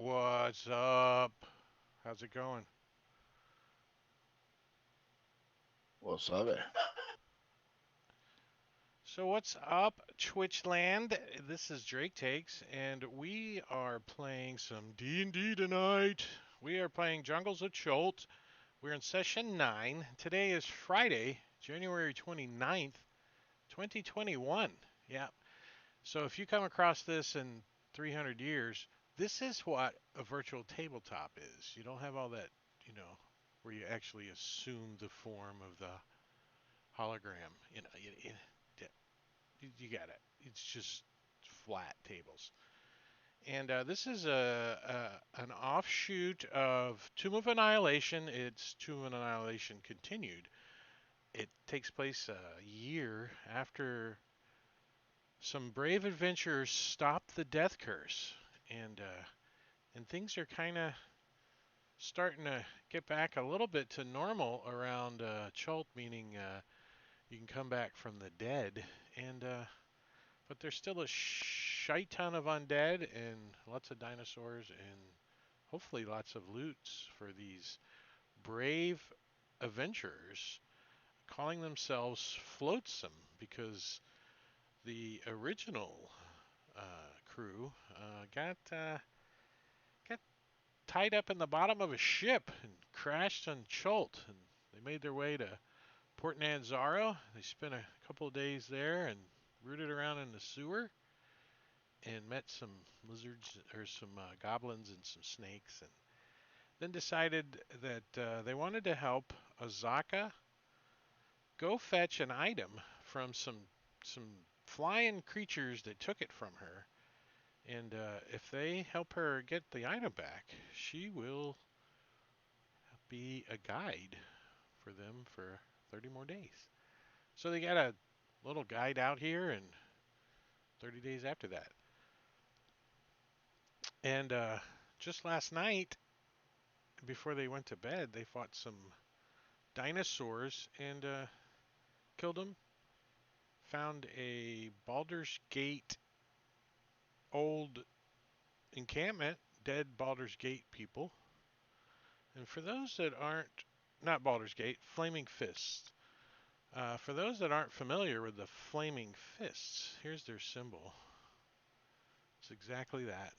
What's up? How's it going? What's up? So what's up, Twitchland? This is Drake Takes, and we are playing some D&D tonight. We are playing Jungles of Chult. We're in session 9. Today is Friday, January 29th, 2021. Yeah. So if you come across this in 300 years, this is what a virtual tabletop is. You don't have all that, you know, where you actually assume the form of the hologram. You got it. It's just flat tables. And this is an offshoot of Tomb of Annihilation. It's Tomb of Annihilation continued. It takes place a year after some brave adventurers stop the death curse, and things are kind of starting to get back a little bit to normal around Chult, meaning you can come back from the dead, and but there's still a shite ton of undead and lots of dinosaurs and hopefully lots of loots for these brave adventurers calling themselves Floatsome because the original crew got tied up in the bottom of a ship and crashed on Chult, and they made their way to Port Nanzaro. They spent a couple of days there and rooted around in the sewer and met some lizards or some goblins and some snakes, and then decided that they wanted to help Azaka go fetch an item from some flying creatures that took it from her. And if they help her get the item back, she will be a guide for them for 30 more days. So they got a little guide out here, and 30 days after that. And just last night, before they went to bed, they fought some dinosaurs and killed them. Found a Baldur's Gate old encampment, dead Baldur's Gate people. And for those that aren't, not Baldur's Gate, Flaming Fists. For those that aren't familiar with the Flaming Fists, here's their symbol. It's exactly that.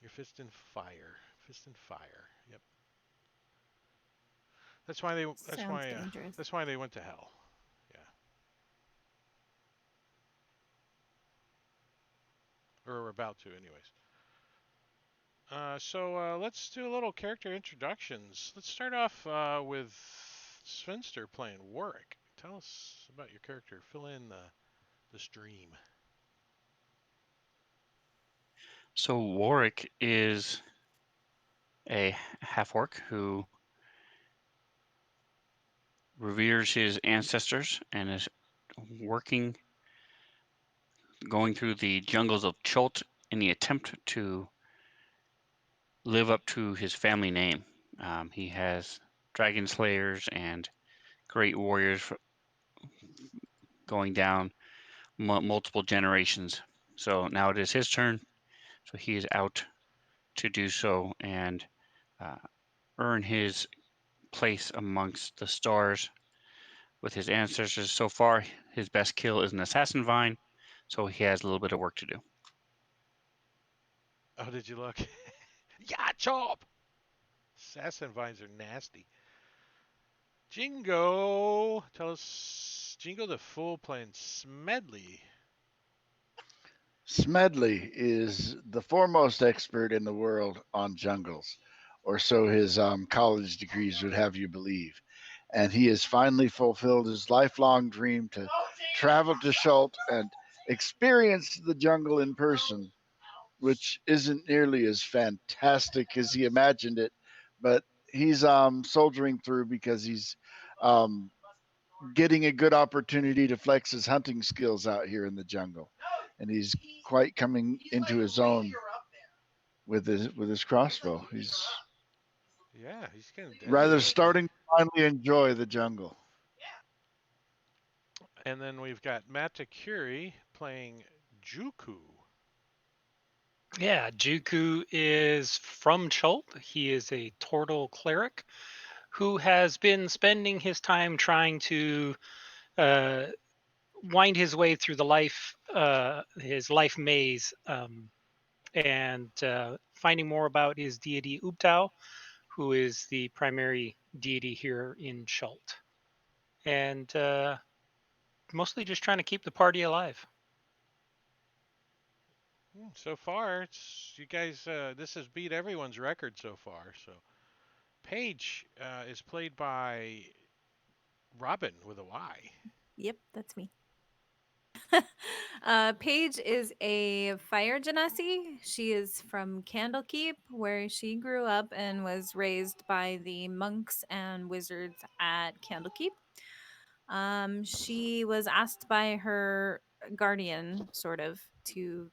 Your fist in fire. Fist in fire. Yep. That's why they. That's Sounds why. dangerous. That's why they went to hell. Yeah. Or are about to, anyways. So let's do a little character introductions. Let's start off with Svenster playing Warwick. Tell us about your character. Fill in the stream. So Warwick is a half-orc who reveres his ancestors and is working, going through the jungles of Chult in the attempt to live up to his family name. He has dragon slayers and great warriors going down multiple generations. So now it is his turn. So he is out to do so and uh, earn his place amongst the stars with his ancestors. So far, his best kill is an assassin vine, so he has a little bit of work to do. Oh, did you look? Yeah, chop! Assassin vines are nasty. Jingo! Tell us, Jingo the Fool playing Smedley. Smedley is the foremost expert in the world on jungles, or so his college degrees would have you believe. And he has finally fulfilled his lifelong dream to travel to Chult and experience the jungle in person, which isn't nearly as fantastic as he imagined it. But he's soldiering through because he's um, getting a good opportunity to flex his hunting skills out here in the jungle, and he's quite coming into his own with his crossbow. He's Yeah, he's getting deadly rather out there. starting to finally enjoy the jungle. And then we've got Matakuri playing Juku. Yeah, Juku is from Chult. He is a Tortle cleric who has been spending his time trying to uh, wind his way through his life maze, and finding more about his deity Uptau, who is the primary deity here in Chult, and mostly just trying to keep the party alive. So far, it's you guys. This has beat everyone's record so far. So Paige is played by Robin with a Y. Yep, that's me. Paige is a fire genasi. She is from Candlekeep, where she grew up and was raised by the monks and wizards at Candlekeep. She was asked by her guardian, sort of, to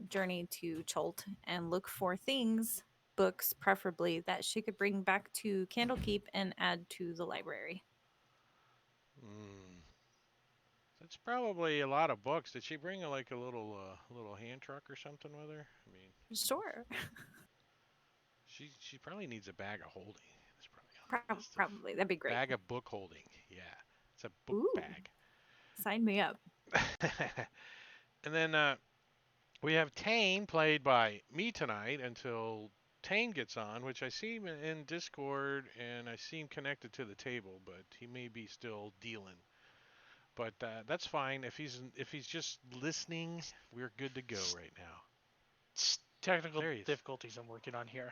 journey to Chult and look for things, books preferably, that she could bring back to Candlekeep and add to the library. Mm, that's probably a lot of books. Did she bring like a little hand truck or something with her? I mean, Sure. she probably needs a bag of holding. That's probably on the list of Probably. That'd be great. bag of book holding. Yeah, it's a book Ooh, bag. sign me up. And then we have Tane played by me tonight until Tane gets on, which I see him in Discord and I see him connected to the table, but he may be still dealing. But that's fine. If he's just listening, we're good to go right now. Technical There he is. difficulties I'm working on here.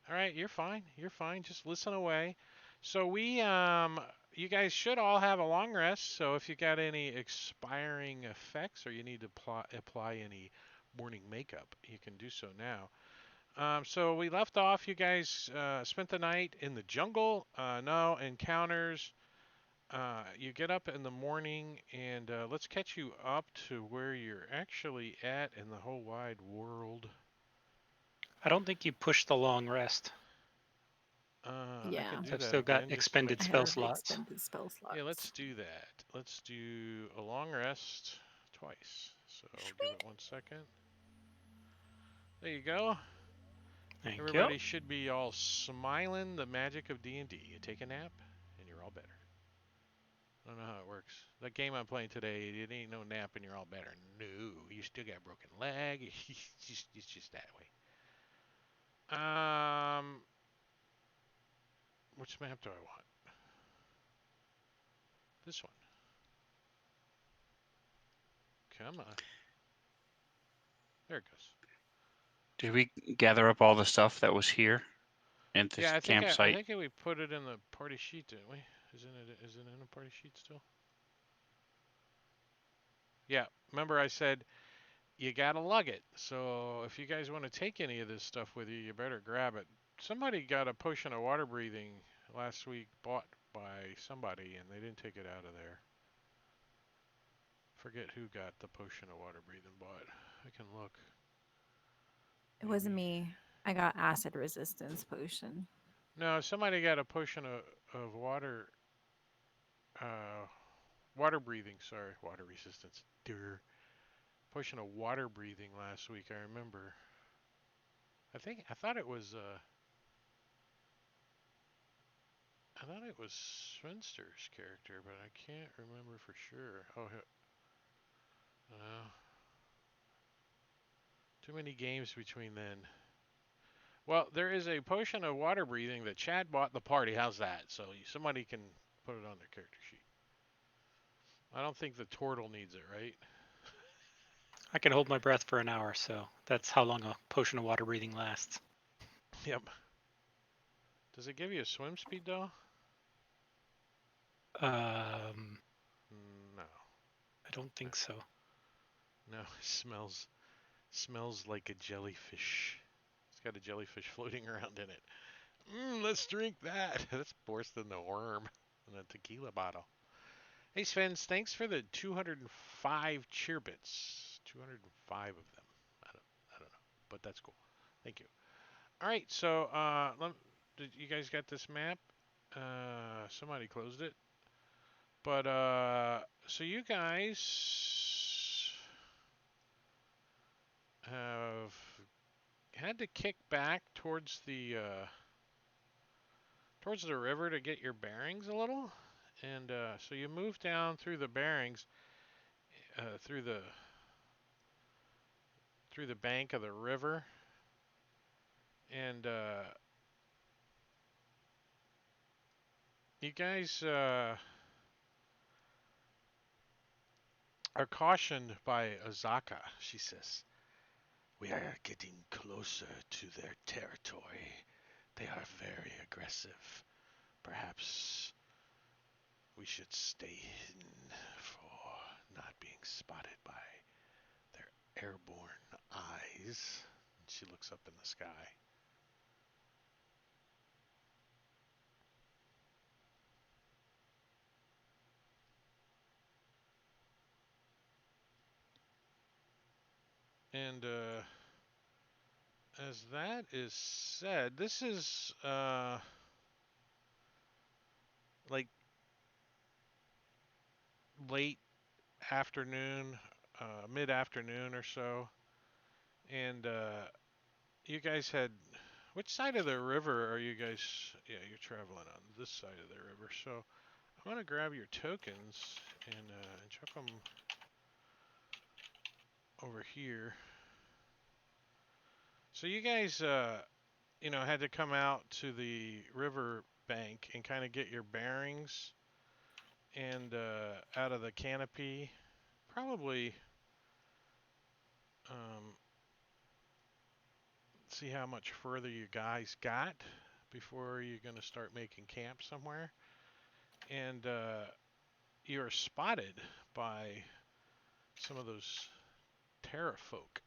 All right, you're fine. You're fine. Just listen away. So you guys should all have a long rest. So if you got any expiring effects or you need to apply any morning makeup, you can do so now. So we left off. You guys spent the night in the jungle. No encounters. You get up in the morning, and let's catch you up to where you're actually at in the whole wide world. I don't think you pushed the long rest. I Yeah. can do I've that still got again just to expended make I spell have sure. slots. expended spell slots. Yeah, let's do that. Let's do a long rest twice. So give it Sweet. 1 second. There you go. Thank Everybody you. should be all smiling. The magic of D&D. You take a nap, and you're all better. I don't know how it works. That game I'm playing today, it ain't no nap and you're all better. No, you still got a broken leg. It's just that way. Which map do I want? This one. Come on. There it goes. Did we gather up all the stuff that was here at this Yeah, I campsite? think we put it in the party sheet, didn't we? Is it in the party sheet still? Yeah. Remember I said you gotta lug it. So if you guys want to take any of this stuff with you, you better grab it. Somebody got a potion of water breathing last week, bought by somebody, and they didn't take it out of there. Forget who got the potion of water breathing bought. I can look. It wasn't Maybe. me. I got acid resistance potion. No, somebody got a potion of uh, water breathing. Sorry, water resistance. Durr. Potion of water breathing last week. I remember. I thought it was I thought it was Spinster's character, but I can't remember for sure. Oh, no. Too many games between then. Well, there is a potion of water breathing that Chad bought the party. How's that? So somebody can put it on their character sheet. I don't think the turtle needs it, right? I can hold my breath for an hour, so that's how long a potion of water breathing lasts. Yep. Does it give you a swim speed though? Um, No. I don't think so. No. It smells like a jellyfish. It's got a jellyfish floating around in it. Let's drink that. That's worse than the worm in a tequila bottle. Hey Svens, thanks for the 205 cheer bits. 205 of them. I don't know, but that's cool. Thank you. All right, so did you guys got this map? Somebody closed it, but so you guys have had to kick back towards the river to get your bearings a little, and so you move down through the bearings, through the bank of the river, and you guys are cautioned by Azaka. She says, "We are getting closer to their territory. They are very aggressive. Perhaps we should stay hidden for not being spotted by their airborne eyes." And she looks up in the sky. And as that is said, this is like late afternoon, mid afternoon or so. And you guys had, which side of the river are you guys? Yeah, you're traveling on this side of the river. So I'm gonna grab your tokens and chuck them over here. So you guys, had to come out to the river bank and kind of get your bearings and out of the canopy. Probably um, see how much further you guys got before you're gonna start making camp somewhere. And you're spotted by some of those Terra folk,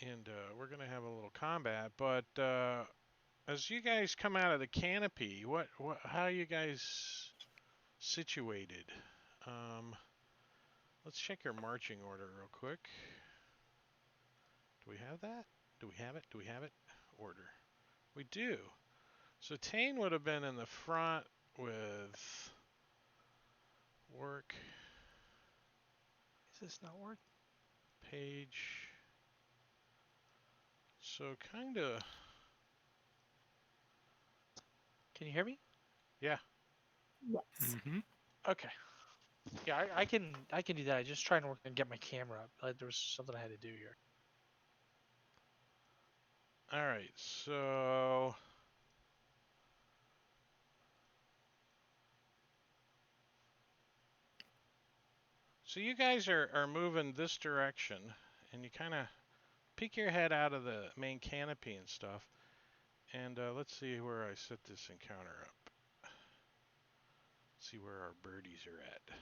and we're gonna have a little combat. But as you guys come out of the canopy, how are you guys situated? Um, let's check your marching order real quick. Do we have that? Do we have it? Do we have it? Order. We do. So Tane would have been in the front with work Is this not working? page. So kind of, Can you hear me? yeah. Yes. Mm-hmm. Okay. Yeah, I can do that. I just trying to work and get my camera up. There was something I had to do here. All right. So you guys are moving this direction, and you kind of peek your head out of the main canopy and stuff. And let's see where I set this encounter up. See where our birdies are at.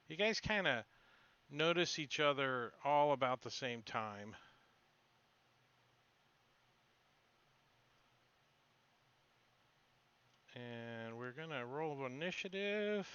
You guys kind of notice each other all about the same time. And we're going to roll initiative.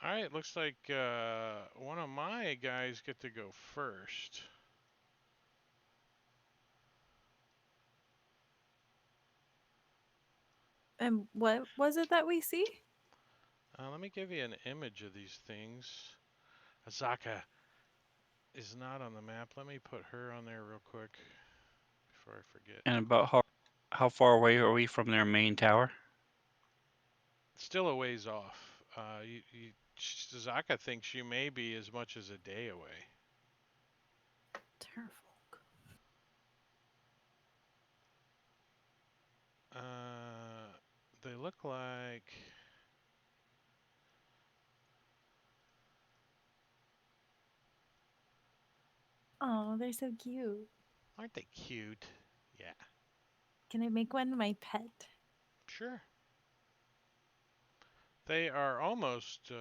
All right, looks like one of my guys get to go first. And what was it that we see? Let me give you an image of these things. Azaka, is not on the map. Let me put her on there real quick before I forget. And about how far away are we from their main tower? Still a ways off. Zaka thinks you may be as much as a day away. Terrafolk. They look like. Oh, they're so cute. Aren't they cute? Yeah, Can I make one my pet? sure. They are almost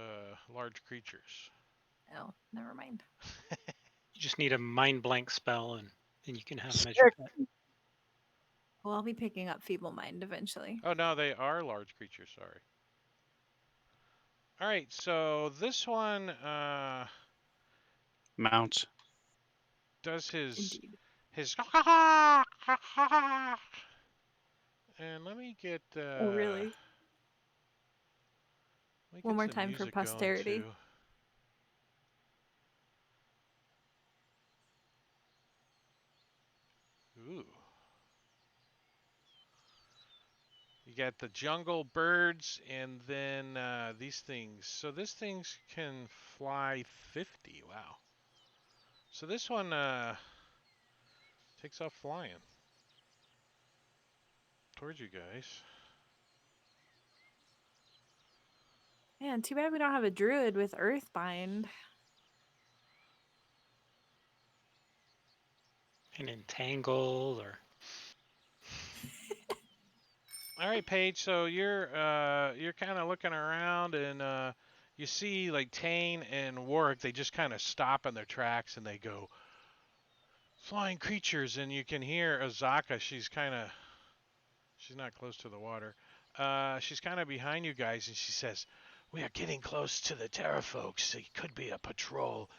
large creatures. Oh, never mind. You just need a mind blank spell, and you can have them as your Sure. pet. Well, I'll be picking up Feeble Mind eventually. Oh no, they are large creatures. Sorry. All right, so this one Mounts. does Indeed. his and Oh, really? let me One get more some time for music going posterity. too. Ooh. You got the jungle birds and then these things. So this things can fly 50. Wow. So this one takes off flying towards you guys. Man, too bad we don't have a druid with Earthbind. And entangle or All right, Paige. So you're kind of looking around and you see like Tane and Warwick. They just kind of stop in their tracks and they go flying creatures. And you can hear Azaka. She's not close to the water. She's kind of behind you guys, and she says, "We are getting close to the Terra folks. It could be a patrol.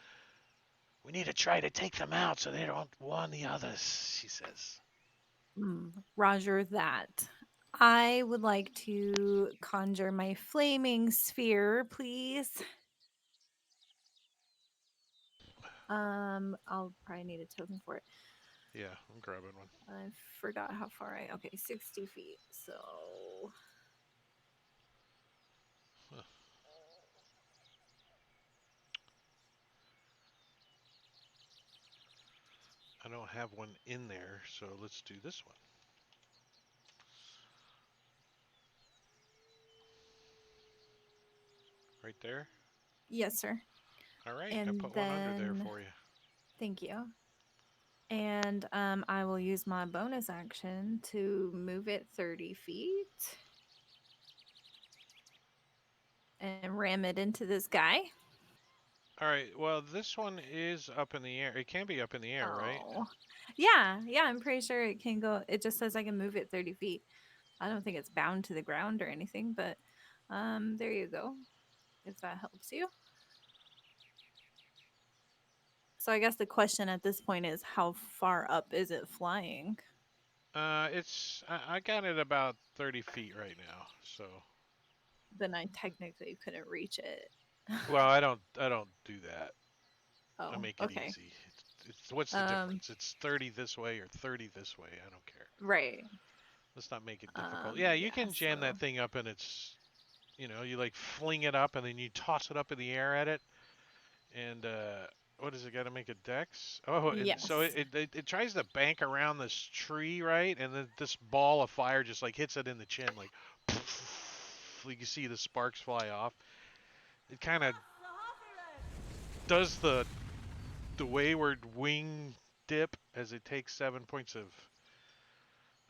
We need to try to take them out so they don't warn the others," she says. Roger that. I would like to conjure my flaming sphere, please. I'll probably need a token for it. Yeah, I'm grabbing one. I forgot how far okay, 60 feet. So Huh. I don't have one in there, so let's do this one. Right there. yes, sir. All right, I And put one under there then for you. thank you. And I will use my bonus action to move it 30 feet and ram it into this guy. All right. Well, this one is up in the air. It can be up in the air, right? Oh, yeah. I'm pretty sure it can go. It just says I can move it 30 feet. I don't think it's bound to the ground or anything, but there you go. If that helps you. So I guess the question at this point is how far up is it flying? I got it about 30 feet right now. So, Then I technically couldn't reach it. well, I don't do that. I Oh, make it okay. easy. What's the Um, difference? It's 30 this way or 30 this way. I don't care. right. Let's not make it difficult. Yeah, you Yeah, can jam that so thing up and you like fling it up and then you toss it up in the air at it. And what does it got to make a dex? Oh, and so yes. it tries to bank around this tree, right? And then this ball of fire just like hits it in the chin, like you can see the sparks fly off. It kind of does the wayward wing dip as it takes 7 points of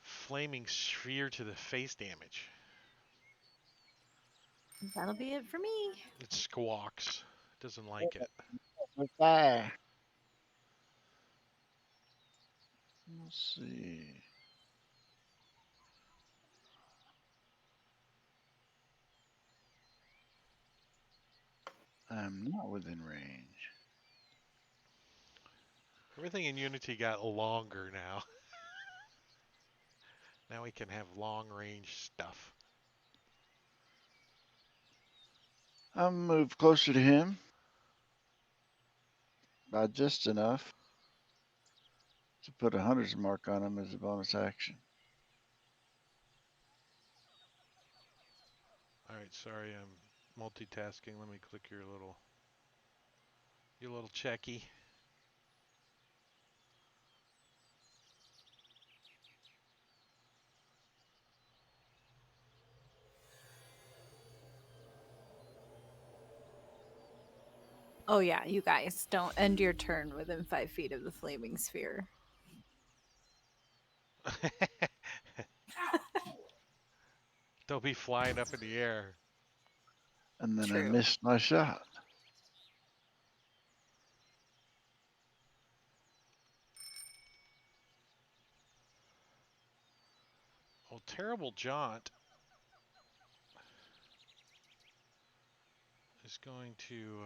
flaming sphere to the face damage. That'll be it for me. It squawks. It doesn't like it. Fire. Let's see. I'm not within range. Everything in Unity got longer now. Now we can have long range stuff. I'll move closer to him. just enough to put a hunter's mark on him as a bonus action. All right, sorry, I'm multitasking. Let me click your little checky. Oh yeah, you guys don't end your turn within 5 feet of the flaming sphere. They'll be flying up in the air. And then I True. missed my shot. Oh, terrible jaunt is going to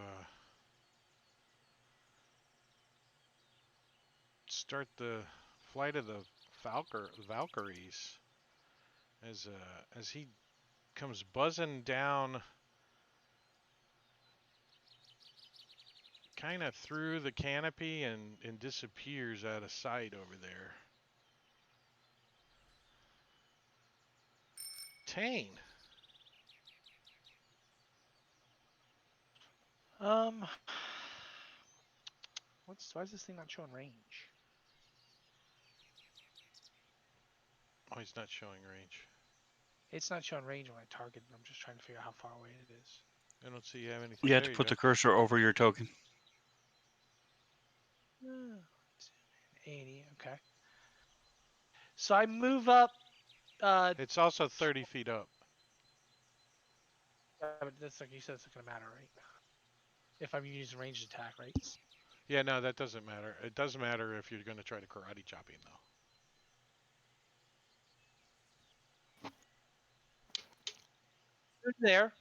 start the flight of the Valkyries as he comes buzzing down, kind of through the canopy and disappears out of sight over there. Tane. Um, why is this thing not showing range? Oh, he's not showing range. It's not showing range when I target it. I'm just trying to figure out how far away it is. I don't see you have anything. You have There to you put go. the cursor over your token. 80. Okay. So I move up. It's also 30 feet up. Yeah, but that's like you said, it's not gonna matter, right? If I'm using ranged attack, right? Yeah, no, that doesn't matter. It does matter if you're going to try to karate chop him, though. Good there.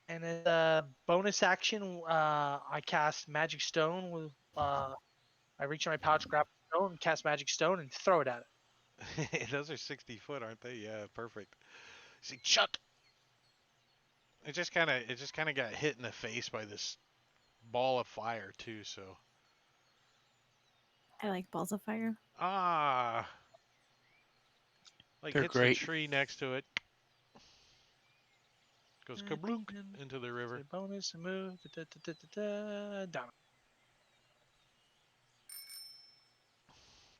And as a bonus action, I cast Magic Stone with. I reach in my pouch, grab a stone, cast Magic Stone, and throw it at it. Those are 60 foot, aren't they? Yeah, perfect. See, Chuck. It just kind of got hit in the face by this ball of fire too. So I like balls of fire. like They're hits the great. tree next to it, goes kablunk into the river. Say bonus and move. Down.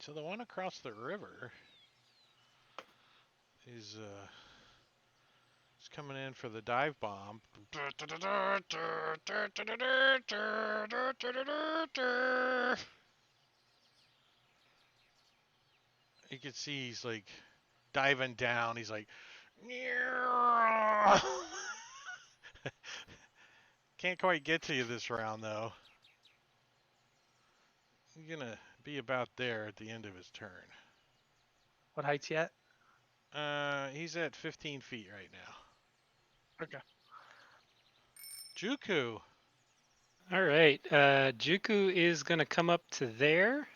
So the one across the river is coming in for the dive bomb. You can see he's like diving down. He's like, can't quite get to you this round though. He's gonna be about there at the end of his turn. What height's he at? He's at 15 feet right now. Okay. Juku. All right. Juku is going to come up to there.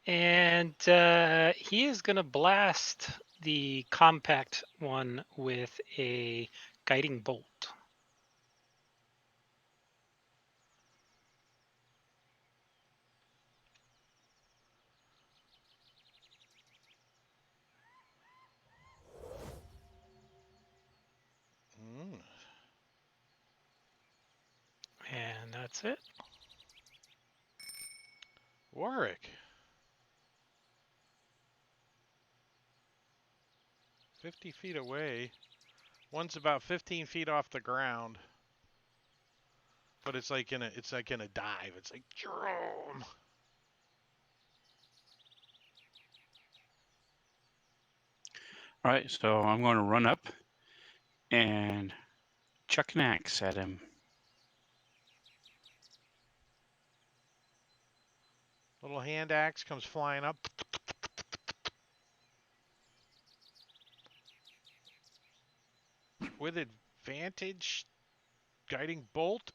And he is going to blast the compact one with a guiding bolt. Mm. And that's it. Warwick. 50 feet away. One's about 15 feet off the ground. But it's like in a dive. It's like Jerome. All right, so I'm going to run up and chuck an axe at him. Little hand axe comes flying up. With advantage, guiding bolt.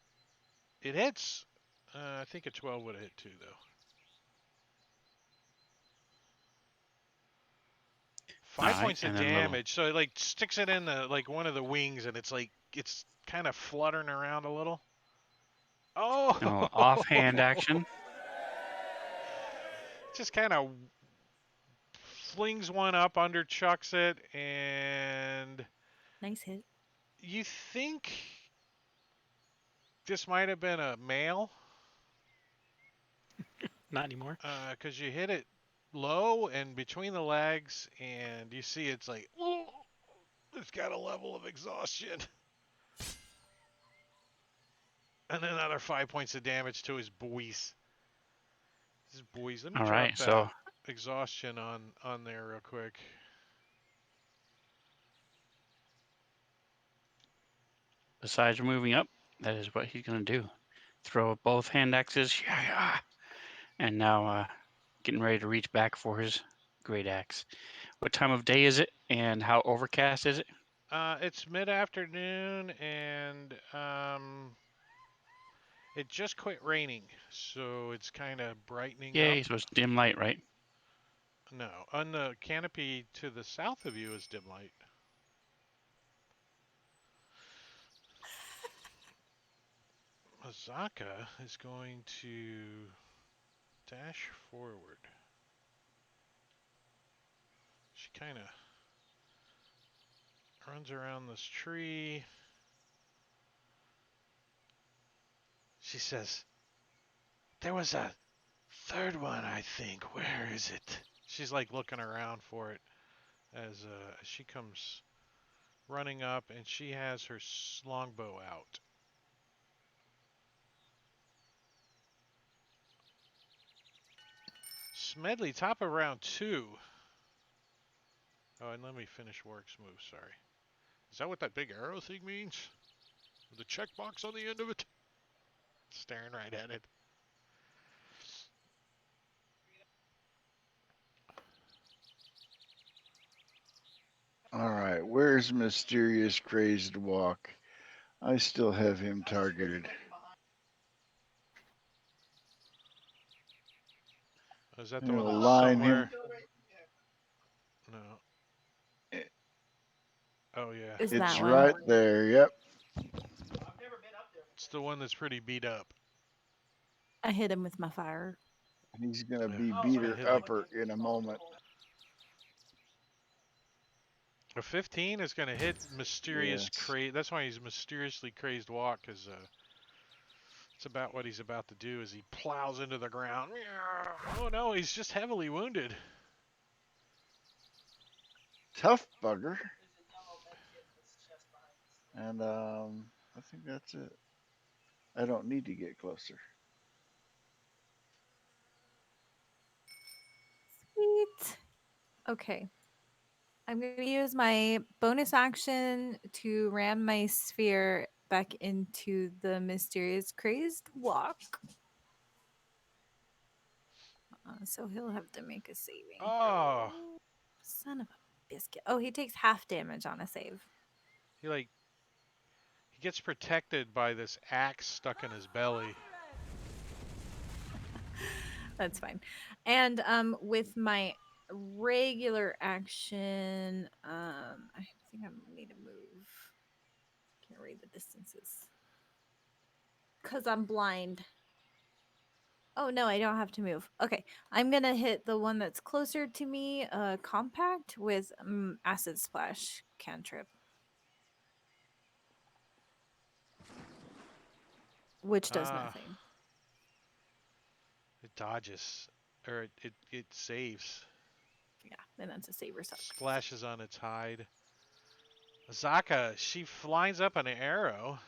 It hits. I think a 12 would have hit too, though. 5 All right, points of and then little. damage. So it like sticks it in the like one of the wings, and it's like it's kind of fluttering around a little. Oh, offhand action. just kind of flings one up, underchucks it, and Nice hit. you think this might have been a male Not anymore. because you hit it low and between the legs, and you see it's like, oh, it's got a level of exhaustion. And another 5 points of damage to his boys. His boys. Let me All drop right, that so exhaustion on there real quick. besides moving up, that is what he's gonna do. Throw both hand axes, yeah, and now getting ready to reach back for his great axe. What time of day is it, and how overcast is it? It's mid-afternoon, and it just quit raining, so it's kind of brightening up. Yay! So it's dim light, right? No, on the canopy to the south of you is dim light. Azaka is going to dash forward. She kind of runs around this tree. She says, "There was a third one, I think. Where is it?" She's like looking around for it as she comes running up, and she has her longbow out. Smedley, top of round 2. Oh, and let me finish Warwick's move, sorry. Is that what that big arrow thing means? With the checkbox on the end of it? Staring right at it. All right, where's Mysterious Crazed Walk? I still have him targeted. Oh, is that the I'm one gonna that's line him. somewhere? No. Oh, yeah. Is It's that one? right there. Yep. It's the one that's pretty beat up. I hit him with my fire. He's gonna Yeah, be it's gonna beater hit like upper in a moment. a 15 is going to hit Mysterious Yes. Craze. That's why he's Mysteriously Crazed Walk, because it's about what he's about to do as he plows into the ground. Oh, no, he's just heavily wounded. Tough bugger. And I think that's it. I don't need to get closer. Sweet. Okay. I'm going to use my bonus action to ram my sphere back into the mysterious crazed walk. So he'll have to make a saving Oh, throw. Son of a biscuit. Oh, he takes half damage on a save. he gets protected by this axe stuck in his belly. That's fine. And with my regular action, I think I need to move. Can't read the distances. Cause I'm blind. Oh no, I don't have to move. Okay, I'm gonna hit the one that's closer to me, compact with acid splash cantrip, which does Ah, nothing. it dodges, or it saves. Yeah, and that's a saber suck. Splashes on its hide. Azaka, she lines up an arrow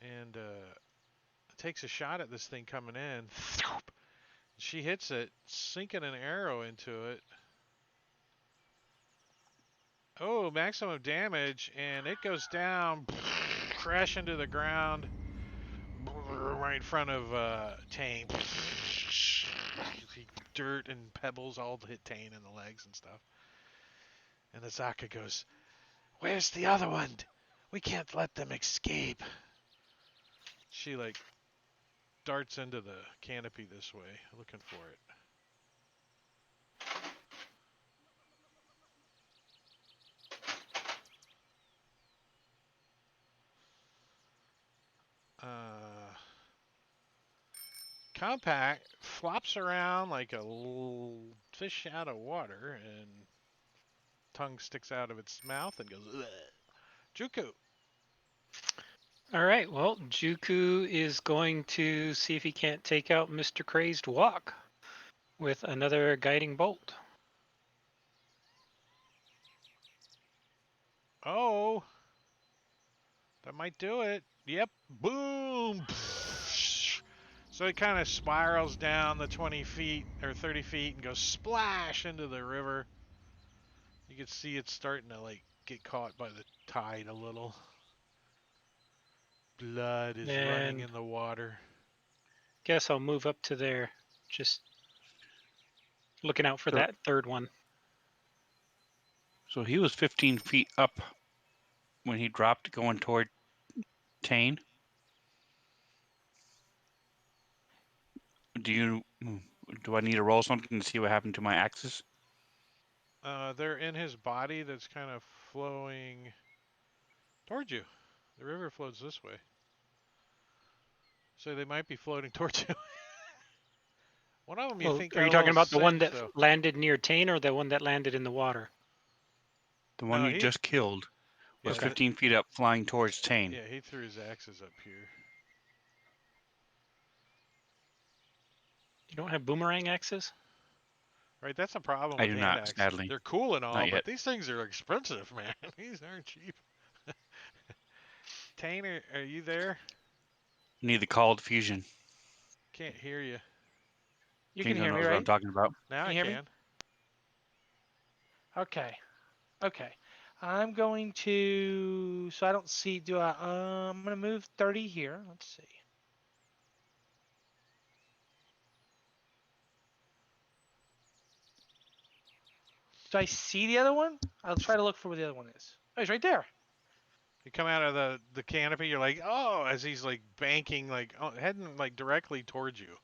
and takes a shot at this thing coming in. She hits it, sinking an arrow into it. Oh, maximum damage, and it goes down, crash into the ground, right in front of Tane. Dirt and pebbles all hit Tane in the legs and stuff. And Azaka goes, "Where's the other one? We can't let them escape." She darts into the canopy this way, looking for it. compact, flops around like a little fish out of water, and tongue sticks out of its mouth and goes, "Ugh." Juku. All right. Well, Juku is going to see if he can't take out Mr. Crazed Walk with another guiding bolt. Oh, that might do it. Yep. Boom. So it kind of spirals down the 20 feet or 30 feet and goes splash into the river. You can see it's starting to like get caught by the tide a little. Blood is running And in the water. guess I'll move up to there, just looking out for So, that third one. so he was 15 feet up when he dropped going toward Tane. Do I need to roll something to see what happened to my axes? They're in his body that's kind of flowing towards you. The river flows this way. So they might be floating towards you. One of them you Well, think are got you a little talking about the one sick, that though. landed near Tane or the one that landed in the water? The one No, you just killed was yeah, Okay. 15 feet up, flying towards Tane. yeah, he threw his axes up here. You don't have boomerang axes? Right, that's a problem I with do hand not, axes. sadly. They're cool and all, Not yet. but these things are expensive, man. These aren't cheap. Tane, are you there? Need the called fusion. Can't hear you. You can Kingo hear me, knows what I'm right? talking about. Now Can I you hear me? can. Okay. Okay. I'm going to. So I don't see. Do I? I'm gonna move 30 here. Let's see. Do I see the other one? I'll try to look for where the other one is. Oh, he's right there. You come out of the canopy, you're like, oh, as he's like banking, like heading like directly towards you.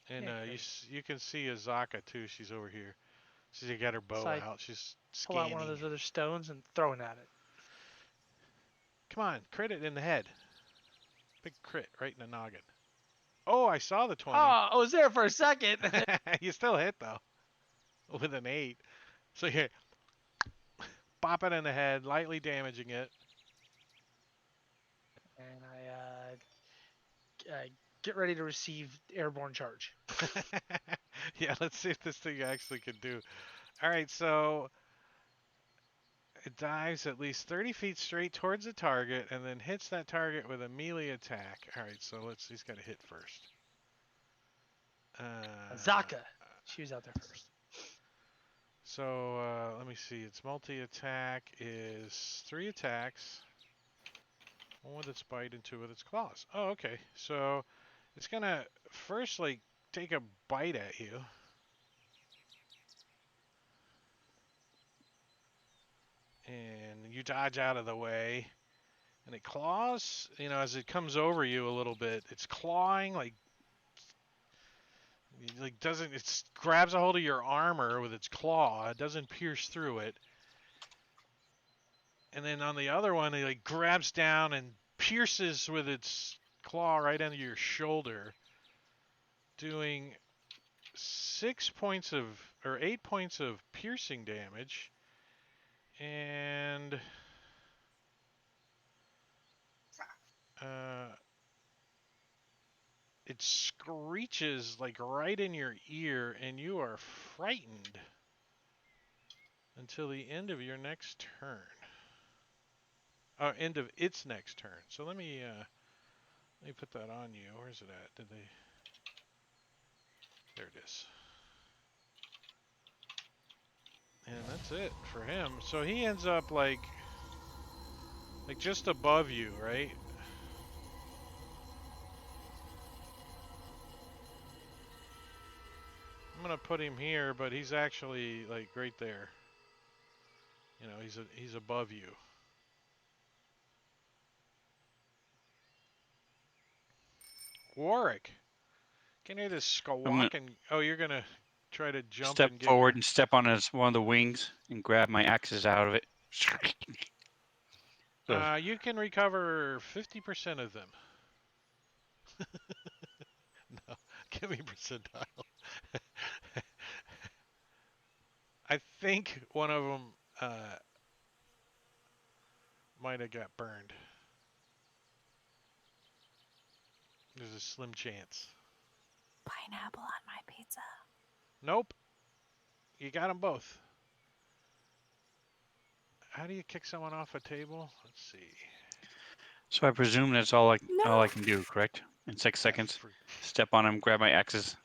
And Yeah, you can see Azaka too. She's over here. She's got her so bow I out. She's pull out one of scanning. those other stones and throw it at it. Come on, crit it in the head. Big crit right in the noggin. Oh, I saw the 20. Oh, I was there for a second. You still hit though with an 8. So here, pop it in the head, lightly damaging it. And I get ready to receive airborne charge. Yeah, let's see if this thing actually can do. All right, so it dives at least 30 feet straight towards the target and then hits that target with a melee attack. All right, so he's got to hit first. Zaka, she was out there first. So let me see. Its multi-attack is 3 attacks. One with its bite and 2 with its claws. Oh, okay. So it's gonna first like take a bite at you. And you dodge out of the way. And it claws, as it comes over you a little bit, it's clawing like doesn't it grabs a hold of your armor with its claw. It doesn't pierce through it. And then on the other one, it like grabs down and pierces with its claw right under your shoulder, doing 8 points of piercing damage, and uh, it screeches like right in your ear, and you are frightened until the end of your next turn. End of its next turn. So let me put that on you. Where's it at? Did they? There it is. And that's it for him. So he ends up like just above you, right? I'm gonna put him here, but he's actually like right there. He's above you. Warwick, can you hear this I'm gonna squawk? And oh, you're gonna try to jump step and get forward your. and step on one of the wings and grab my axes out of it. So, You can recover 50% of them. No. Give me percentile. I think one of them might have got burned. There's a slim chance. Pineapple on my pizza. Nope. You got them both. How do you kick someone off a table? Let's see. So I presume that's all No. I can do, correct? In 6 seconds, For, step on him, grab my axes.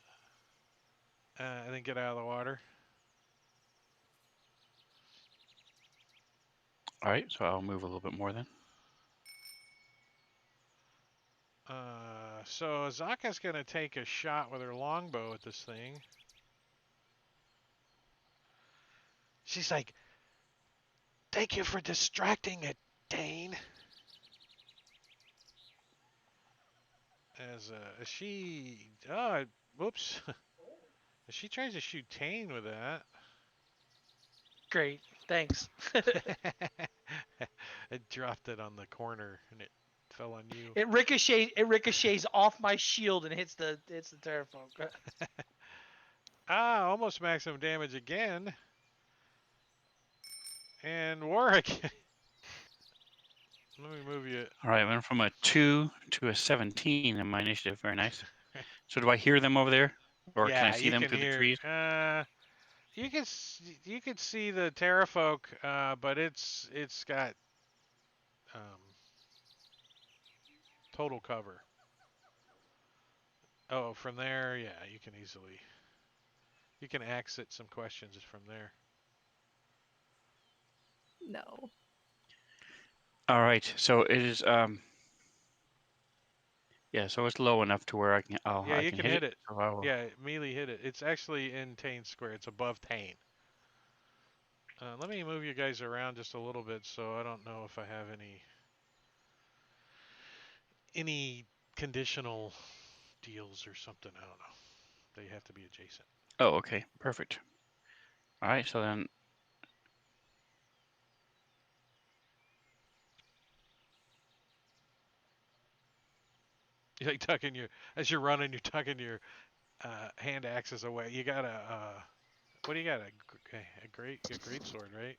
and then get out of the water. All right, so I'll move a little bit more then. So Azaka's going to take a shot with her longbow at this thing. She's like, "Thank you for distracting it, Dane." As she, whoops, as she tries to shoot Tane with that. Great, thanks. I dropped it on the corner and it fell on you. It ricochets off my shield and hits the Terrafolk. Almost maximum damage again. And Warwick. Let me move you. All right, I went from a 2 to a 17 in my initiative. Very nice. So do I hear them over there, or can I Yeah, see you them can through the hear. trees? You can see the Terrafolk, but it's got um, total cover. Oh, from there, yeah, you can exit some questions from there. No. All right, so it is yeah, so it's low enough to where Yeah, I you can can hit hit it. it. So I will. Yeah, melee hit it. It's actually in Tane Square. It's above Tane. Let me move you guys around just a little bit, so I don't know if I have any conditional deals or something. I don't know. They have to be adjacent. Oh, okay, perfect. All right, so then You like tucking your as you're running, you're tucking your hand axes away. You got what do you got? A great sword, right?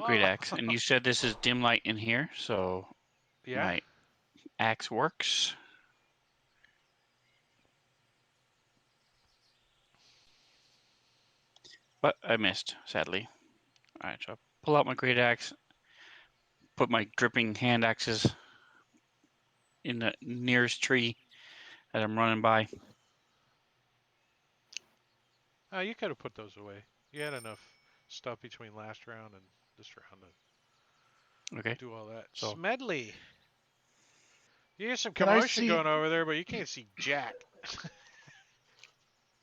great Oh, axe. And you said this is dim light in here, so yeah. my axe works. But I missed, sadly. All right, so I pull out my great axe, put my dripping hand axes in the nearest tree that I'm running by. You could have put those away. You had enough stuff between last round and this round Okay, to do all that. so Smedley, you hear some Can I commotion see? going over there, but you can't see jack.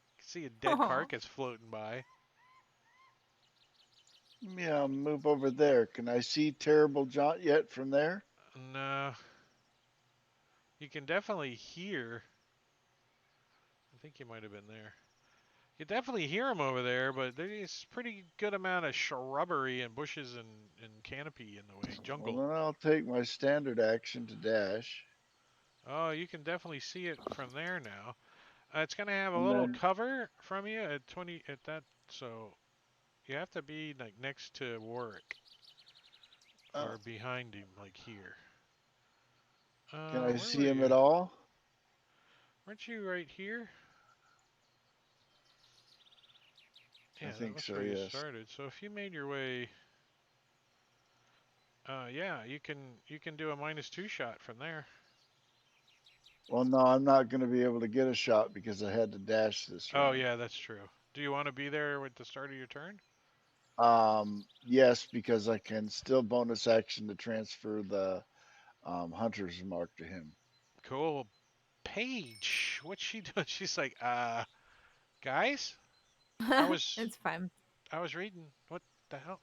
You can see a dead Aw. carcass floating by. Yeah, move over there. Can I see Terrible Jaunt yet from there? No, you can definitely hear. I think you might have been there. You definitely hear them over there, but there's pretty good amount of shrubbery and bushes and canopy in the way. Well, Jungle. then I'll take my standard action to dash, Oh, you can definitely see it from there now. It's gonna have a and little then cover from you at 20 at that, so you have to be like next to Warwick uh, or behind him, like here. can I Where see were him you? at all? Weren't you right here? I Yeah, that think was so. where you Yes. started. So if you made your way, yeah, you can do a -2 shot from there. Well, no, I'm not going to be able to get a shot because I had to dash this Oh round. yeah, that's true. Do you want to be there with the start of your turn? Yes, because I can still bonus action to transfer the hunter's mark to him. Cool. Paige, what's she doing? She's like, guys, I was It's fine. I was reading. What the hell?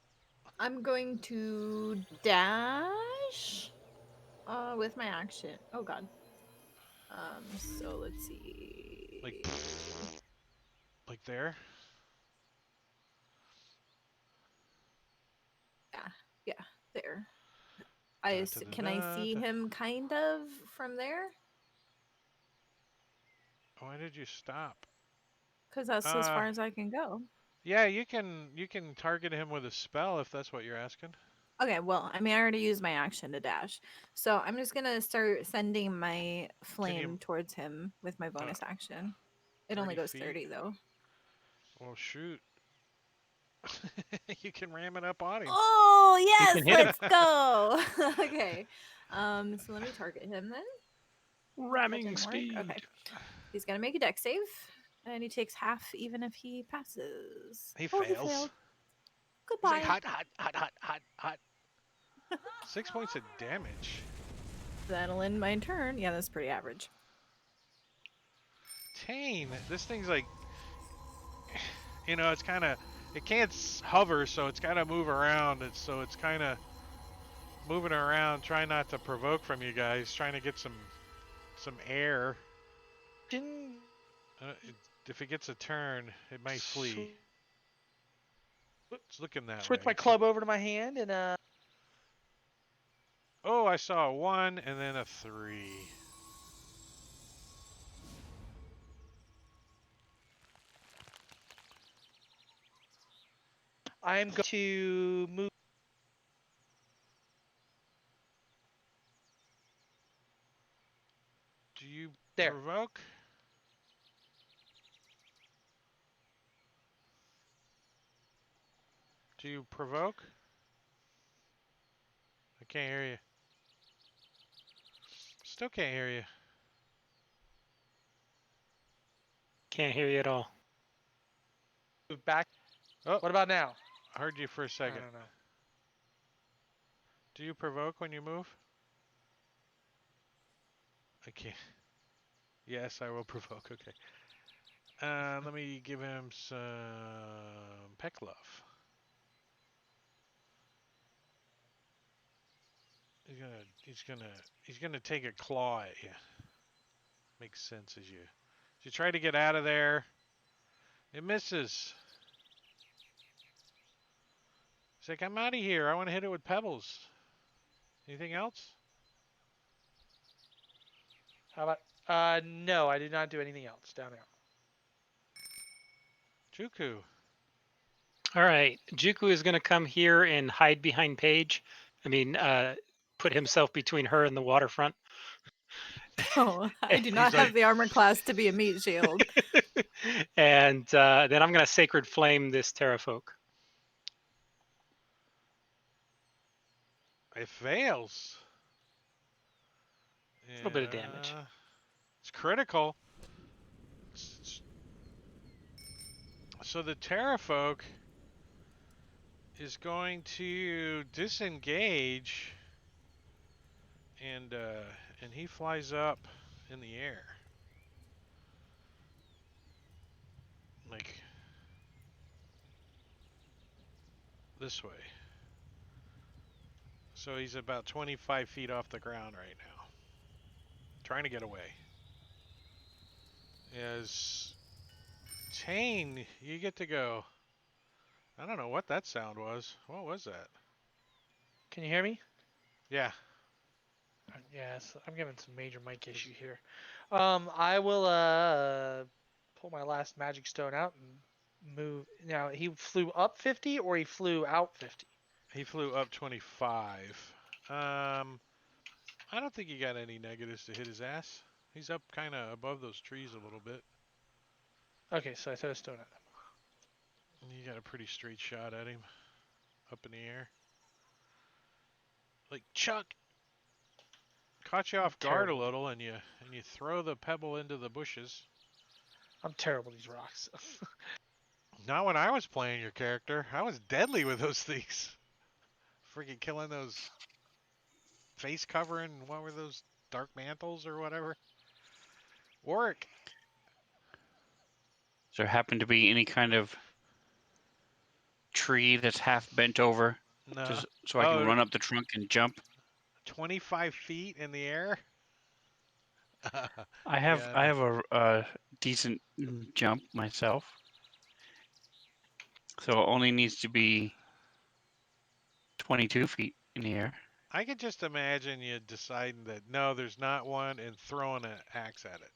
I'm going to dash with my action. Oh god. So let's Like, see. like there? Yeah, yeah, there. Da, da, da, Can I da, see da. him kind of from there? Why did you stop? Because that's as Uh, far as I can go. yeah, you can target him with a spell if that's what you're asking. Okay, well, I mean, I already used my action to dash. So I'm just going to start sending my Can you flame towards him with my uh, bonus action. It only 30 goes feet? 30, though. Well, shoot. You can ram it up on him. Oh, You yes, can hit him. let's go. Okay. So let me target him then. That Ramming didn't work. Okay. speed. He's going to make a deck save, and he takes half even if he passes. He Oh, he fails. failed. He's like Goodbye. hot, hot, hot, hot, hot, hot. 6 points of damage. That'll end my turn. Yeah, that's pretty average. Tane, this thing's like, it's kind of, it can't hover, so it's got to move around. So it's kind of moving around, trying not to provoke from you guys, trying to get some air. Didn't It, if it gets a turn, it might flee. It's looking that way. switch my club over to my hand and Oh, I saw a 1 and then a 3. I am going to move. Do you There. provoke? Do you provoke? I can't hear you. Still can't hear you. Can't hear you at all. Move back. Oh, What about now? I heard you for a I second. don't know. Do you provoke when you move? I can't. Yes, I will provoke. Okay. Let me give him some peck love. He's gonna take a claw at you. Makes sense as you try to get out of there. It misses. He's like, I'm out of here. I want to hit it with pebbles. Anything else? How about? No, I did not do anything else down there. Juku. All right. Juku is going to come here and hide behind Paige. I mean, put himself between her and the waterfront. Oh, I do not He's like, have the armor class to be a meat shield. And then I'm going to Sacred Flame this Terrafolk. it fails. A little bit of damage. It's critical. So the Terrafolk is going to disengage, and he flies up in the air, like this way. So he's about 25 feet off the ground right now, trying to get away. As Tane, you get to go. I don't know what that sound was. What was that? Can you hear me? Yeah. Yes, I'm having some major mic issue here. I will pull my last magic stone out and move. Now he flew up 50 or he flew out 50. He flew up 25. I don't think he got any negatives to hit his ass. He's up kind of above those trees a little bit. Okay, so I throw a stone at him. And you got a pretty straight shot at him, up in the air. Like Chuck caught you off guard a Terrible. little, and you throw the pebble into the bushes. I'm terrible with these rocks. Not when I was playing your character. I was deadly with those things. Freaking killing those face covering. What were those, dark mantles or whatever? Warwick. Does there happen to be any kind of tree that's half bent over, No. so I can Oh, run up the trunk and jump? 25 feet in the air. I have Yeah, I no. have a decent jump myself, so it only needs to be 22 feet in the air. I could just imagine you deciding that no, there's not one, and throwing an axe at it.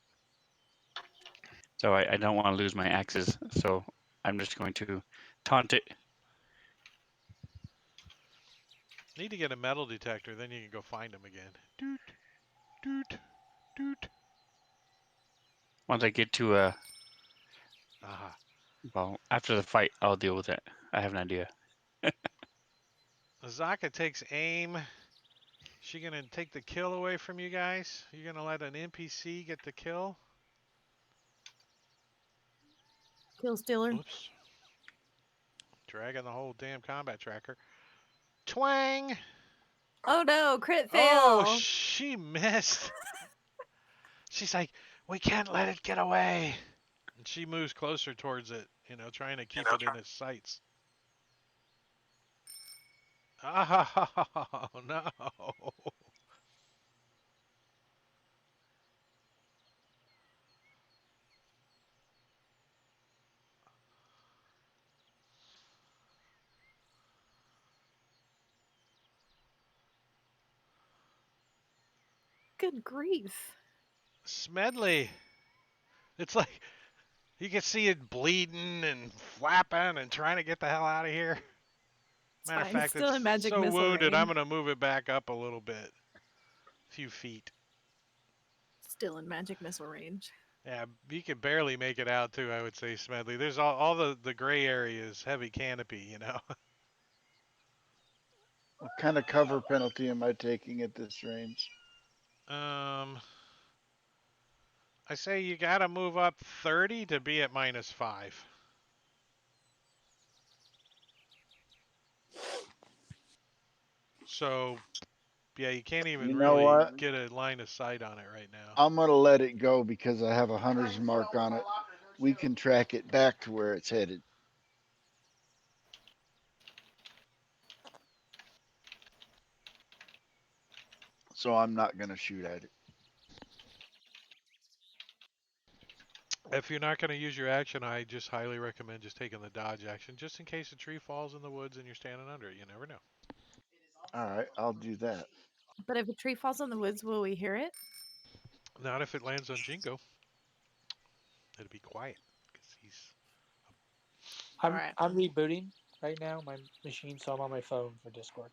So I don't want to lose my axes. So I'm just going to taunt it. Need to get a metal detector, then you can go find them again. Doot, doot, doot. Once I get to Aha. well, after the fight, I'll deal with it. I have an idea. Azaka takes aim. She gonna take the kill away from you guys? You gonna let an NPC get the kill? Kill Stealer. Oops. Dragging the whole damn combat tracker. Twang! Oh no, crit Oh, fail. she missed. She's like, we can't let it get away. And she moves closer towards it, trying to keep it in its sights. Oh, no. Good grief. Smedley. It's like you can see it bleeding and flapping and trying to get the hell out of here. It's Matter of fine. It's fact, still it's in magic so missile wounded, I'm range. going to move it back up a little bit. A few feet. Still in magic missile range. Yeah, you can barely make it out, too, I would say, Smedley. There's all the gray areas, heavy canopy. What kind of cover penalty am I taking at this range? I say you got to move up 30 to be at -5. So, yeah, you can't even You know really what? get a line of sight on it right now. I'm gonna let it go because I have a hunter's mark on it. We can track it back to where it's headed. So I'm not gonna shoot at it. If you're not going to use your action, I just highly recommend just taking the dodge action, just in case a tree falls in the woods and you're standing under it. You never know. All right, I'll do that. But if a tree falls in the woods, will we hear it? Not if it lands on Jingo. It'll be quiet because he's. All I'm right. I'm rebooting right now my machine, so I'm on my phone for Discord.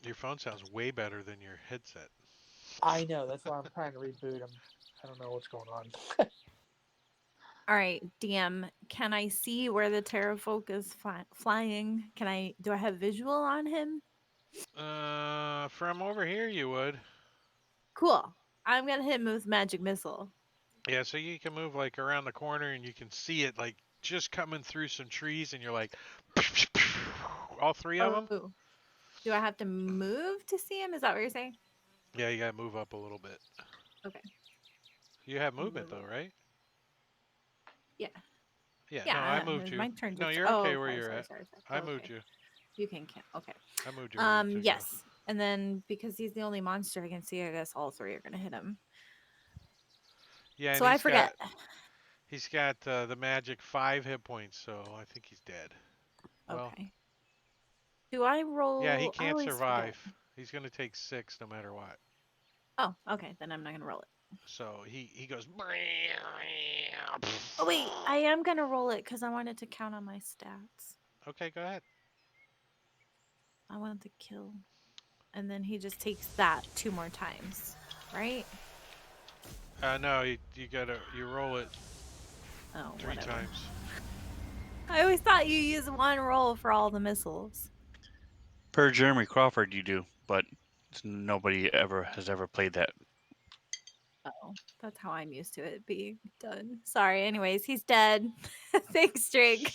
Your phone sounds way better than your headset. I know, that's why I'm trying to reboot. I don't know what's going on. All right, DM. Can I see where the Terrafolk is flying? Do I have visual on him? From over here you would. Cool. I'm gonna hit him with magic missile. Yeah, so you can move like around the corner and you can see it like just coming through some trees, and you're like, all three of them. Oh, do I have to move to see him? Is that what you're saying? Yeah, you gotta move up a little bit. Okay. You have I'll movement move though, up. right? Yeah. Yeah. No, I Yeah. moved you. My turn No, just. you're Oh, okay where okay. you're Sorry. at. Sorry. Sorry. I Okay. moved you. You can count. Okay. I moved you where to go. Yes. And then because he's the only monster I can see, I guess all three are gonna hit him. Yeah, and So I forget. he's got the magic 5 hit points, so I think he's dead. Well, Okay. Do I yeah, he roll? I can't always forget. survive. He's gonna take 6 no matter what. Oh, okay. Then I'm not gonna roll it. So he goes. Oh wait, I am gonna roll it because I wanted to count on my stats. Okay, go ahead. I want the kill, and then he just takes that 2 more times, right? No, you roll it Oh, 3 whatever. times. I always thought you use one roll for all the missiles. Per Jeremy Crawford, you do, but nobody has ever played that. Oh, that's how I'm used to it being done. Sorry. Anyways, he's dead. Thanks, Drake.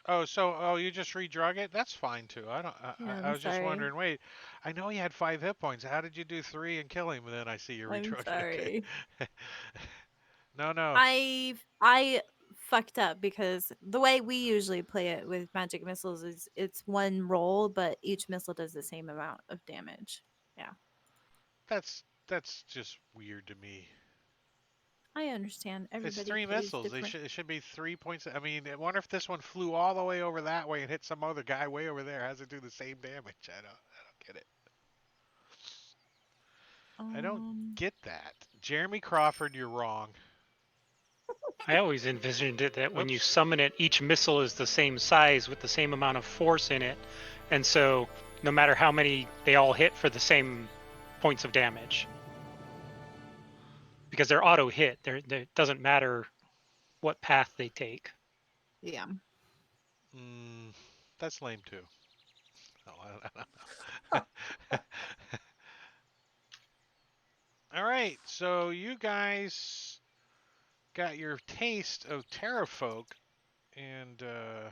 Oh, you just redrug it? That's fine too. I don't. Yeah, I I'm was just sorry. wondering. Wait, I know he had 5 hit points. How did you do 3 and kill him? And then I see you I'm redrug it. Okay. sorry. No. I fucked up because the way we usually play it with magic missiles is it's one roll, but each missile does the same amount of damage. Yeah, That's just weird to me. I understand. It's Everybody 3 plays missiles. different. It should be 3 points. I mean, I wonder if this one flew all the way over that way and hit some other guy way over there. How's it do the same damage? I don't get it. I don't Um, get that. Jeremy Crawford, you're wrong. I always envisioned it that when you Oops. summon it, each missile is the same size with the same amount of force in it, and so no matter how many, they all hit for the same points of damage because they're auto hit. It doesn't matter what path they take. Yeah. Mm, that's lame too. Oh, I don't know. All right, so you guys got your taste of Terrafolk, and I'm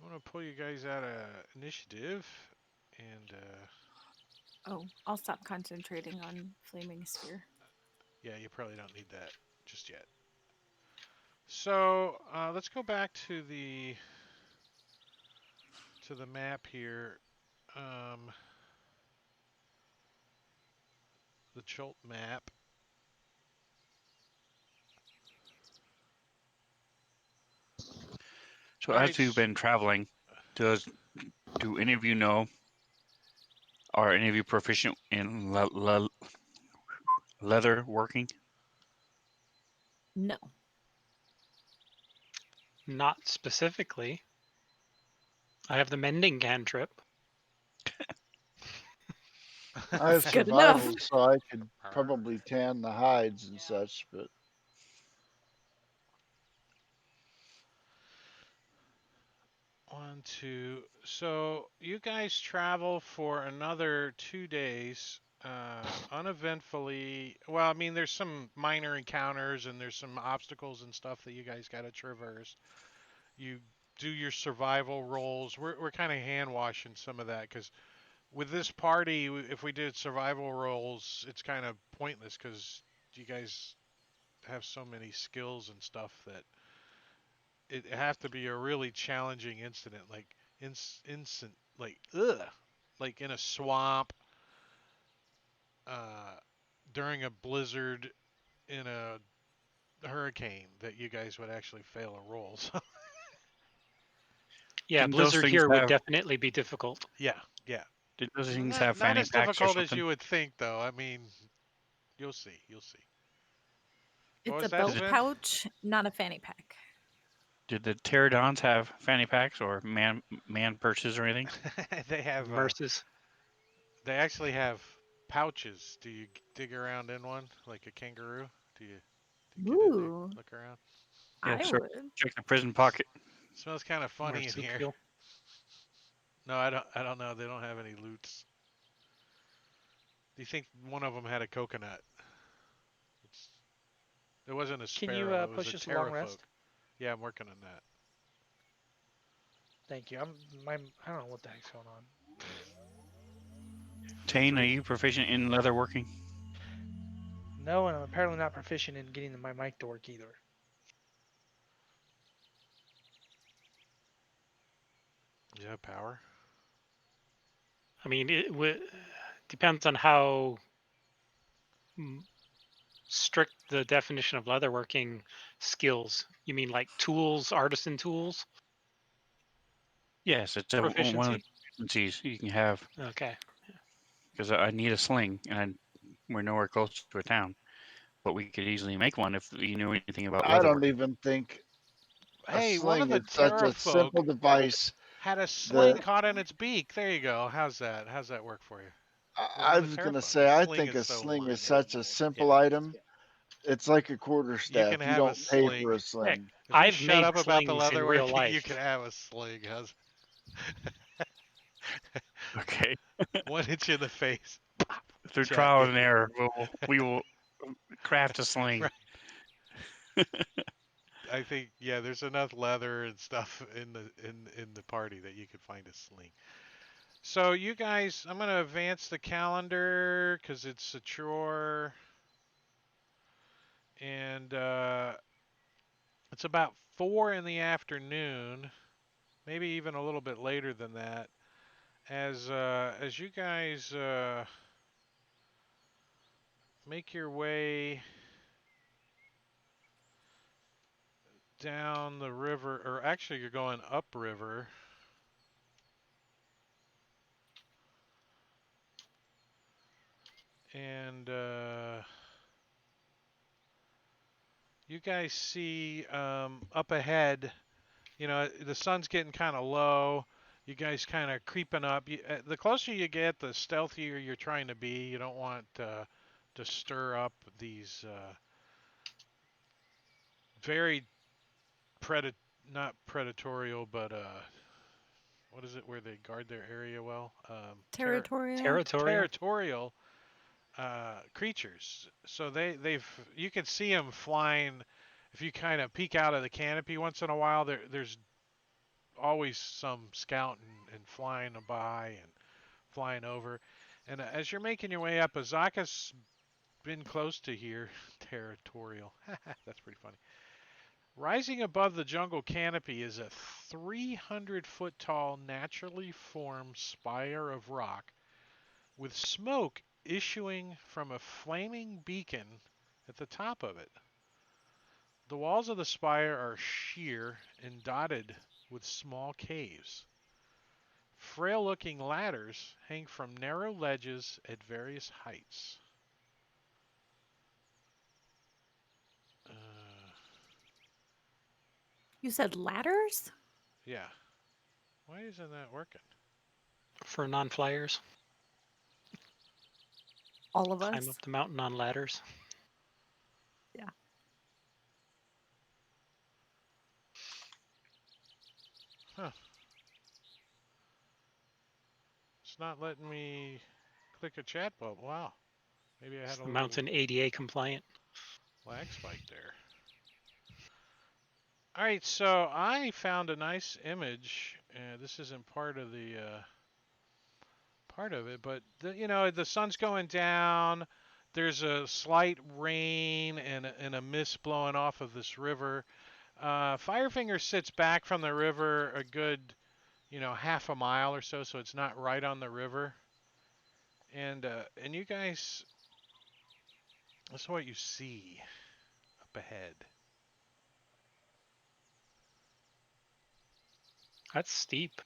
gonna pull you guys out of initiative, and Oh, I'll stop concentrating on flaming sphere. yeah, you probably don't need that just yet. So let's go back to the map here, um, the Chult map. So All right. as we've been traveling, do any of you know, are any of you proficient in leather working? No. Not specifically. I have the mending cantrip. I have That's good enough. survival, so I could probably tan the hides and such, but One, two. So you guys travel for another 2 days, uneventfully. Well, I mean, there's some minor encounters and there's some obstacles and stuff that you guys got to traverse. You do your survival rolls. We're kind of hand washing some of that because with this party, if we did survival rolls, it's kind of pointless because you guys have so many skills and stuff that it have to be a really challenging incident, like instant, like ugh, like in a swamp, uh, during a blizzard, in a hurricane, that you guys would actually fail a roll. So Yeah, Didn't those blizzard things here would have definitely be difficult. yeah, yeah, did those things not have not fanny as packs or difficult as something? you would think, though. I mean, you'll see, you'll see. What It's was a that, Did belt it, Sven? pouch, not a fanny pack. did the pterodons have fanny packs or man purses or anything? They have Merces. they actually have pouches. Do you dig around in one like a kangaroo? Do you get in there, Ooh, look around? Yeah, I sir. would. Check the prison pocket. Smells kind of funny in here. Marsupial. No, I don't. I don't know. They don't have any loots. Do you think one of them had a coconut? It's, it wasn't a Can you sparrow. It was a push us a long terrafolk. rest? Yeah, I'm working on that. Thank you. I don't know what the heck's going on. Tane, are Three. you proficient in leather working? No, and I'm apparently not proficient in getting my mic to work either. Do you have power? I mean, depends on how strict the definition of leatherworking skills. You mean like tools, artisan tools, Yes, it's one of the proficiency? proficiencies you can have Okay. because I need a sling and we're nowhere close to a town. But we could easily make one if you knew anything about I don't leatherwork. even think a Hey, one of sling the is such a terrafolk simple device. had a sling The caught in its beak. There you go. How's that? How's that work for you? One I of the was gonna terrafolk. A say I sling think is a so sling is minor. such a simple Yeah. item. It's like a You can quarterstaff. You have a don't pay for sling. a Heck, sling. If you I've shut made up about the slings in real leatherworking, you life. can have a sling. How's Okay. 1 inch in the face? Through Jabbed trial in. and error, we will craft a sling. Right. I think yeah, there's enough leather and stuff in the party that you could find a sling. So you guys, I'm gonna advance the calendar because it's a chore, and it's about 4 in the afternoon, maybe even a little bit later than that. As you guys make your way down the river, or actually you're going upriver, and you guys see up ahead, the sun's getting kind of low. You guys kind of creeping up. The closer you get, the stealthier you're trying to be. You don't want to stir up these very predat not predatorial, but what is it where they guard their area well? Territorial. Territorial. Territorial creatures. So they've you can see them flying. If you kind of peek out of the canopy once in a while, there's always some scouting and flying by and flying over. And as you're making your way up, Azaka's been close to here. Territorial. That's pretty funny. Rising above the jungle canopy is a 300-foot tall, naturally formed spire of rock with smoke issuing from a flaming beacon at the top of it. The walls of the spire are sheer and dotted with small caves. Frail looking ladders hang from narrow ledges at various heights. Uh, You said ladders? yeah. Why isn't that working? For non-flyers. All of Climb us? up the mountain on ladders. Yeah. Huh. It's not letting me click a chat bubble. Wow. Maybe I Is had a the little mountain ADA compliant? lag spike there. All right, so I found a nice image. This isn't part of it, but the sun's going down. There's a slight rain and a mist blowing off of this river. Firefinger sits back from the river a good, half a mile or so, so it's not right on the river. And you guys, that's what you see up ahead. That's steep.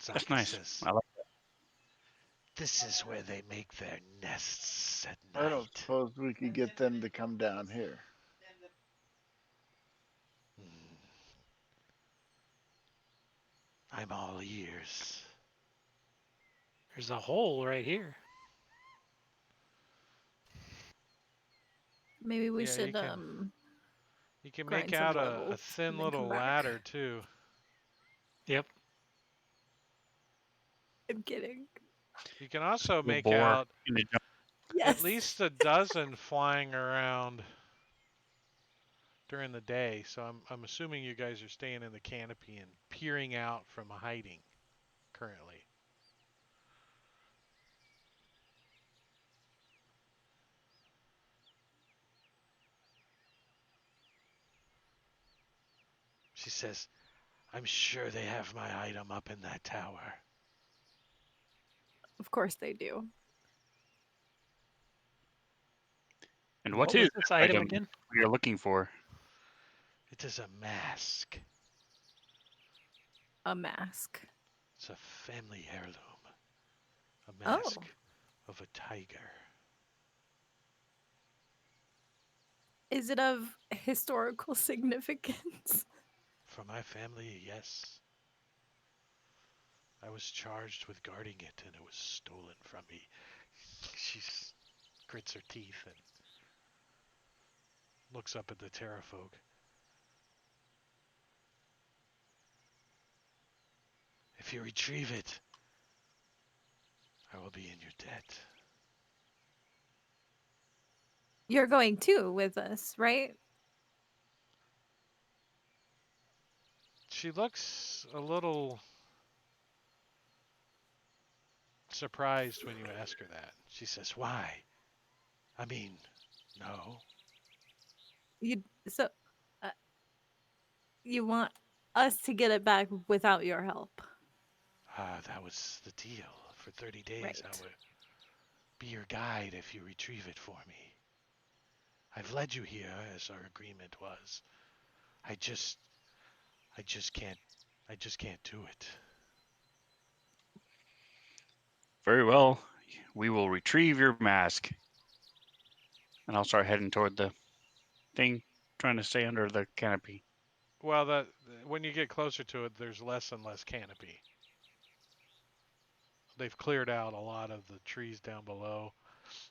That's Zaka nice. says, I like. "This is where they make their nests at I don't night." suppose we could get them to come down here. Hmm, I'm all ears. There's a hole right here. Maybe we Yeah, should you can make grind some out a levels thin and then come little back. ladder too. Yep. I'm kidding. You can also The make boar out in the jungle. at Yes. least a dozen flying around during the day. So I'm assuming you guys are staying in the canopy and peering out from hiding currently. She says, "I'm sure they have my item up in that tower." Of course they do. And what What is was this that item item again? we are looking for? It is a mask. A mask. It's a family heirloom. A Oh. mask of a tiger. Is it of historical significance? For my family, yes. I was charged with guarding it and it was stolen from me. She grits her teeth and looks up at the terrafolk. If you retrieve it, I will be in your debt. You're going too with us, right? She looks a little surprised when you ask her that. She says, "Why? I mean, no." You so uh, you want us to get it back without your help, Ah, that was the deal. For 30 days, I right? would be your guide if you retrieve it for me. I've led you here as our agreement was. I just, I just can't, I just can't do it. Very well. We will retrieve your mask. and I'll start heading toward the thing, trying to stay under the canopy. Well, when you get closer to it, there's less and less canopy. They've cleared out a lot of the trees down below.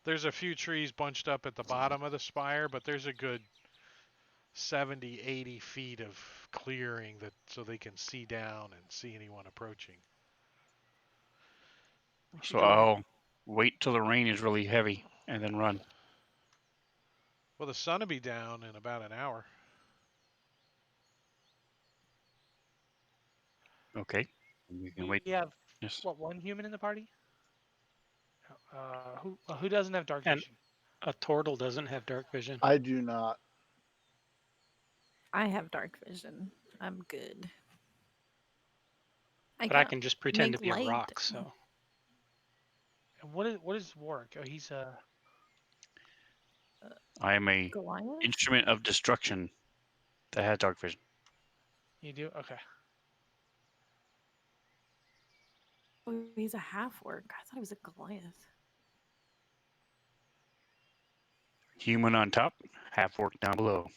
There's a few trees bunched up at the bottom of the spire, but there's a good 70, 80 feet of clearing that so they can see down and see anyone approaching. We should So go ahead. I'll wait till the rain is really heavy and then run. Well, the sun will be down in about an hour. Okay. We can We wait. have Yes. what, one human in the party? Who doesn't have dark And vision? a turtle doesn't have dark vision. I do not. I have dark vision. I'm good. But I can't can just pretend to make be a light. rock, so And what is Warwick? Oh, he's I am a Goliath? instrument of destruction that has dark vision. you do okay. Oh, he's a half orc. I thought he was a Goliath. Human on top, half orc down below.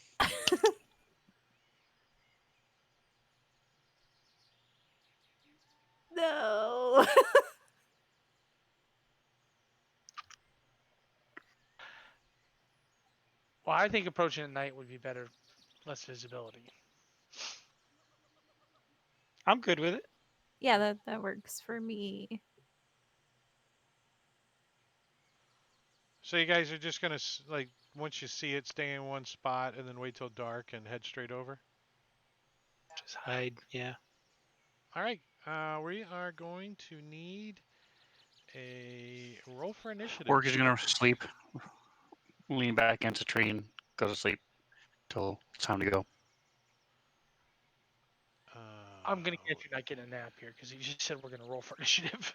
No. Well, I think approaching at night would be better, less visibility. I'm good with it. Yeah, that works for me. So you guys are just gonna like once you see it, stay in one spot and then wait till dark and head straight over. Just hide. Yeah. All right. We are going to need a roll for initiative. Orc is gonna sleep, lean back against a tree, and go to sleep till it's time to go. I'm gonna get you not getting a nap here because you just said we're gonna roll for initiative.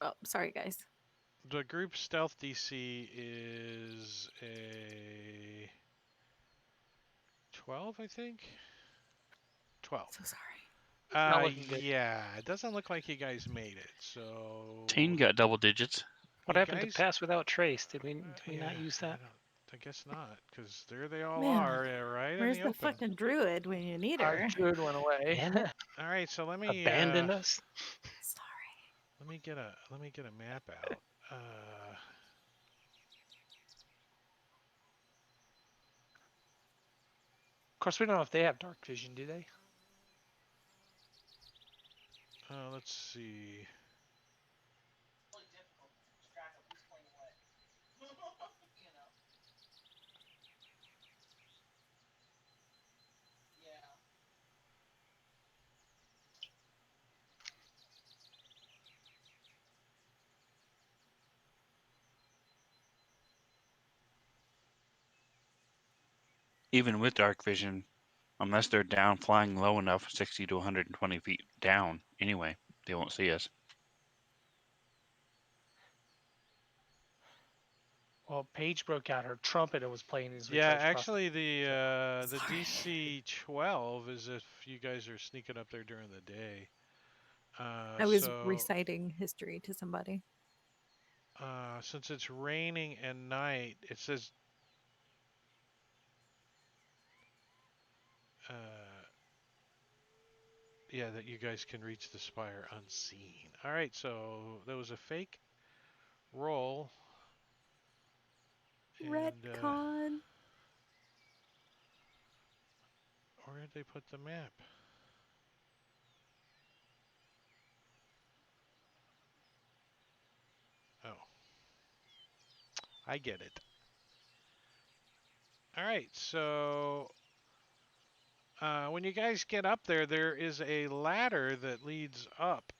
Oh, sorry, guys. The group stealth DC is a 12, I think. 12. So sorry. Not looking good. Yeah, it doesn't look like you guys made it. So Tane got double digits. What you happened guys, to pass without trace? Did we yeah, not use that? I guess not, because there they all Man, are, right in where's the the open. fucking druid when you need Our her? druid went away. Damn it! All right, so Abandoned us. Sorry. let me get a map out. Of course, we don't know if they have dark vision, do they? Let's see. Even with dark vision, unless they're down flying low enough, 60 to 120 feet down, anyway, they won't see us. Well, Paige broke out her trumpet and was playing as we Yeah, charged across. actually, the Sorry. DC 12 is if you guys are sneaking up there during the day. I was So reciting history to somebody. since it's raining at night, it says uh, yeah that you guys can reach the spire unseen. All right, so that was a fake roll, and Retcon. where did they put the map? Oh, I get it. All right, so when you guys get up there, there is a ladder that leads up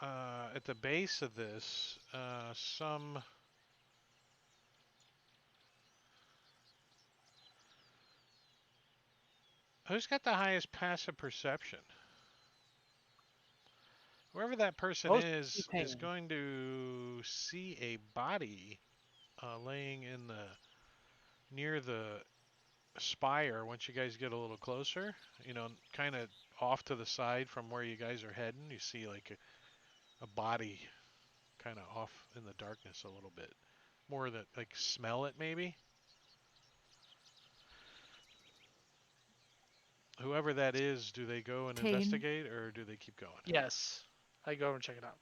at the base of this. Who's got the highest passive perception? Whoever that person Most is Pain. going to see a body laying in the near the spire. Once you guys get a little closer, kind of off to the side from where you guys are heading, you see like a body kind of off in the darkness a little bit. More that like smell it maybe. Whoever that is, do they go and Tane. investigate or do they keep going? Yes. I go over and check it out.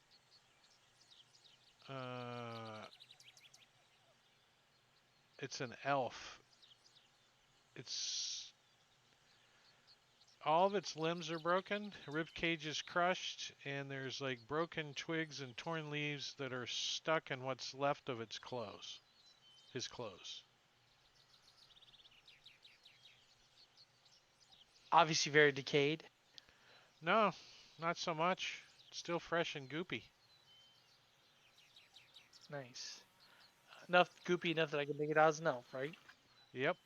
Uh, it's an elf. It's all of its limbs are broken, rib cage is crushed, and there's like broken twigs and torn leaves that are stuck in what's left of its clothes. His clothes. Obviously very decayed. No, not so much. Still fresh and goopy. Nice. Enough goopy enough that I can make it out as an elf, right? Yep.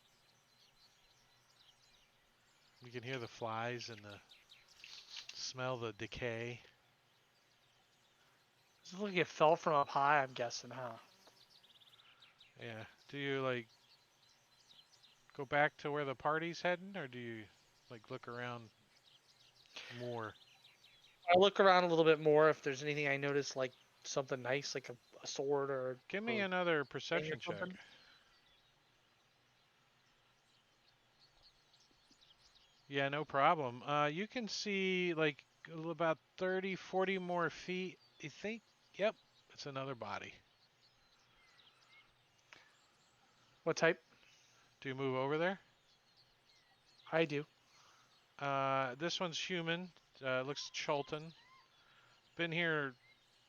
You can hear the flies and smell the decay. Does it look like it fell from up high, I'm guessing, huh? Yeah. Do you like go back to where the party's heading, or do you like look around more? I'll look around a little bit more if there's anything I notice, like something nice, like a sword or Give a me another thing or perception check. something. Yeah, no problem. You can see like about 30, 40 more feet. You think? Yep, it's another body. What type? Do you move over there? I do. This one's human. Looks Chultan. Been here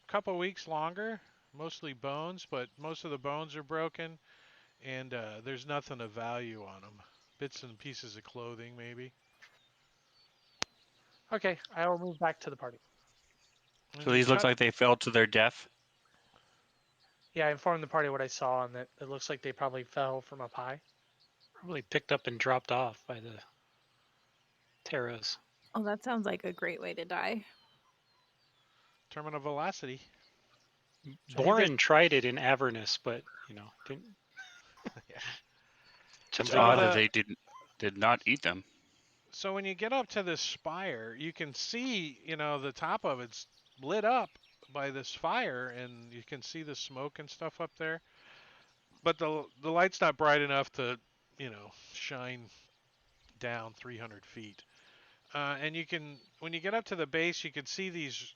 a couple weeks longer. Mostly bones, but most of the bones are broken, and there's nothing of value on them. Bits and pieces of clothing, maybe. Okay, I will move back to the party. And So you these look cut. like they fell to their death. Yeah, I informed the party what I saw, and that it looks like they probably fell from up high. Probably picked up and dropped off by the Terras. Oh, that sounds like a great way to die. Terminal velocity. I think there's Boren tried it in Avernus, but didn't. Yeah. Took It's a So odd while. that the they did not eat them. so when you get up to this spire, you can see, the top of it's lit up by this fire, and you can see the smoke and stuff up there. But the light's not bright enough to, shine down 300 feet. And you can, when you get up to the base, you can see these,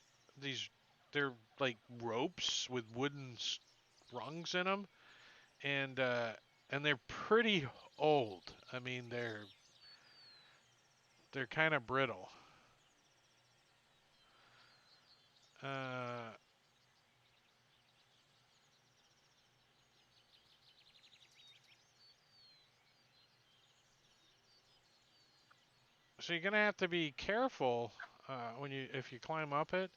they're like ropes with wooden rungs in them, and they're pretty old. I mean, they're kind of brittle. Uh, so you're gonna have to be careful when if you climb up it,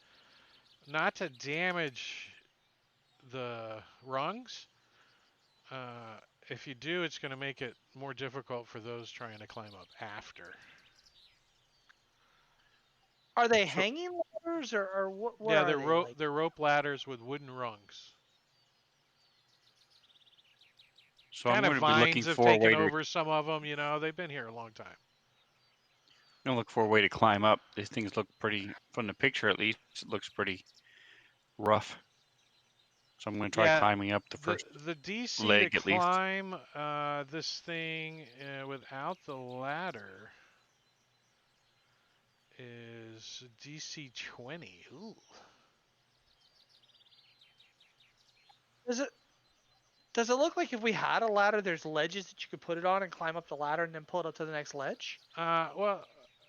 not to damage the rungs. Uh, if you do, it's gonna make it more difficult for those trying to climb up after. Are they So hanging ladders or what Yeah, are they like? they're rope ladders with wooden rungs. so I'm Kind of going to be looking vines have for a taken way to over some of them. They've been here a long time. climb up. These things look pretty, from the picture at least. It looks pretty rough. So I'm going to try Yeah, climbing up the the first the DC to leg at least. climb this thing without the ladder is DC 20. Ooh. Does it does it look like if we had a ladder, there's ledges that you could put it on and climb up the ladder and then pull it up to the next ledge? Well,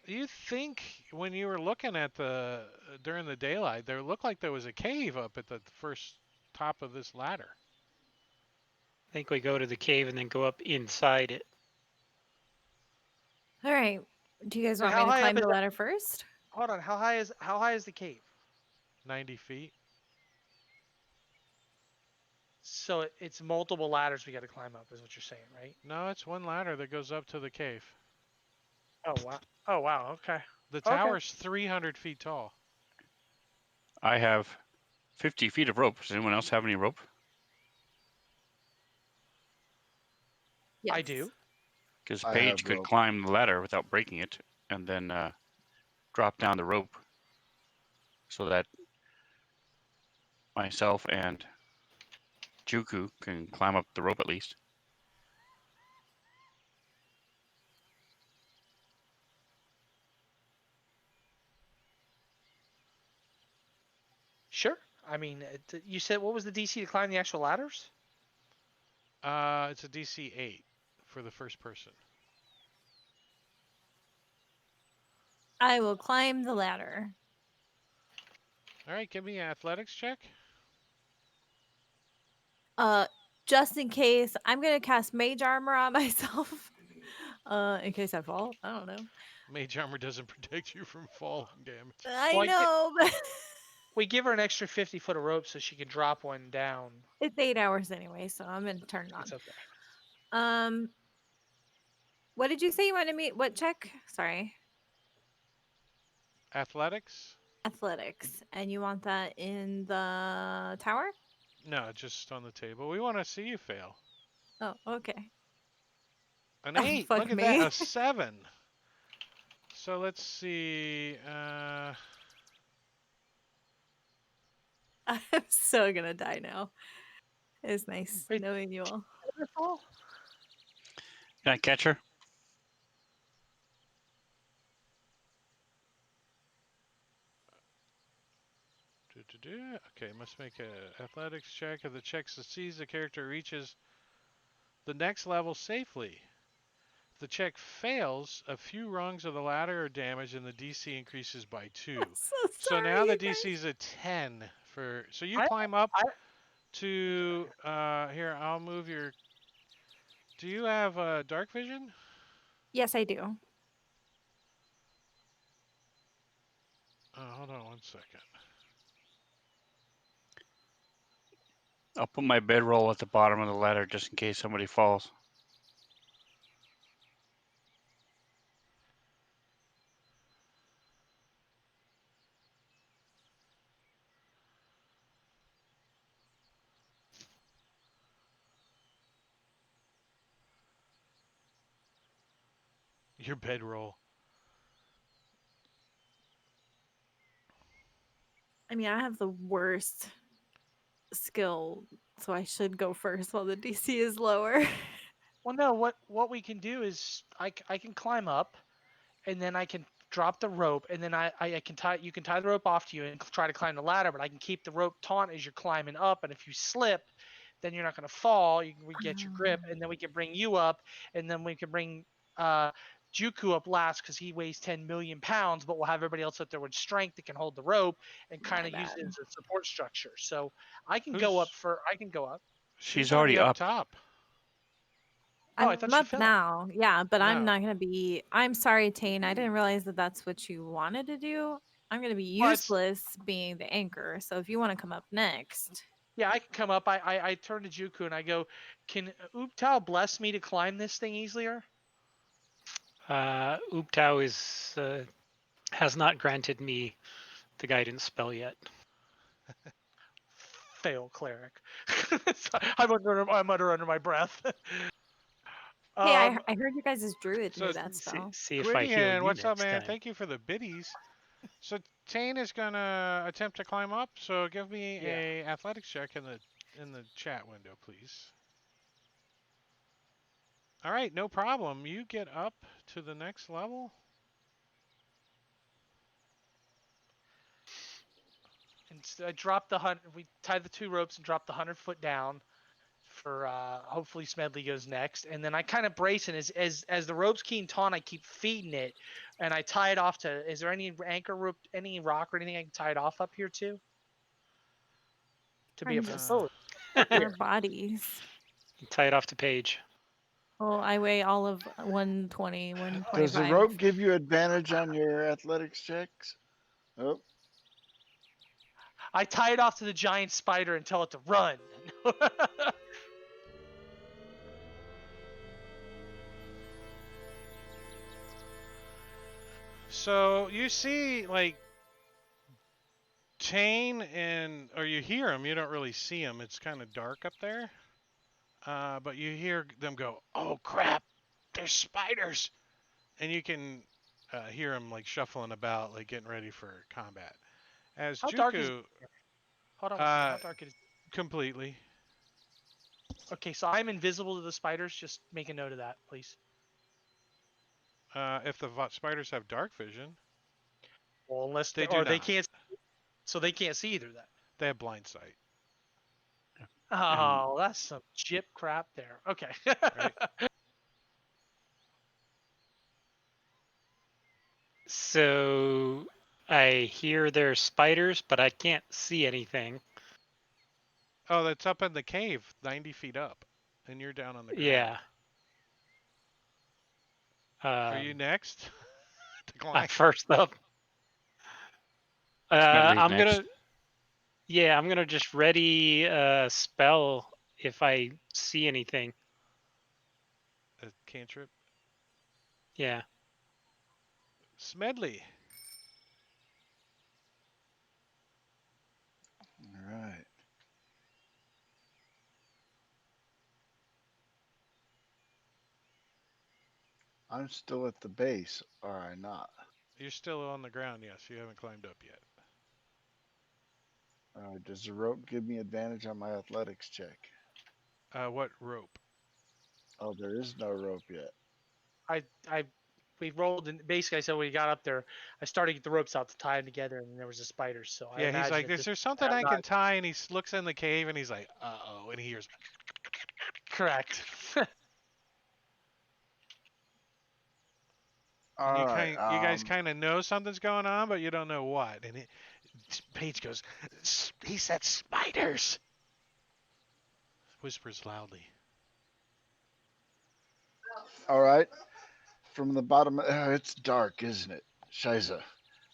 you think when you were looking at the during the daylight, there looked like there was a cave up at the first top of this ladder. I think we go to the cave and then go up inside it. All right. Do you guys Wait, want me how to high up climb is the that? ladder first? Hold on, how high is the cave? 90 feet. So it's multiple ladders we got to climb up, is what you're saying, right? No, it's one ladder that goes up to the cave. Oh wow. Oh wow. Okay. The Okay. tower's 300 feet tall. I have 50 feet of rope. Does anyone else have any rope? Yes. I do. Because I Paige have could rope. climb the ladder without breaking it and then drop down the rope so that myself and Juku can climb up the rope at least. Sure. I mean, you said what was the DC to climb the actual ladders? It's a DC 8 for the first person. I will climb the ladder. All right, give me an athletics check. Just in case, I'm gonna cast mage armor on myself. In case I fall. I don't know. Mage armor doesn't protect you from falling damage. I Well, know, but we give her an extra 50 foot of rope so she can drop one down. it's 8 hours anyway, so I'm gonna turn it on. It's okay. What did you say you wanted me? What check? Sorry, Athletics? athletics, and you want that in the tower? No, just on the table. We want to see you fail. Oh, okay. An Oh, 8. fuck Look at that. me. A 7. So let's see. I'm so gonna die now. It's nice Wait. knowing you all. Waterfall? Can I catch her? Okay, must make a athletics check. If the check succeeds, the character reaches the next level safely. If the check fails, a few rungs of the ladder are damaged and the DC increases by 2. I'm so So sorry. now the you guys. DC is a 10 for. So you I- climb up I- to here. I'll move your. Do you have dark vision? Yes, I do. Hold on 1 second. I'll put my bedroll at the bottom of the ladder just in case somebody falls. Your bedroll. I mean, I have the worst skill, so I should go first while the DC is lower. Well, no. What we can do is I can climb up, and then I can drop the rope, and then I can tie. You can tie the rope off to you and try to climb the ladder, but I can keep the rope taut as you're climbing up, and if you slip, then you're not going to fall. You can get your grip, and then we can bring you up, and then we can bring uh, Juku up last because he weighs 10 million pounds, but we'll have everybody else up there with strength that can hold the rope and My kind of use bad. it as a support structure. So I can go up Who's for. I can go up. Who's She's already already up up. top? Oh, I I'm thought she up fell. now. Yeah, but I'm No. not gonna be. I'm sorry, Tane. I didn't realize that that's what you wanted to do. I'm gonna be Well, it's useless being the anchor. So if you want to come up next, yeah. I can come up. I turn to Juku and I go, "Can Ooptao bless me to climb this thing easier?" Ooptao is has not granted me the guidance spell yet. Fail cleric. I'm under my breath. hey, um, I heard you guys' druid So knew that spell. See if I heal Gwydion, you what's up, next man? time. Thank you for the biddies. So Tane is gonna attempt to climb up. So give me Yeah. a athletics check in the chat window, please. All right, no problem. You get up to the next level. And I dropped the 100. We tied the 2 ropes and dropped the 100 foot down for hopefully Smedley goes next, and then I kind of brace, and as the ropes keep taut, I keep feeding it, and I tie it off to. Is there any anchor rope, any rock or anything I can tie it off up here to? To be a I'm just Uh, oh, our here. bodies. Tie it off to Paige. Well, I weigh all of 120, Does the 125. rope give you advantage on your athletics checks? Oh, I tie it off to the giant spider and tell it to run. so you see, like Tane or you hear him. You don't really see him. It's kind of dark up there. But you hear them go, "Oh crap! There's spiders!" And you can hear him like shuffling about, like getting ready for combat. As How dark is? Juku, Hold on one second. How dark it is? Completely. Okay, so I'm invisible to the spiders. Just make a note of that, please. If the spiders have dark vision, Well, unless they do or they not. can't, so they can't see either. Then. They have blind sight, And Oh, that's some chip crap there. Okay. right? So I hear there's spiders, but I can't see anything. Oh, that's up in the cave, 90 feet up, and you're down on the ground. Yeah. Are you next to I'm climb? first up. Smedley's I'm next. gonna, yeah, I'm gonna just ready a spell if I see anything. A cantrip. Yeah. Smedley. All right. I'm still at the base, are I not? You're still on the ground, yes. You haven't climbed up yet. Does the rope give me advantage on my athletics check? What rope? Oh, there is no rope yet. I we rolled and basically I said when we got up there, I started to get the ropes out to tie them together, and there was a spider. So I Yeah, he's imagine like, at is this there point something I'm I can not tie? And he looks in the cave and he's like, uh-oh. And he hears, correct. and All right. you guys kind of know something's going on, but you don't know what. And Paige goes, he said spiders. Whispers loudly. All right. From the bottom, it's dark, isn't it? Shiza.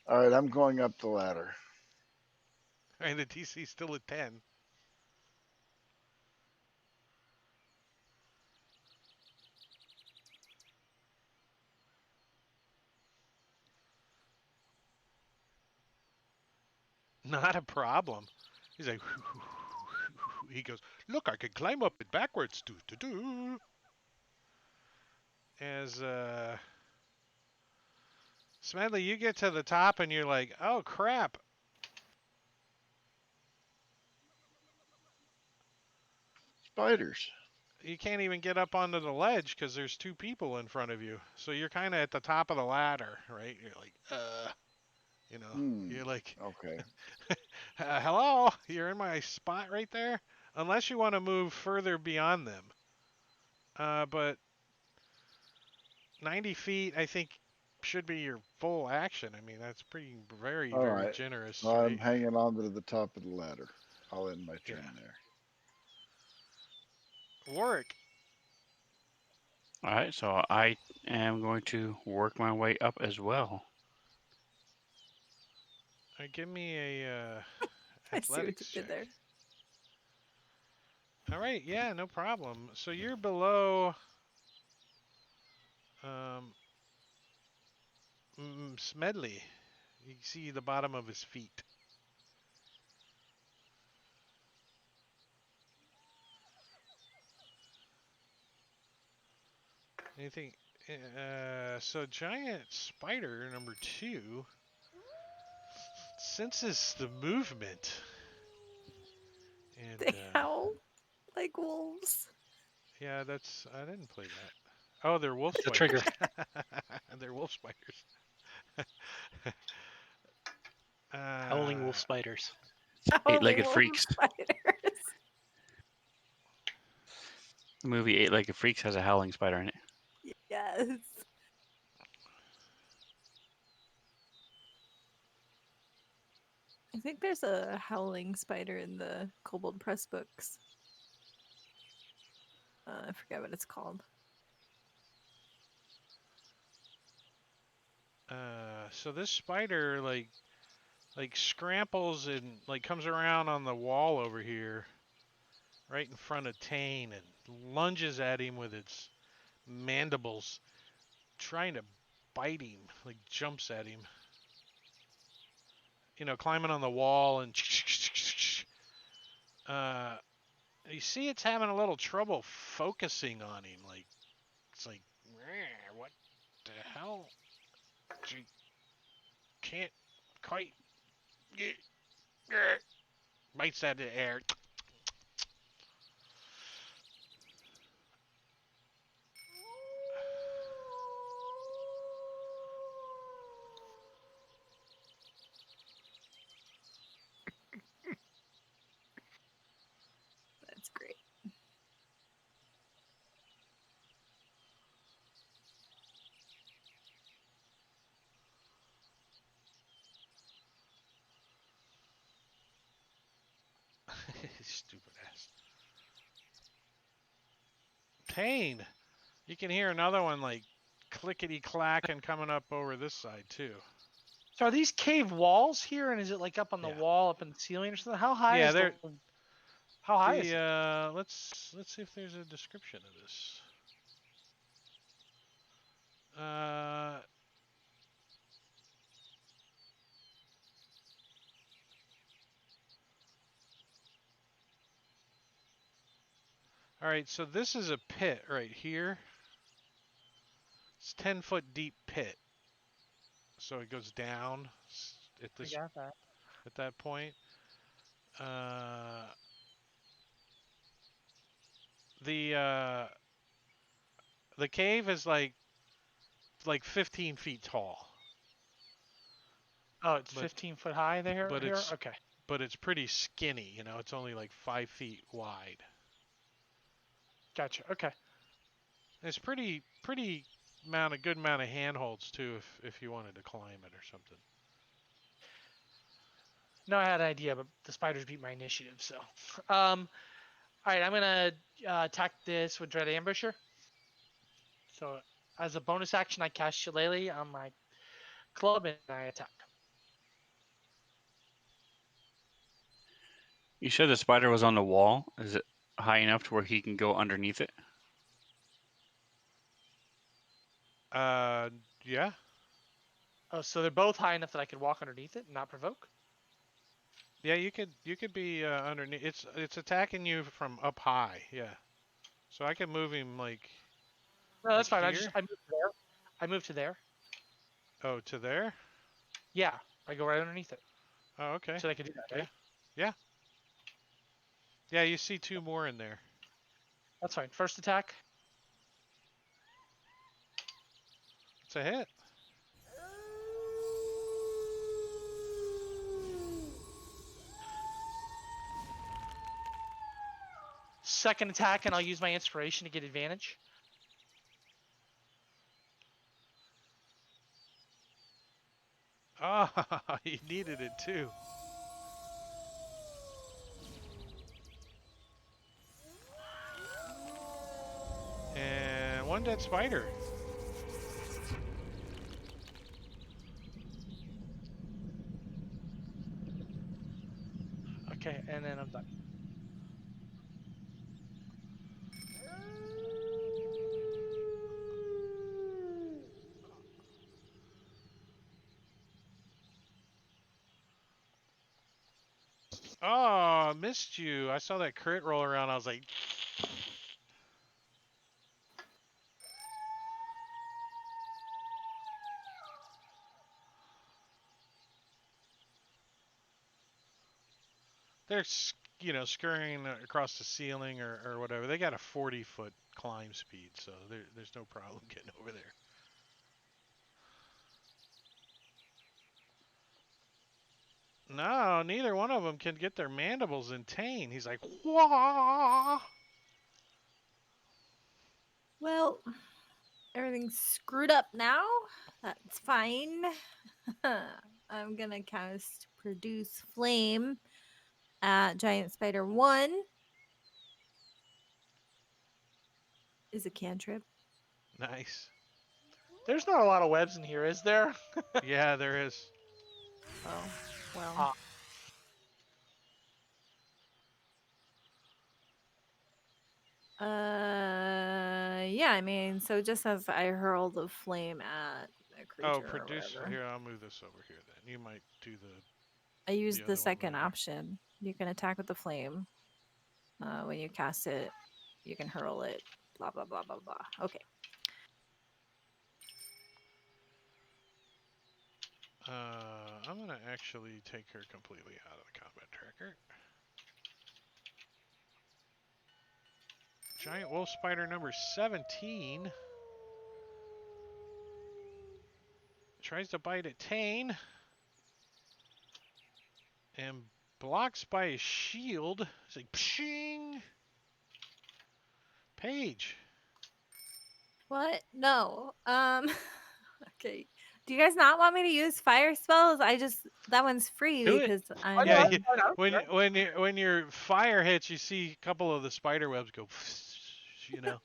All right, I'm going up the ladder. And the DC's still at 10. Not a problem. He's like, he goes, look, I can climb up it backwards. Do, do, do. As Smedley, you get to the top and you're like, oh crap. Spiders. You can't even get up onto the ledge because there's two people in front of you. So you're kind of at the top of the ladder, right? You're like, you know, Hmm. you're like, Okay. hello, you're in my spot right there. Unless you want to move further beyond them. But 90 feet, I think, should be your full action. I mean, that's pretty, very, All very right. generous, Well, I'm right? hanging on to the top of the ladder. I'll end my Yeah. turn there. Warwick, All right, so I am going to work my way up as well. give me a I see what you athletics did check. there. All right, yeah, no problem. So you're below um, Smedley. You see the bottom of his feet. Anything? So giant spider number 2 senses the movement, and They howl like wolves. yeah, that's I didn't play that. Oh, they're wolf It's a spiders. trigger. They're wolf spiders. Howling uh, wolf spiders. Howling Eight-legged wolf freaks. spiders. The movie Eight-Legged Freaks has a howling spider in it. Yes. I think there's a howling spider in the Kobold Press books. I forget what it's called. so this spider like scramples and like comes around on the wall over here, right in front of Tane, and lunges at him with its mandibles, trying to bite him. Like jumps at him. You know, climbing on the wall and uh, you see it's having a little trouble focusing on him. Like it's like, what the hell? She can't quite get. bites at the air. That's great. Stupid ass. Pain. You can hear another one like clickety clack and coming up over this side too. So are these cave walls here, and is it like up on the Yeah. wall, up in the ceiling or something? How high Yeah, is they're the? How high is it? let's see if there's a description of this. Uh all right, so this is a pit right here. It's 10-foot deep pit. So it goes down at I this got that. at that point. Uh the uh the cave is like 15 feet tall. Oh, it's But 15 foot high there. but Here. it's Okay. but it's pretty skinny, you know, it's only like 5 feet wide. Gotcha. Okay. It's pretty good amount of handholds too if you wanted to climb it or something. No, I had an idea, but the spiders beat my initiative. So, all right, I'm gonna attack this with Dread Ambusher. So, as a bonus action, I cast Shillelagh on my club and I attack. You said the spider was on the wall. Is it high enough to where he can go underneath it? Uh yeah. Oh, so they're both high enough that I could walk underneath it and not provoke. Yeah, you could be underneath. It's attacking you from up high. Yeah. So I can move him No, like that's fine. here. I moved to there. I moved to there. Oh, to there? Yeah, I go right underneath it, Oh, okay. so they could do that, Yeah. right? Yeah. Yeah, you see two more in there. That's fine. First attack. It's a hit. Second attack, and I'll use my inspiration to get advantage. Oh, you needed it too. And one dead spider. Okay, and then I'm done. Oh, I missed you. I saw that crit roll around. I was like, they're scurrying across the ceiling or whatever. They got a 40-foot climb speed, so there's no problem getting over there. No, neither one of them can get their mandibles intained. He's like, wah. Well, everything's screwed up now. That's fine. I'm gonna cast Produce Flame at Giant Spider 1. Is a cantrip. Nice. There's not a lot of webs in here, is there? Yeah, there is. Oh, well. Ah. Yeah, I mean, so just as I hurl the flame at a Oh, creature or produce. whatever, Here, I'll move this over here then. You might do I the used the other one second later. option. You can attack with the flame. When you cast it, you can hurl it. Blah, blah, blah, blah, blah. Okay. I'm gonna actually take her completely out of the combat tracker. Giant wolf spider number 17 tries to bite at Tane and blocks by his shield. It's like pshing. Paige. What? No. Okay. Do you guys not want me to use fire spells? That one's free Do it. because Oh, no, Yeah, I'm. that's fine. I don't care. when your fire hits, you see a couple of the spider webs go, you know.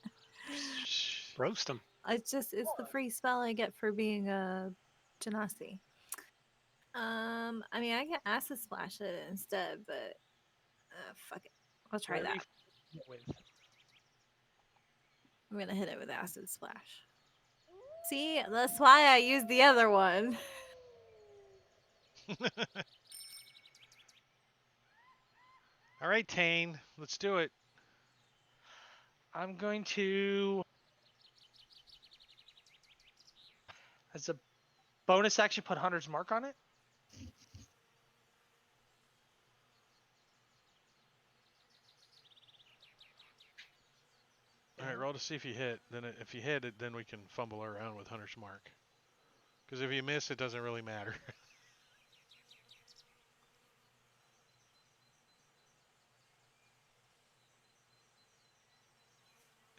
Roast them. It's the free spell I get for being a genasi. I mean I can acid splash it instead, but fuck it. I'll try Whatever you that. hit with. I'm gonna hit it with acid splash. See, that's why I used the other one. All right, Tane, let's do it. I'm going to, as a bonus action, put Hunter's Mark on it. All right, roll to see if you hit. Then if you hit it, then we can fumble around with Hunter's Mark. Because if you miss, it doesn't really matter.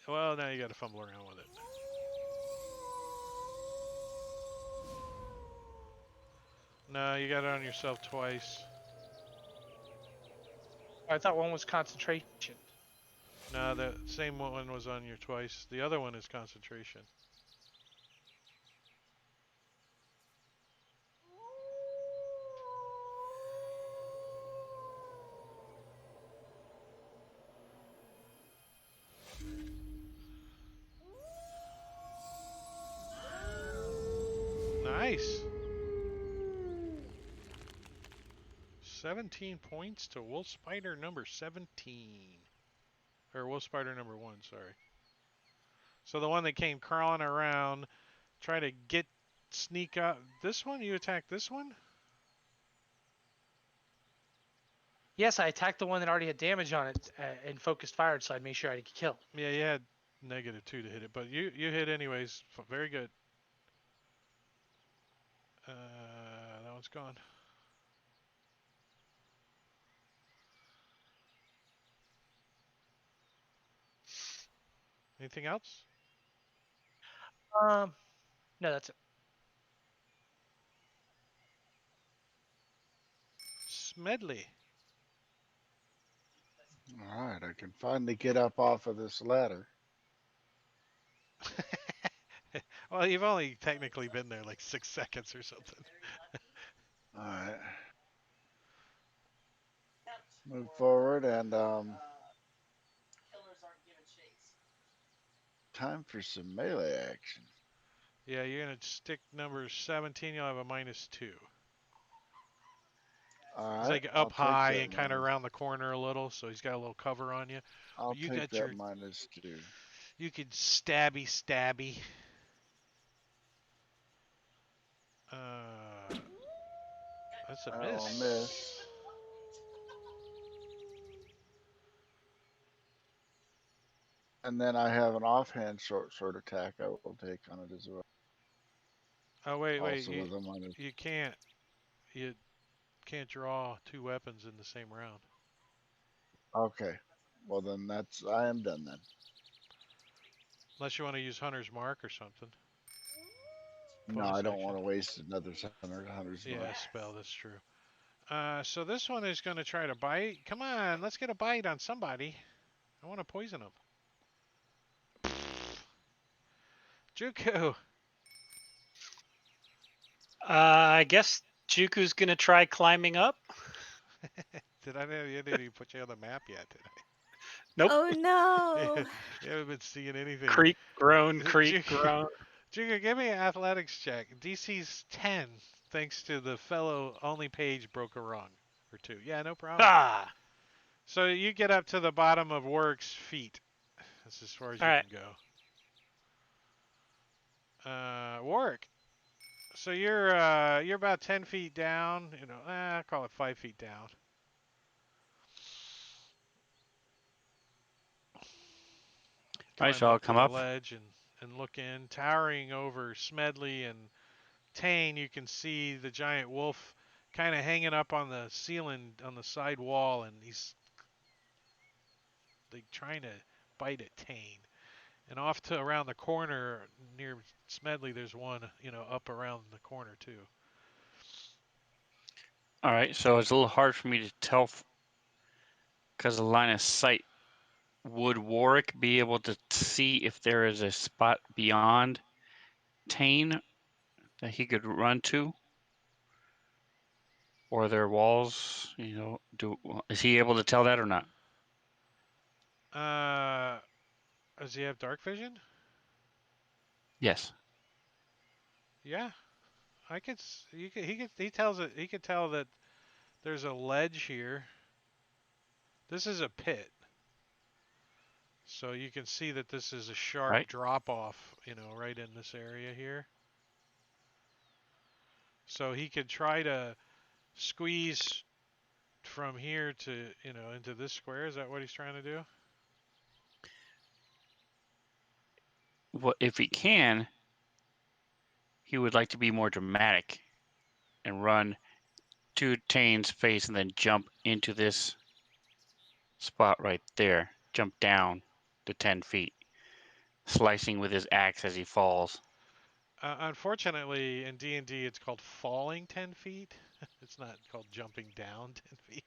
Well, now you got to fumble around with it. No, you got it on yourself twice. I thought one was concentration. No, the same one was on you twice. The other one is concentration. Nice. 17 points to Wolf Spider number 17. Or Wolf Spider number 1, sorry. So the one that came crawling around, try to sneak up. This one? You attack this one? Yes, I attacked the one that already had damage on it and focused fired, so I made sure I could kill. Yeah, you had -2 to hit it, but you hit anyways. Very good. That one's gone. Anything else? No, that's it. Smedley. All right, I can finally get up off of this ladder. Well, you've only technically been there like 6 seconds or something. All right. Move forward and time for some melee action. Yeah, you're going to stick number 17. You'll have a -2. All He's right, like I'll up take high that and kind of minus. around the corner a little, so he's got a little cover on you. I'll But you take got that your, -2. you could stabby. Uh, that's a I'll miss. miss. And then I have an offhand short sword attack I will take on it as well. Oh wait, Also with a minus. you can't draw 2 weapons in the same round. Okay. Well then I am done then. Unless you want to use Hunter's Mark or something. No, Bonus I don't action. want to waste another hunter's Yeah, mark. spell, that's true. So this one is going to try to bite. Come on, let's get a bite on somebody. I want to poison him. Juku. I guess Juku's gonna try climbing up. Didn't even put you on the map yet, did Nope. Oh I? no. You haven't been seeing anything. Creak, groan, creak, Juku, groan. Juku, give me an athletics check. DC's 10, thanks to the fellow only page broke a rung or 2. Yeah, no problem. Ah. So you get up to the bottom of Work's feet. That's as far as All you right. can go. Warwick. So you're about 10 feet down. Call it 5 feet down. All right, climb so I'll up come the up. ledge and look in. Towering over Smedley and Tane, you can see the giant wolf kind of hanging up on the ceiling on the side wall, and he's like trying to bite at Tane. And off to around the corner near Smedley, there's one, up around the corner too. All right, so it's a little hard for me to tell because of the line of sight. Would Warwick be able to see if there is a spot beyond Tane that he could run to? Or their walls, is he able to tell that or not? Uh, does he have dark vision? Yes. Yeah, I could. He tells it. He could tell that there's a ledge here. This is a pit, so you can see that this is a sharp Right. drop off. Right in this area here. So he could try to squeeze from here to into this square. Is that what he's trying to do? Well, if he can, he would like to be more dramatic and run to Tane's face and then jump into this spot right there. Jump down to 10 feet, slicing with his axe as he falls. Unfortunately, in D&D, it's called falling 10 feet. It's not called jumping down 10 feet.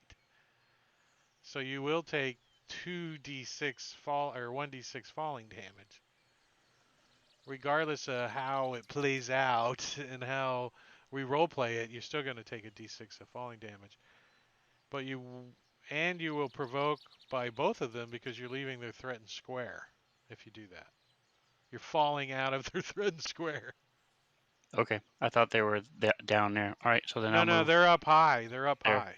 So you will take 2d6 fall or 1d6 falling damage. Regardless of how it plays out and how we roleplay it, you're still going to take a d6 of falling damage. But you will provoke by both of them because you're leaving their threatened square if you do that. You're falling out of their threatened square. Okay, I thought they were down there. All right, so then I'll No, move they're up high. They're up there. high.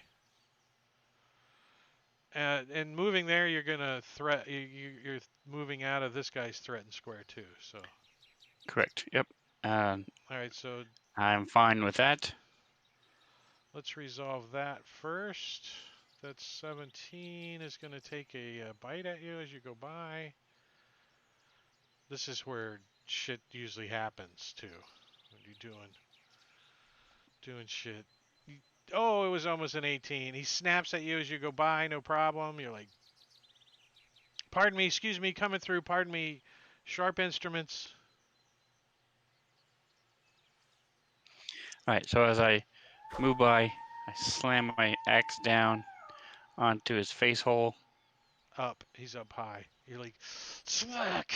And moving there, you're gonna You're moving out of this guy's threatened square too. So. Correct. Yep. All right. So I'm fine with that. let's resolve that first. That's 17 is gonna take a bite at you as you go by. This is where shit usually happens too. When you're doing shit. Oh, it was almost an 18. He snaps at you as you go by, no problem. You're like, pardon me, excuse me, coming through, pardon me, sharp instruments. All right, so as I move by, I slam my axe down onto his face hole. Up, he's up high. You're like, smack!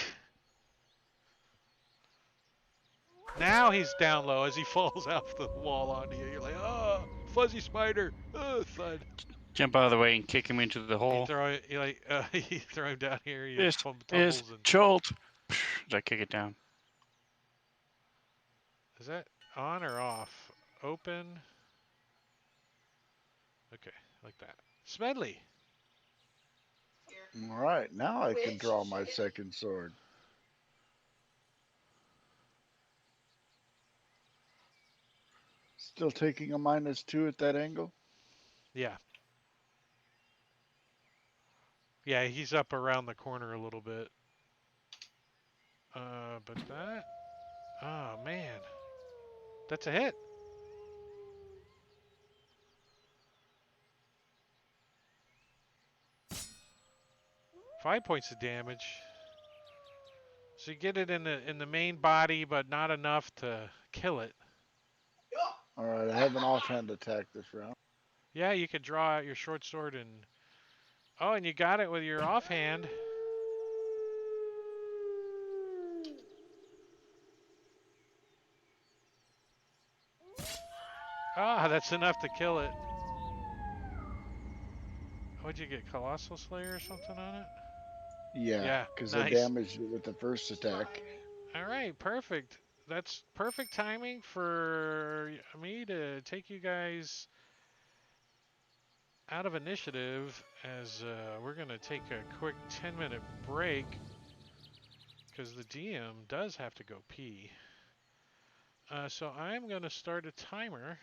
Now he's down low as he falls off the wall onto you. You're like, oh, fuzzy spider, oh, thud. Jump out of the way and kick him into the hole. You throw him down here. He This is tumbles and. Chult. As I kick it down. Is that on or off? Open. Okay, like that. Smedley. All right, now I can draw my second sword. Still taking a -2 at that angle? Yeah. Yeah, he's up around the corner a little bit. But that. Oh, man. That's a hit. Five points of damage. So you get it in the main body, but not enough to kill it. All right, I have an offhand attack this round. Yeah, you could draw out your short sword and. Oh, and you got it with your offhand. Ah, that's enough to kill it. What'd you get? Colossal Slayer or something on it? Yeah, Yeah, because I nice. damaged it with the first attack. All right, perfect. That's perfect timing for me to take you guys out of initiative as we're going to take a quick 10-minute break because the DM does have to go pee. So I'm going to start a timer.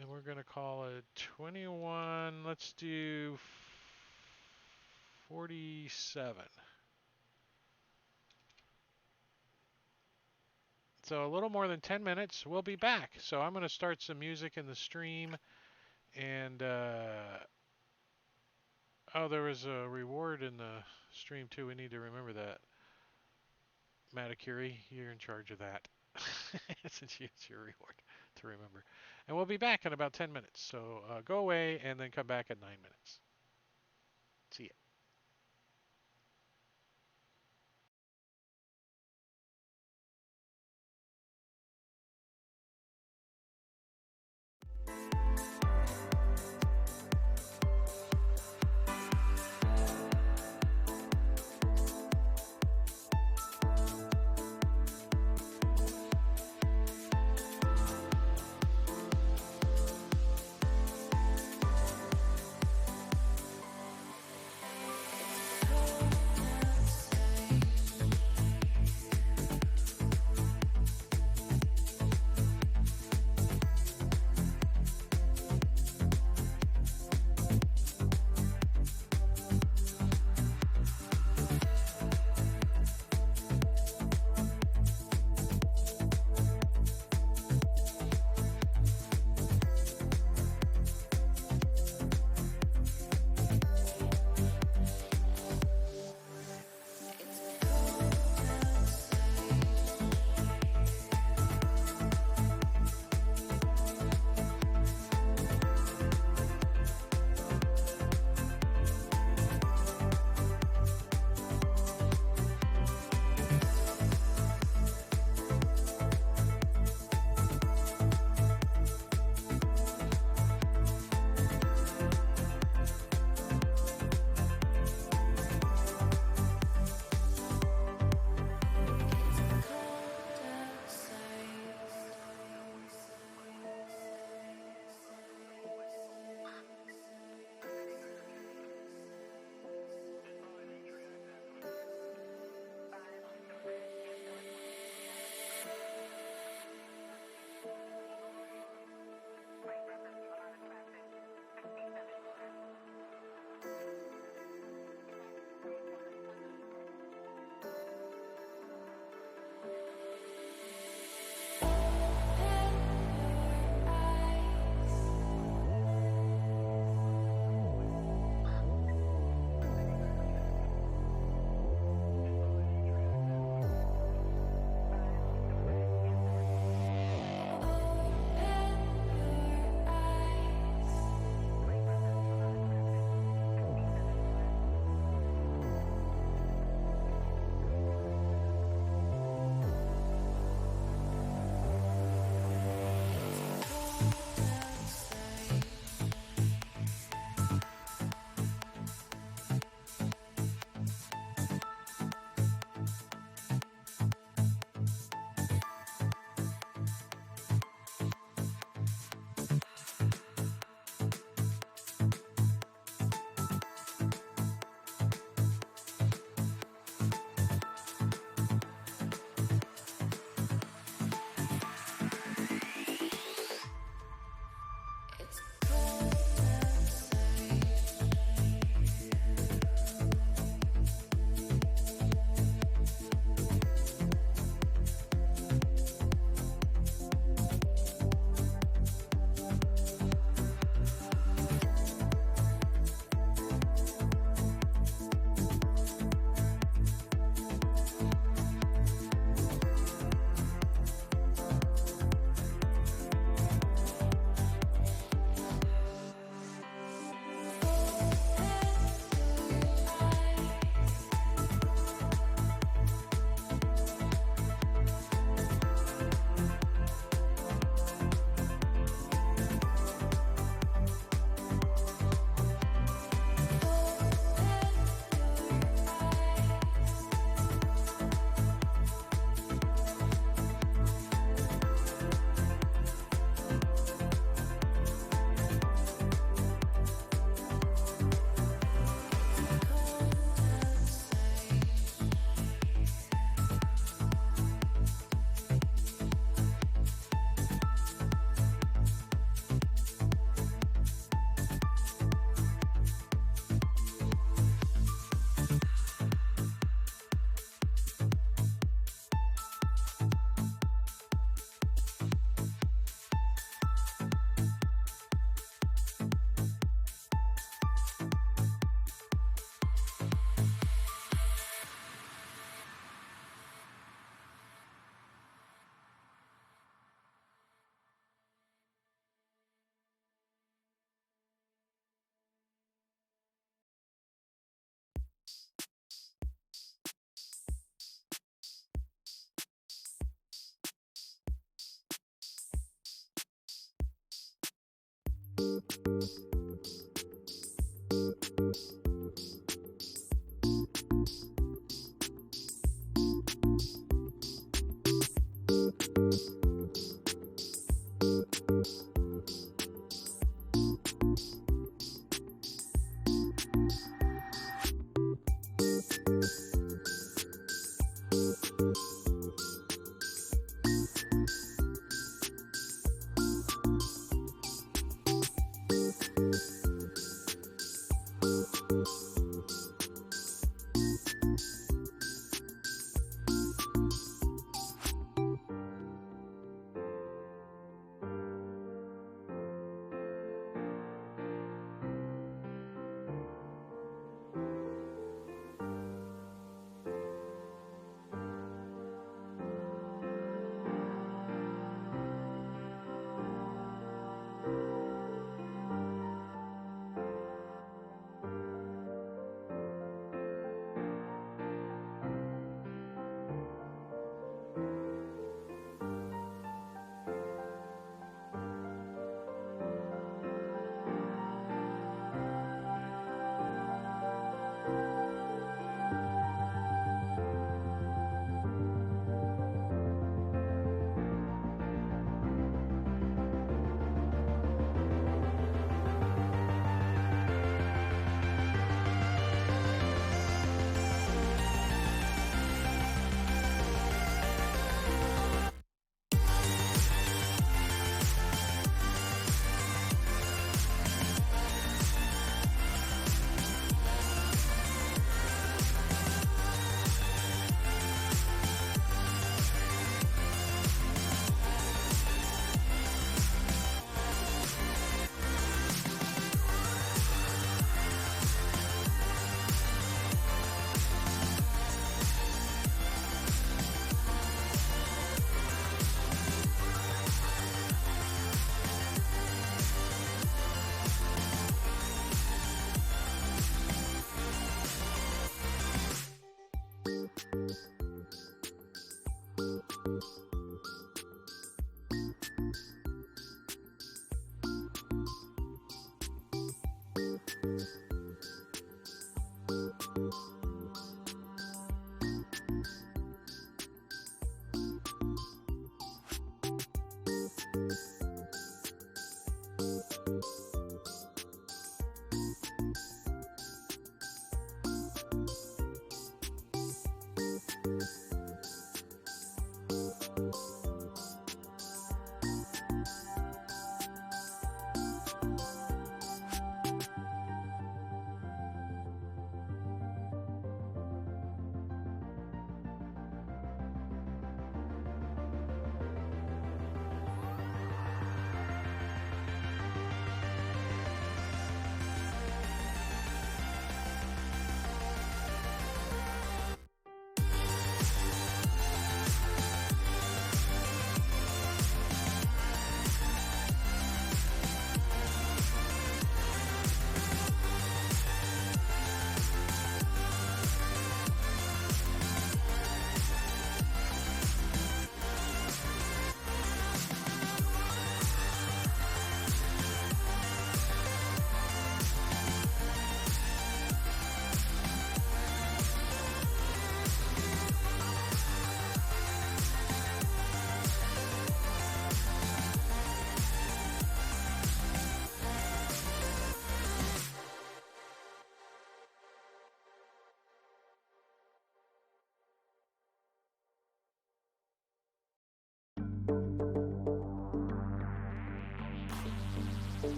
And we're going to call it 21. Let's do 47. So a little more than 10 minutes. We'll be back. So I'm going to start some music in the stream. And, oh, there was a reward in the stream, too. We need to remember that. Matakuri, you're in charge of that. Since it's your reward to remember. And we'll be back in about 10 minutes. So go away and then come back at 9 minutes. See ya.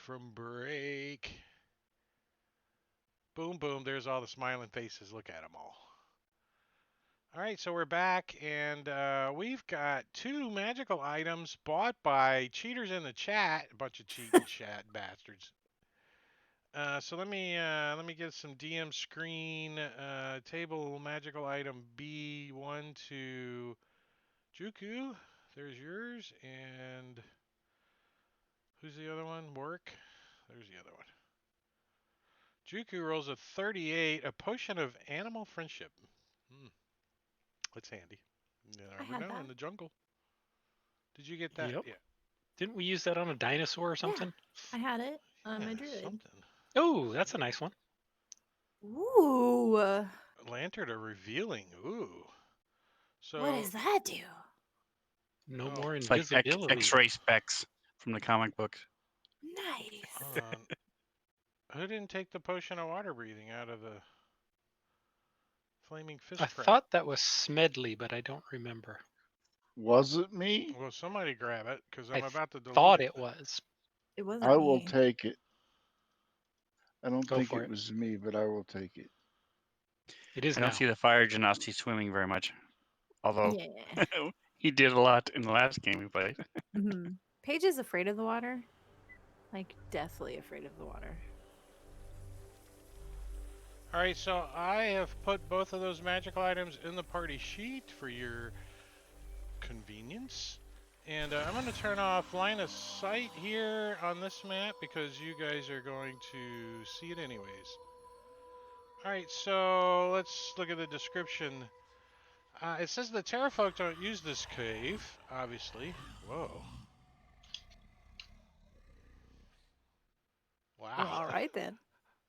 from break. Boom, boom. There's all the smiling faces. Look at them all. All right, so we're back, and we've got 2 magical items bought by cheaters in the chat. A bunch of cheating chat bastards. So let me get some DM screen. Table magical item B1 to Juku. There's yours, and who's the other one? Work. There's the other one. Juku rolls a 38, a potion of animal friendship. Hmm, that's handy. You I never had know that. in the jungle. Did you get that? Yep. Yeah. Didn't we use that on a dinosaur or something? I had it on Yeah, my druid. something. Oh, that's a nice one. Ooh. Lantern of revealing. Ooh. What So, does that do? No oh, more It's like invisibility. X-ray specs from the comic books. Nice. hold on. Who didn't take the potion of water breathing out of the flaming I fist trap? thought that was Smedley, but I don't remember. Was it me? Well, somebody grab it, because I I'm about to delete thought it. it was. It wasn't I will me. take it. I don't Go think for it it. was me, but I will take it. It is I don't now. see the fire genasi swimming very much, although Yeah. he did a lot in the last game we played. hmm Paige is afraid of the water. Like, deathly afraid of the water. All right, so I have put both of those magical items in the party sheet for your convenience. And I'm going to turn off line of sight here on this map because you guys are going to see it anyways. All right, so let's look at the description. It says the Terrafolk don't use this cave, obviously. Whoa. Well, Wow. all right then.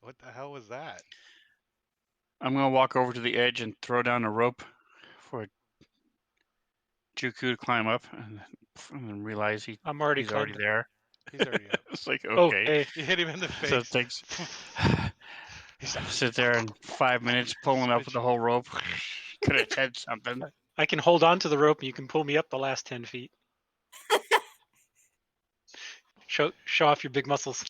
What the hell was that? I'm gonna walk over to the edge and throw down a rope for Juku to climb up, and then realize I'm already he's already climbed. there. He's already up. It's like okay, Okay. You hit him in the so it face. takes He's like, sit there in 5 minutes pulling up spit with the you. whole rope. Could have said something. I can hold on to the rope and you can pull me up the last 10 feet. Show off your big muscles.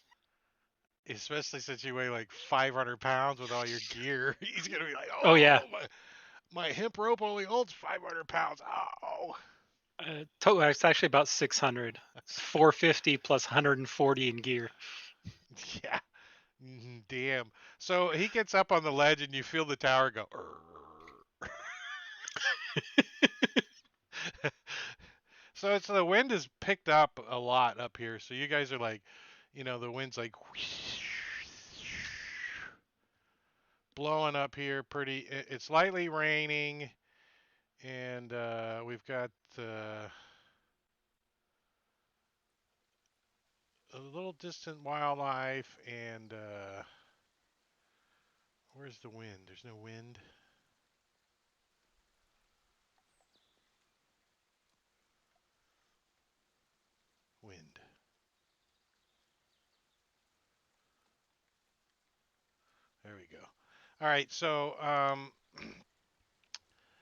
Especially since you weigh like 500 pounds with all your gear. He's going to be like, Oh, yeah. oh, my hemp rope only holds 500 pounds. Oh. It's actually about 600. It's 450 plus 140 in gear. Yeah. Damn. So he gets up on the ledge and you feel the tower go. So it's the wind is picked up a lot up here. So you guys are like, the wind's like blowing up here pretty. It's lightly raining, and we've got a little distant wildlife. And where's the wind? There's no wind. Wind. There we go. All right, so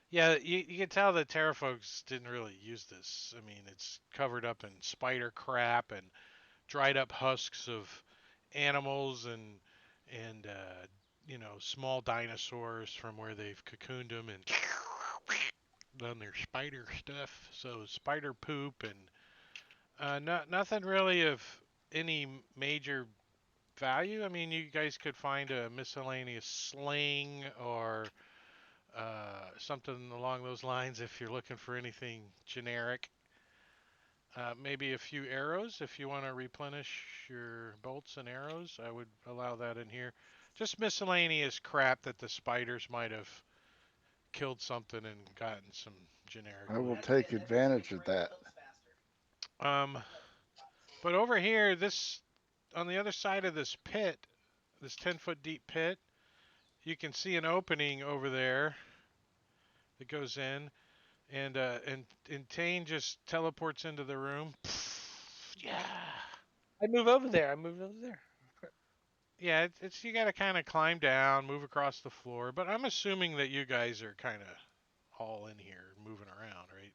yeah, you can tell that Terra folks didn't really use this. I mean, it's covered up in spider crap and dried up husks of animals and small dinosaurs from where they've cocooned them and done their spider stuff. So spider poop and nothing really of any major value. I mean, you guys could find a miscellaneous sling or something along those lines if you're looking for anything generic. Maybe a few arrows if you want to replenish your bolts and arrows. I would allow that in here. Just miscellaneous crap that the spiders might have killed something and gotten some generic I will loot. take advantage of that. Um, but over here, this on the other side of this pit, this 10-foot deep pit, you can see an opening over there that goes in, and Tane just teleports into the room. Yeah. I move over there. I move over there. Yeah, it's you got to kind of climb down, move across the floor. But I'm assuming that you guys are kind of all in here, moving around, right?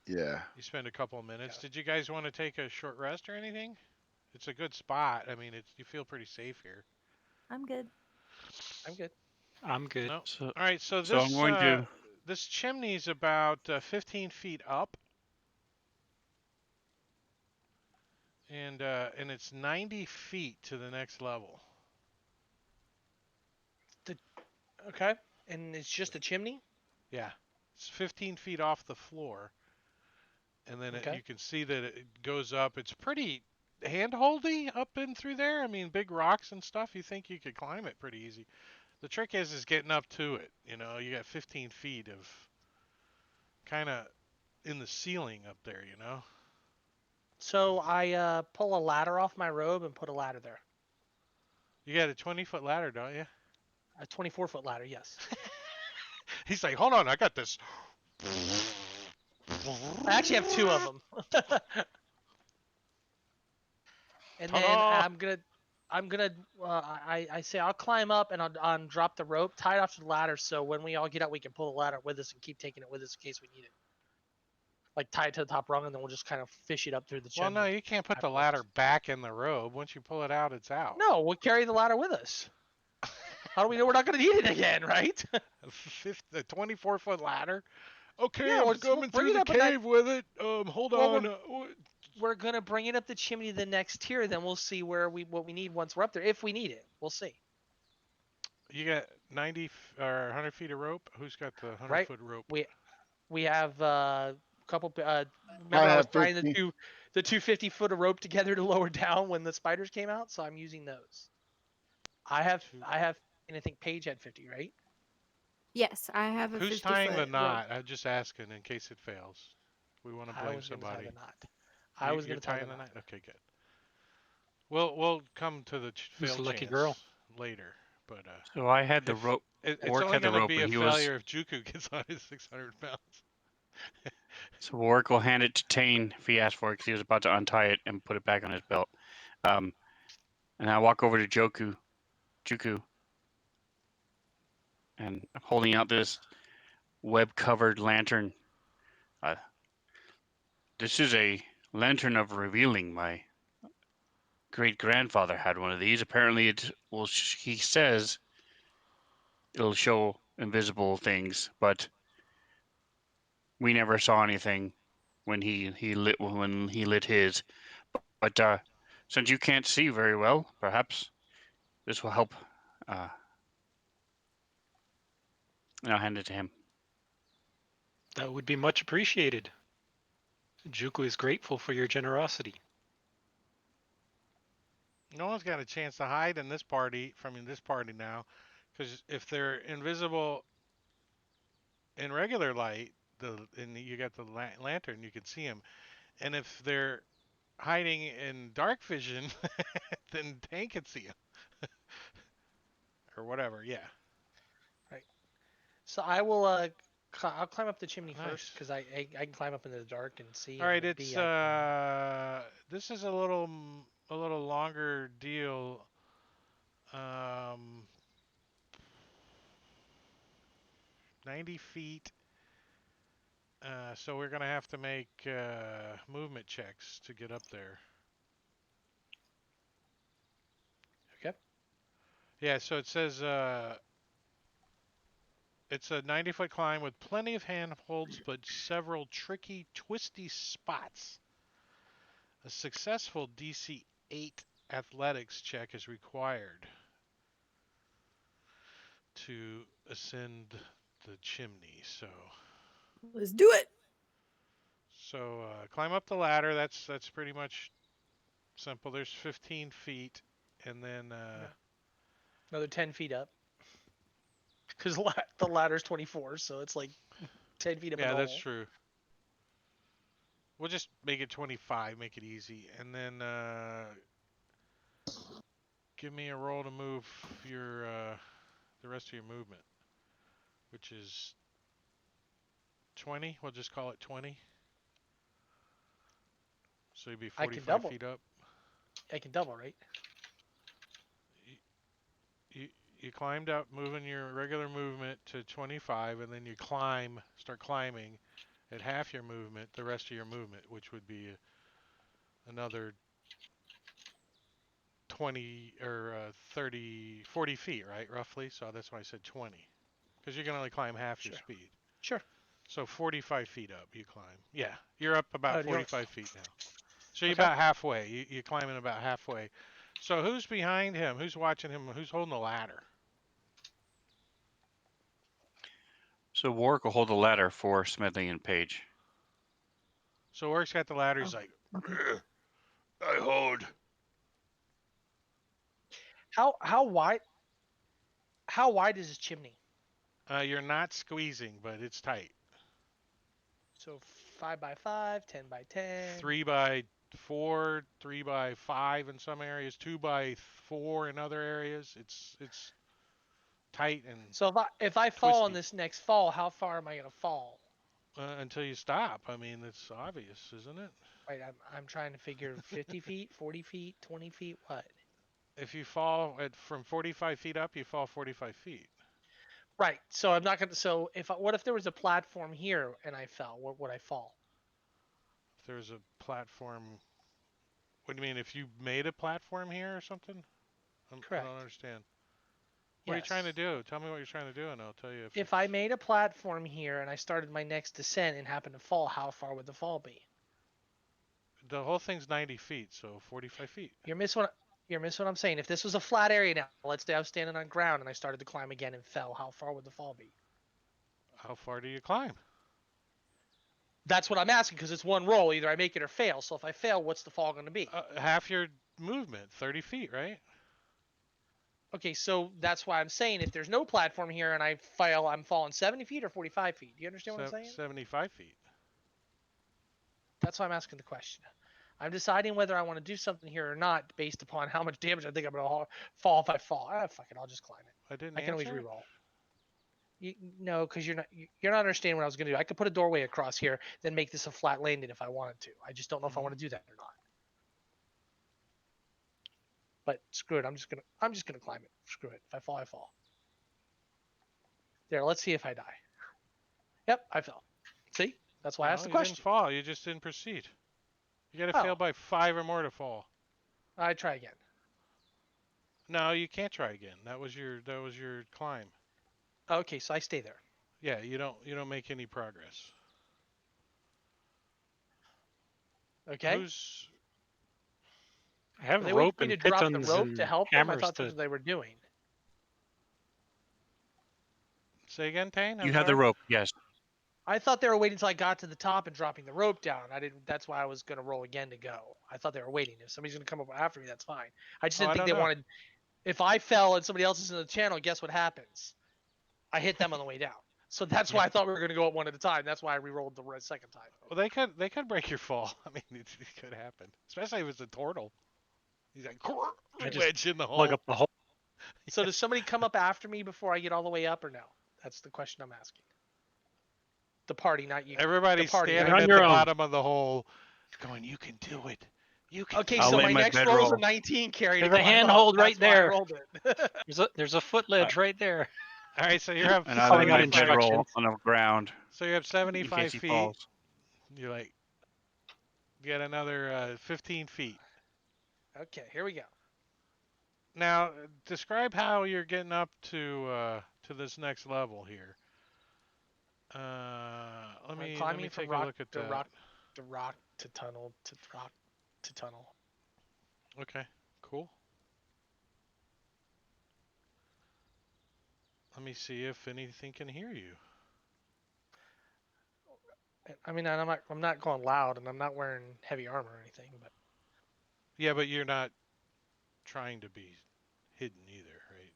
Yeah. You spend a couple of minutes. Did you guys want to take a short rest or anything? it's a good spot. I mean, it's you feel pretty safe here. I'm good. I'm good. I'm good. No. So, All right, so so I'm going to. this chimney's about 15 feet up, and it's 90 feet to the next level. Okay. And it's just a chimney. Yeah, it's 15 feet off the floor, and then Okay. you can see that it goes up. It's pretty handholdy up in through there. I mean, big rocks and stuff. You think you could climb it pretty easy. The trick is getting up to it. You know, you got 15 feet of kind of in the ceiling up there. You know. So I pull a ladder off my robe and put a ladder there. You got a 20-foot ladder, don't you? A 24-foot ladder, yes. He's like, hold on, I got this. I actually have two of them. And then Ta-da! I say I'll climb up and I'll drop the rope, tie it off to the ladder, so when we all get out, we can pull the ladder with us and keep taking it with us in case we need it. Like tie it to the top rung, and then we'll just kind of fish it up through the Well, no, chimney you can't put the afterwards. ladder back in the robe. Once you pull it out, it's out. No, we'll carry the ladder with us. How do we know we're not going to need it again, right? The 24-foot ladder. Okay, Yeah, I'm we'll coming bring through it the up, and cave with it. Hold well, on. we're going to bring it up the chimney the next tier. Then we'll see what we need once we're up there. If we need it, we'll see. You got 90 or 100 feet of rope. Who's got the Right? 100-foot rope? We have a couple. I Remember, I was have tying 50. the 250-foot of rope together to lower down when the spiders came out. So I'm using those. I have, and I think Paige had 50, right? Yes, I have a Who's 50 tying the foot rope. knot? I'm just asking in case it fails. We want to I blame was going to tie somebody. the knot. I was You're going to tie the tying the knot. knot. Okay, good. We'll come to the Who's fail the lucky chance girl? later, but So I had the if rope. it's Warwick only had the going to rope, be and a he was. failure if Juku gets on his 600 pounds. So Warwick will hand it to Tane if he asks for it, because he was about to untie it and put it back on his belt. Um, and I walk over to Juku, and I'm holding out this web-covered lantern. Uh, this is a lantern of revealing. My great grandfather had one of these. Apparently, it will. He says it'll show invisible things, but we never saw anything when he lit his. But since you can't see very well, perhaps this will help. Uh, and I'll hand it to him. That would be much appreciated. Juku is grateful for your generosity. No one's got a chance to hide in this party from this party now, because if they're invisible in regular light, and you got the lantern, you can see them. And if they're hiding in dark vision, then Tank can see them or whatever. Yeah, Right. So I'll climb up the chimney first nice. because I can climb up into the dark and see, All and right, then it's B I can. this is a little longer deal. Um, 90 feet. So we're gonna have to make movement checks to get up there. Okay. Yeah, so it says it's a 90-foot climb with plenty of handholds, but several tricky, twisty spots. A successful DC 8 athletics check is required to ascend the chimney. Let's do it. Climb up the ladder. That's pretty much simple. There's 15 feet, and then Yeah. Another 10 feet up because the ladder's 24, so it's like 10 feet up in yeah, the that's hole. true. We'll just make it 25, make it easy, and then give me a roll to move your the rest of your movement, which is 20. We'll just call it 20. So you'd be I can 45 double. feet up. I can double, right? You, you climbed up, moving your regular movement to 25, and then you start climbing at half your movement, the rest of your movement, which would be another 20 or 30, 40 feet, right? Roughly. So that's why I said 20. Because you can only climb half your Sure. speed. Sure. So 45 feet up you climb. Yeah, you're up about Oh, do you want? 45 feet now. So you're Okay. about halfway. You're climbing about halfway. So who's behind him? Who's watching him? Who's holding the ladder? So Warwick will hold the ladder for Smedley and Page. So Orc's got the ladder. He's Oh, like, okay. I hold. How wide? How wide is his chimney? You're not squeezing, but it's tight. So 5 by 5, 10 by 10. 3 by 4, 3 by 5 in some areas, 2 by 4 in other areas. It's tight and So if I fall on twisty this next fall, how far am I gonna fall? until you stop. I mean, it's obvious, isn't it? Right. I'm trying to figure 50 feet, 40 feet, 20 feet. What? If you fall from 45 feet up, you fall 45 feet. Right. So I'm not gonna. So what if there was a platform here and I fell? What would I fall? If there's a platform, what do you mean? If you made a platform here or something? I don't Correct. understand. What are you trying to Yes. do? Tell me what you're trying to do, and I'll tell you if If I it's. made a platform here and I started my next descent and happened to fall, how far would the fall be? The whole thing's 90 feet, so 45 feet. You're missing what I'm saying. If this was a flat area now, let's say I was standing on ground and I started to climb again and fell, how far would the fall be? How far do you climb? That's what I'm asking because it's one roll. Either I make it or fail. So if I fail, what's the fall going to be? Half your movement, 30 feet, right? Okay, so that's why I'm saying if there's no platform here and I fail, I'm falling 70 feet or 45 feet. Do you understand what I'm saying? 75 feet. That's why I'm asking the question. I'm deciding whether I want to do something here or not based upon how much damage I think I'm going to fall if I fall. Ah, fuck it, I'll just climb it. I didn't I can always answer it? reroll. No, because you're not understanding what I was going to do. I could put a doorway across here, then make this a flat landing if I wanted to. I just don't know if I want to do that or not. But screw it. I'm just gonna climb it. Screw it. If I fall, I fall. There. Let's see if I die. Yep, I fell. See? That's why I asked No, the you didn't question. fall. You just didn't proceed. You got to fail Oh, by 5 or more to fall. I try again. No, you can't try again. That was your climb. Okay, so I stay there. Yeah, you don't make any progress. Okay. Who's I have Were they waiting rope for me and to drop the pitons rope to and help them? I hammers thought that's to. what they were doing. say again, Tane? I'm You have the sorry. rope, yes. I thought they were waiting until I got to the top and dropping the rope down. I didn't. That's why I was gonna roll again to go. I thought they were waiting. If somebody's gonna come up after me, that's fine. I just Oh, didn't I think don't they know. wanted. If I fell and somebody else is in the channel, guess what happens? I hit them on the way down. So that's Yeah. why I thought we were gonna go up one at a time. That's why I re-rolled the second time. Well, they could break your fall. I mean, it could happen, especially if it's a turtle. He's like I just wedge in the plug hole. up the hole. So does somebody come up after me before I get all the way up, or no? That's the question I'm asking. The party, not you. The Everybody's party, not standing You're on at you. the your own. bottom of the hole, going, "You can do it. You can Okay, I'll so do lay my it." my next roll is a bedroll. 19 carry to There's a climb up. handhold right That's why I there. rolled it. There's a foot ledge right there. All right, so you have And I lay Calling out my 75. bedroll instructions. on the ground So you have in case 75 he feet. falls. You're like, get another 15 feet. Okay, here we go. Now, describe how you're getting up to this next level here. Let I'm me climbing from take a rock look at to that. rock to rock to tunnel to rock to tunnel. Okay, cool. Let me see if anything can hear you. I mean, I'm not going loud, and I'm not wearing heavy armor or anything, but Yeah, but you're not trying to be hidden either, right?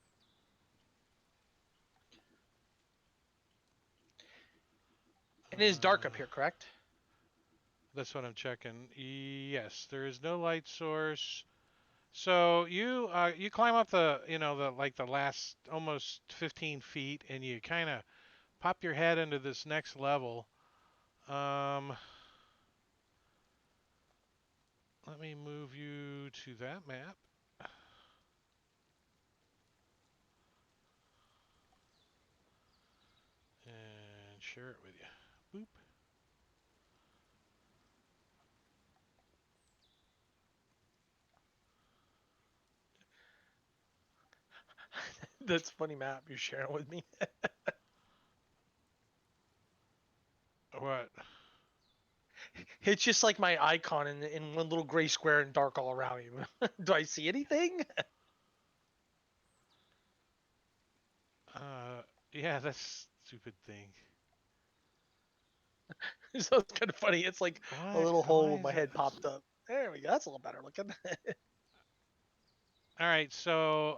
it is dark up Uh, here, correct? that's what I'm checking. Yes, there is no light source. So you climb up the last almost 15 feet, and you kind of pop your head into this next level. Um, Let me move you to that map and share it with you. Boop. That's a funny map you're sharing with me. What? It's just like my icon in one little gray square and dark all around me. Do I see anything? Uh, yeah, that's stupid thing. So it's kind of funny. It's like a What? little hole Why where my is it? head popped up. There we go. That's a little better looking. All right, so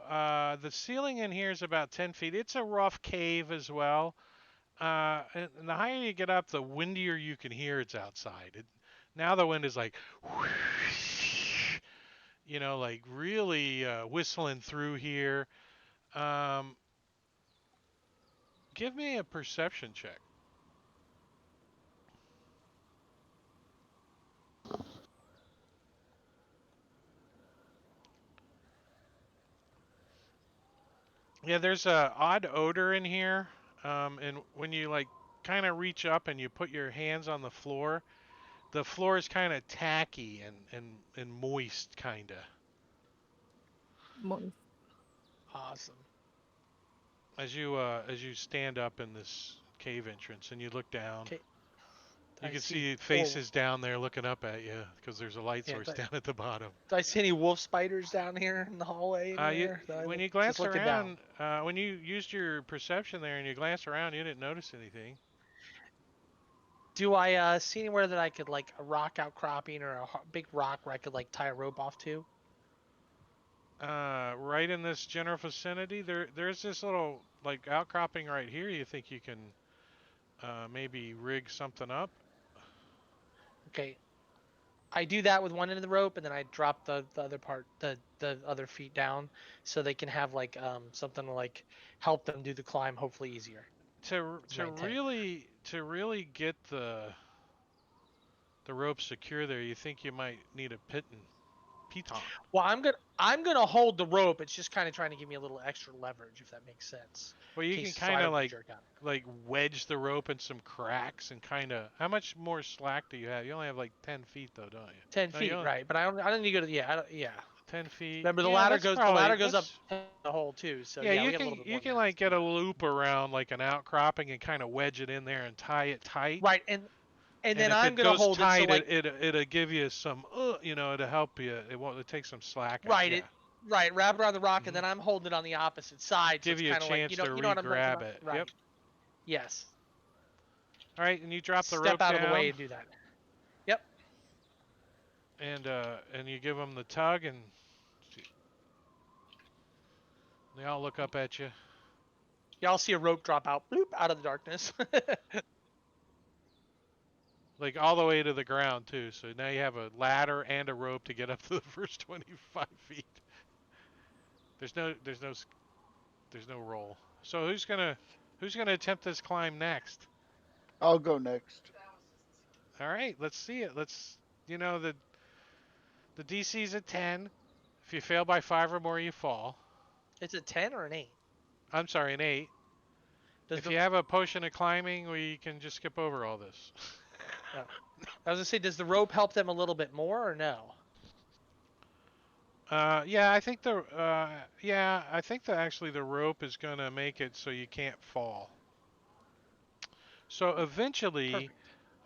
the ceiling in here is about 10 feet. It's a rough cave as well. And the higher you get up, the windier you can hear it's outside. Now the wind is like, like really whistling through here. Um, give me a perception check. Yeah, there's a odd odor in here. And when you like kind of reach up and you put your hands on the floor is kind of tacky and moist, kind of. Moist. Awesome. As you stand up in this cave entrance and you look down, Okay. Do you I can see? see Oh, faces down there looking up at you because there's a light yeah. source down at the bottom. Do I see any wolf spiders down here in the hallway anywhere? When you Just glanced looking down. around, when you used your perception there and you glanced around, you didn't notice anything. Do I see anywhere that I could like a rock outcropping or a big rock where I could like tie a rope off to? Right in this general vicinity, there's this little like outcropping right here. You think you can maybe rig something up? Okay. I do that with one end of the rope, and then I drop the other part, the other feet down, so they can have like something to like help them do the climb, hopefully easier. That's my intent. To really get the rope secure there, you think you might need a piton. Well, I'm gonna hold the rope. It's just kind of trying to give me a little extra leverage, if that makes sense, Well, in you can case so I kind of don't jerk out. like wedge the rope in some cracks and kind of. How much more slack do you have? You only have like 10 feet though, don't you? Ten No, you feet, only right? But I don't need to go to yeah, I don't, yeah. 10 feet. Remember Yeah, the ladder goes up the hole too. So yeah. yeah, we got a little bit You more than can that. like get a loop around like an outcropping and kind of wedge it in there and tie it tight. Right, and And then if I'm it gonna goes hold it so tight, like it'll give you some, to help you. It take some slack out. right Yeah. it right wrap around the rock, and hmm then I'm holding it on the opposite side, so Give it's you a kind of like chance to you know what I'm talking re-grab about, it. Yep. right? Yes. All right, and you drop the Step rope out of the way down, and do that. Yep. and you give them the tug, and they all look up at you. Y'all see a rope drop out, bloop, out of the darkness. Like all the way to the ground too. So now you have a ladder and a rope to get up to the first 25 feet. There's no there's no roll. So who's gonna attempt this climb next? I'll go next. All right, let's see it. Let's the DC's at 10. If you fail by 5 or more, you fall. It's a 10 or an 8. I'm sorry, an 8. Does If the you have a potion of climbing, we can just skip over all this. oh. I was gonna say, does the rope help them a little bit more or no? I think that actually the rope is gonna make it so you can't fall. So eventually, Perfect.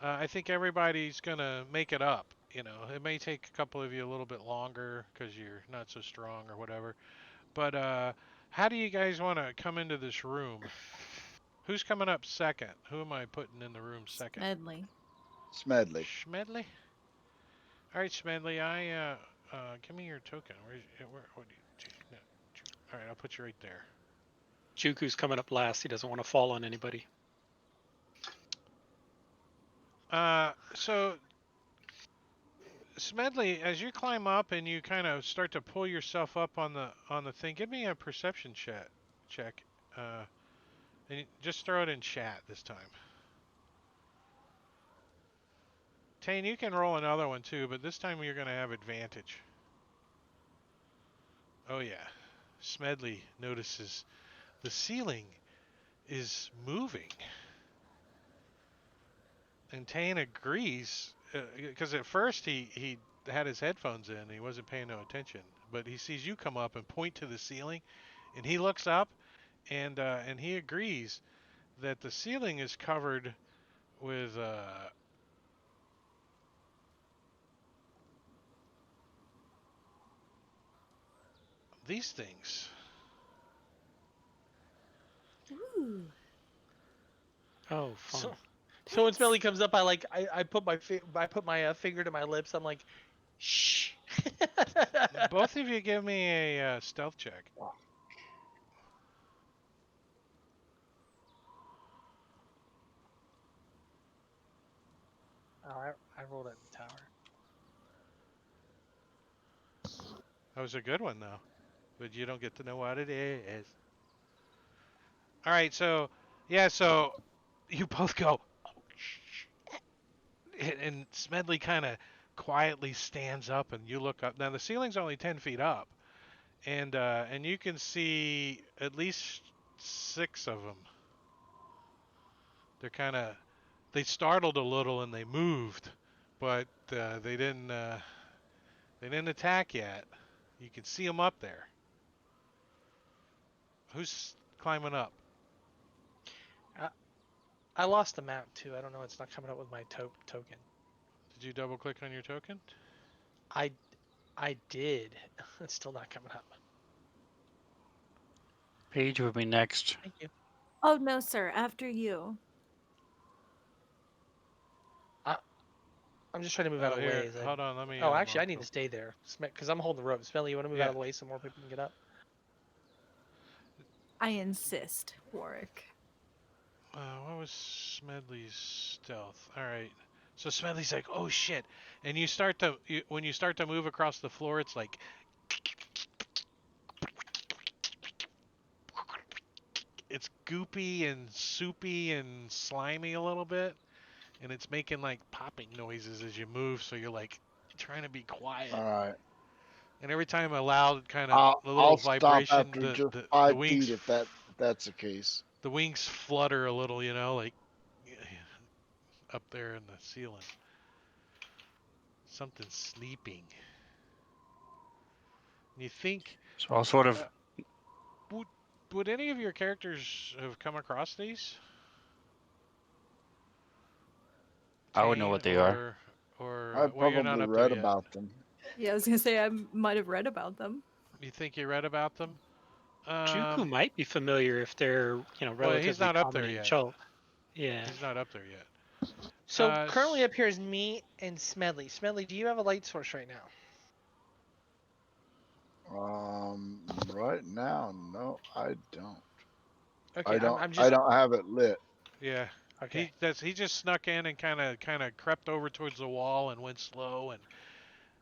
I think everybody's gonna make it up. It may take a couple of you a little bit longer because you're not so strong or whatever. But how do you guys want to come into this room? Who's coming up second? Who am I putting in the room second? Smedley. Smedley. Schmedley. All right, Smedley. Give me your token. What do you? No, all right, I'll put you right there. Juku's coming up last. He doesn't want to fall on anybody. So Smedley, as you climb up and you kind of start to pull yourself up on the thing, give me a perception check. And just throw it in chat this time. Tane, you can roll another one too, but this time you're going to have advantage. Oh yeah. Smedley notices the ceiling is moving. And Tane agrees because at first he had his headphones in and he wasn't paying no attention, but he sees you come up and point to the ceiling and he looks up and he agrees that the ceiling is covered with these things. Ooh, Oh, So, fun. so when pets. Smelly comes up, I put my finger to my lips. I'm like, shh. Both of you give me a stealth check. Oh, I rolled at the tower. That was a good one though, but you don't get to know what it is. All right, so yeah, so you both go, oh, and Smedley kind of quietly stands up, and you look up. Now the ceiling's only 10 feet up, and you can see at least 6 of them. They're kind of they startled a little and they moved, but they didn't attack yet. You can see them up there. Who's climbing up? I, I lost the map too. I don't know. It's not coming up with my token. Did you double click on your token? I I did. It's still not coming up. Paige will be next. Thank you. Oh no, sir. After you. I, I'm just trying to move out Oh, of the way. here, hold on. Let me Oh, actually, I mark need to them. stay there because I'm holding the rope. Smelly, you want to move out Yeah. of the way so more people can get up? I insist, Warwick. What was Smedley's stealth? All right. So Smedley's like, "Oh shit!" And when you start to move across the floor, it's like it's goopy and soupy and slimy a little bit, and it's making like popping noises as you move. So you're like trying to be quiet, All right. and every time a loud kind of I'll a little I'll stop vibration, after just the 5 feet wings if that's the case. the wings flutter a little, like up there in the ceiling. Something's sleeping. And you think, So I'll sort of. uh, would would any of your characters have come across these? I would know Tane what they are. or I well, you're not probably up there read yet. about them. Yeah, I was gonna say I might have read about them. You think you read about them? Juku might be familiar if they're, Well, he's relatively not up common there in yet. Chult. Yeah. He's not up there yet. So currently up here is me and Smedley. Smedley, do you have a light source right now? Right now, no, I don't. Okay, I'm I just don't have it lit. Yeah, okay. he just snuck in and kind of crept over towards the wall and went slow, and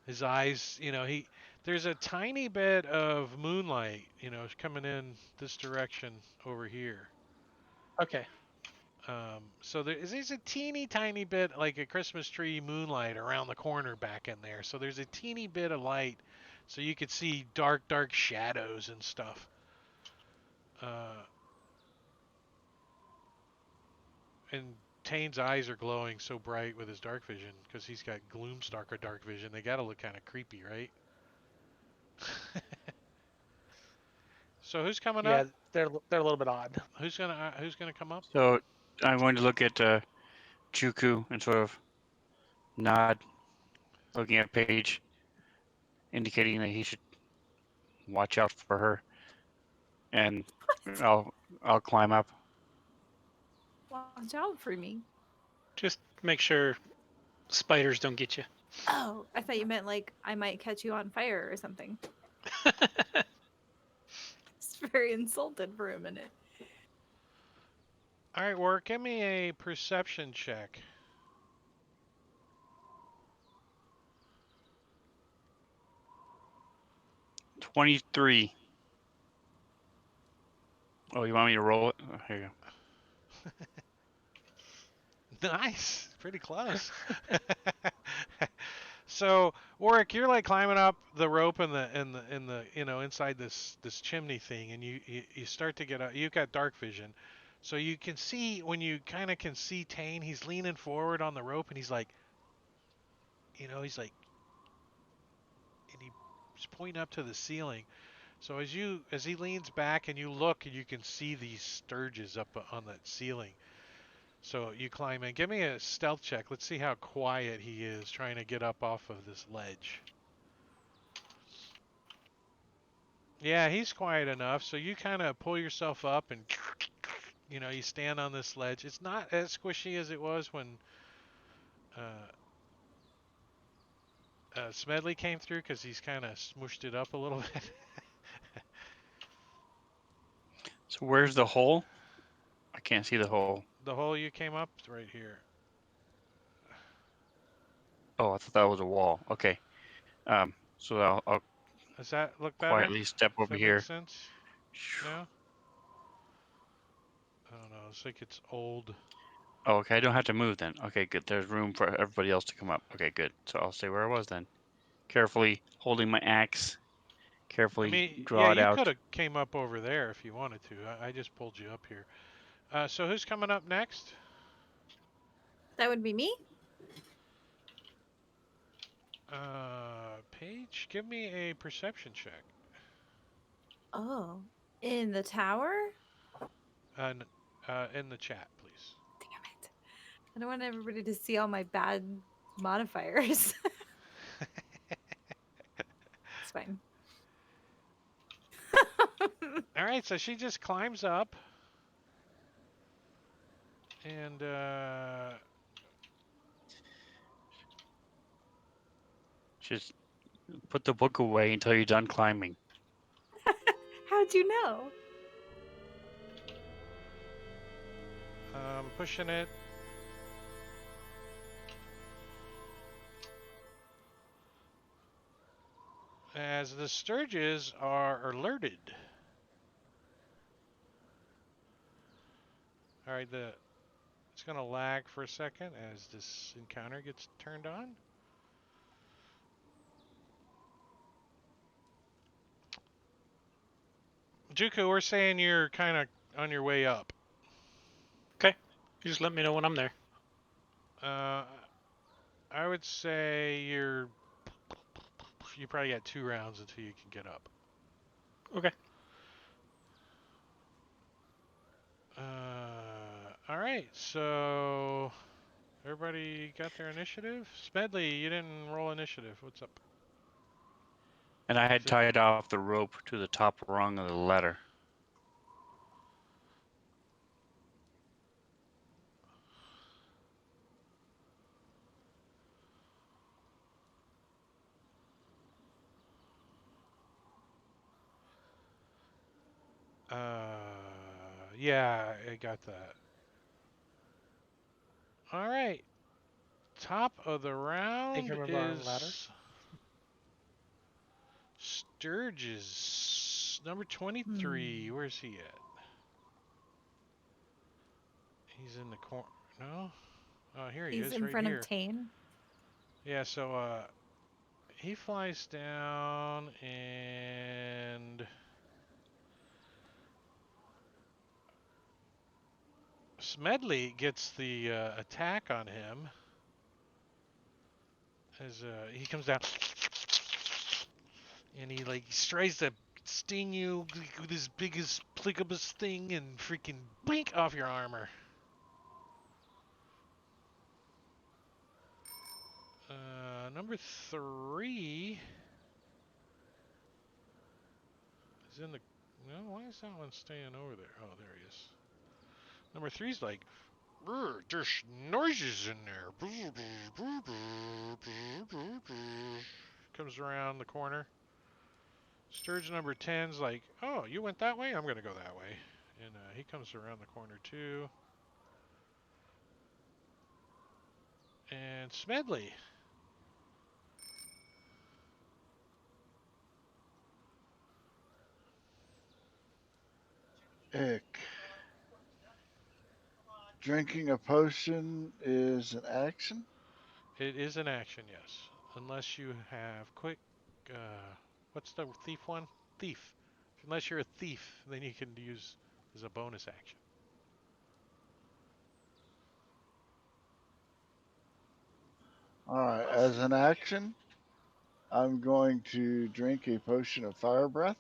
his eyes, he there's a tiny bit of moonlight, coming in this direction over here. Okay. So there's a teeny tiny bit like a Christmas tree moonlight around the corner back in there. So there's a teeny bit of light, so you could see dark shadows and stuff. Uh, and Tane's eyes are glowing so bright with his dark vision because he's got Gloomstalker dark vision. They gotta look kind of creepy, right? So who's coming Yeah, up? they're a little bit odd. Who's gonna come up? So I'm going to look at Juku and sort of nod, looking at Paige, indicating that he should watch out for her, and I'll climb up. Watch out for me. Just make sure spiders don't get you. Oh, I thought you meant like I might catch you on fire or something. It's very insulted for a minute. All right, Work. Give me a perception check. 23. Oh, you want me to roll it? Oh, here you Nice, pretty close. So, Warwick, you're like climbing up the rope in the inside this chimney thing, and you start to get out. You've got dark vision, so you can see when you kind of can see Tane. He's leaning forward on the rope, and he's like, he's like, and he's pointing up to the ceiling. So as he leans back and you look and you can see these sturges up on that ceiling. So you climb in. Give me a stealth check. Let's see how quiet he is trying to get up off of this ledge. Yeah, he's quiet enough. So you kind of pull yourself up and you stand on this ledge. It's not as squishy as it was when uh, Smedley came through because he's kind of smooshed it up a little bit. So where's the hole? I can't see the hole. The hole you came up right here. Oh, I thought that was a wall. Okay. So I'll Does that look better? quietly step Does over that make here. sense now? I don't know. It's like it's old. Oh, okay. I don't have to move then. Okay, good. There's room for everybody else to come up. Okay, good. So I'll stay where I was then. Carefully holding my axe. I Carefully mean, yeah, draw it you could out. have came up over there if you wanted to. I just pulled you up here. So who's coming up next? That would be me. Paige, give me a perception check. Oh, in the tower? Uh, in the chat, please. Damn it. I don't want everybody to see all my bad modifiers. It's fine. All right, so she just climbs up and Just put the book away until you're done climbing. How'd you know? pushing it. As the sturges are alerted. All right, it's gonna lag for a second as this encounter gets turned on. Juku, we're saying you're kind of on your way up. Okay. You just let me know when I'm there. Uh, I would say you probably got 2 rounds until you can get up. Okay. All right, so everybody got their initiative. Smedley, you didn't roll initiative. What's up? And I had Is it, tied off the rope to the top rung of the ladder. yeah, I got that. All right, top of the Think I round remember our ladder. is Sturgis, number 23. Where's he at? He's in the corner. No? Oh, here he He's is, in right front of here. Tane. Yeah, so he flies down and Smedley gets the attack on him as he comes down and he like tries to sting you with his biggest plicobus thing and freaking blink off your armor. Number 3 is in the. No, why is that one staying over there? Oh, there he is. Number three's like, there's noises in there. Comes around the corner. Sturge number 10's like, oh, you went that way? I'm going to go that way. And he comes around the corner too. And Smedley. Ick. Drinking a potion is an action? It is an action, yes. Unless you have quick. What's the thief one? Thief. Unless you're a thief, then you can use as a bonus action. Alright, as an action, I'm going to drink a potion of fire breath.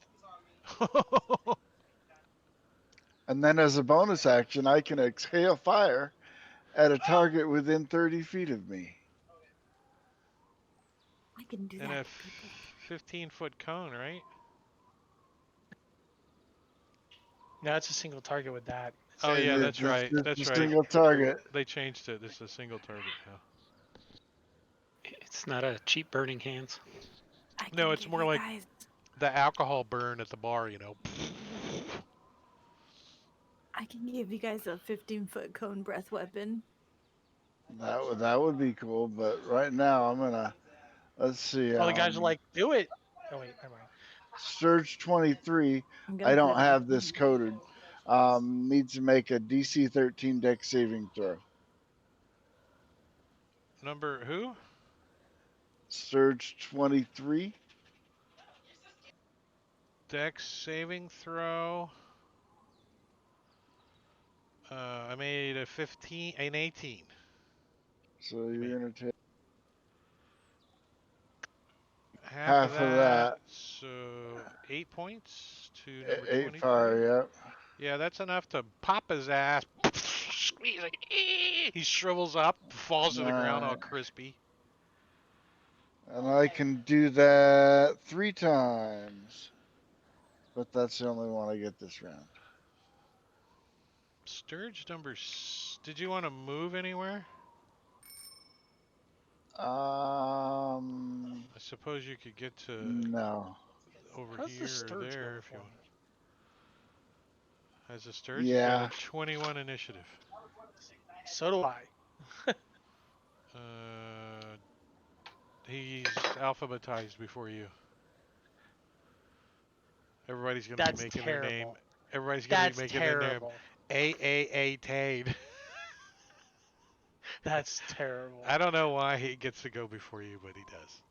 And then as a bonus action, I can exhale fire at a target within 30 feet of me. I can do And that a to people. 15-foot cone, right? No, it's a single target with that. Oh yeah, that's It's right. just That's a right. single target. They changed it. It's a single target now. It's not a cheap burning hands. I No, can it's give more you like guys. the alcohol burn at the bar, I can give you guys a 15-foot cone breath weapon. That would be cool, but right now I'm gonna let's see. All the guys are like, do it. Oh wait, never mind. Sturge 23. I'm I gonna don't put it have in. this coded. Needs to make a DC 13 deck saving throw. Number who? Sturge 23. Dex saving throw. I made a 15, an 18. So You you're made gonna take half of half of that, that. so 8 points to number 8 23. fire. Yep. Yeah, that's enough to pop his ass. Squeeze like he shrivels up, falls to the ground all Alright. crispy. And I can do that 3 times. But that's the only one I get this round. Sturge number. Did you want to move anywhere? I suppose you could get to No. over How's the here or Sturge go there if you before want. me? As a Sturge, he's got a Yeah. 21 initiative. So do I. Uh, he's alphabetized before you. Everybody's gonna be That's making their name. terrible. Everybody's gonna be That's making their name. terrible. A Tade. That's terrible. I don't know why he gets to go before you, but he does.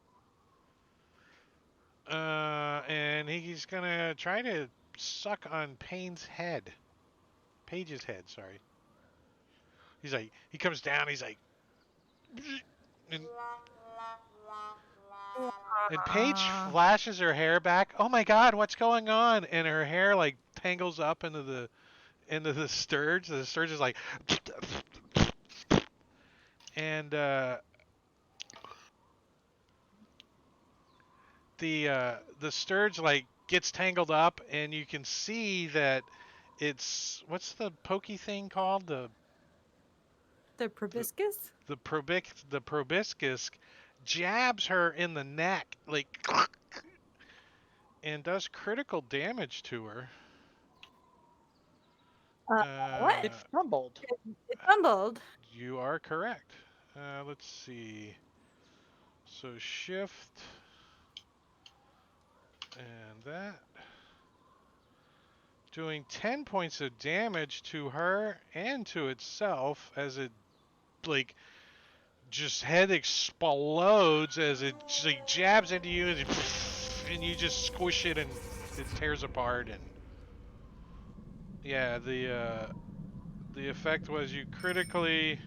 And he's gonna try to suck on Payne's head. Page's head, sorry. He's like, he comes down, he's like, and, and Paige flashes her hair back. Oh my God, what's going on? And her hair like tangles up into the Sturge. The Sturge is like, and the Sturge like gets tangled up, and you can see that it's what's the pokey thing called? The The proboscis? the proboscis jabs her in the neck like and does critical damage to her. Uh, what? It Uh, fumbled. It fumbled. you are correct. Let's see. So shift and that. Doing 10 points of damage to her and to itself as it like just head explodes as it just, like, jabs into you and you just squish it and it tears apart. And yeah, the effect was you critically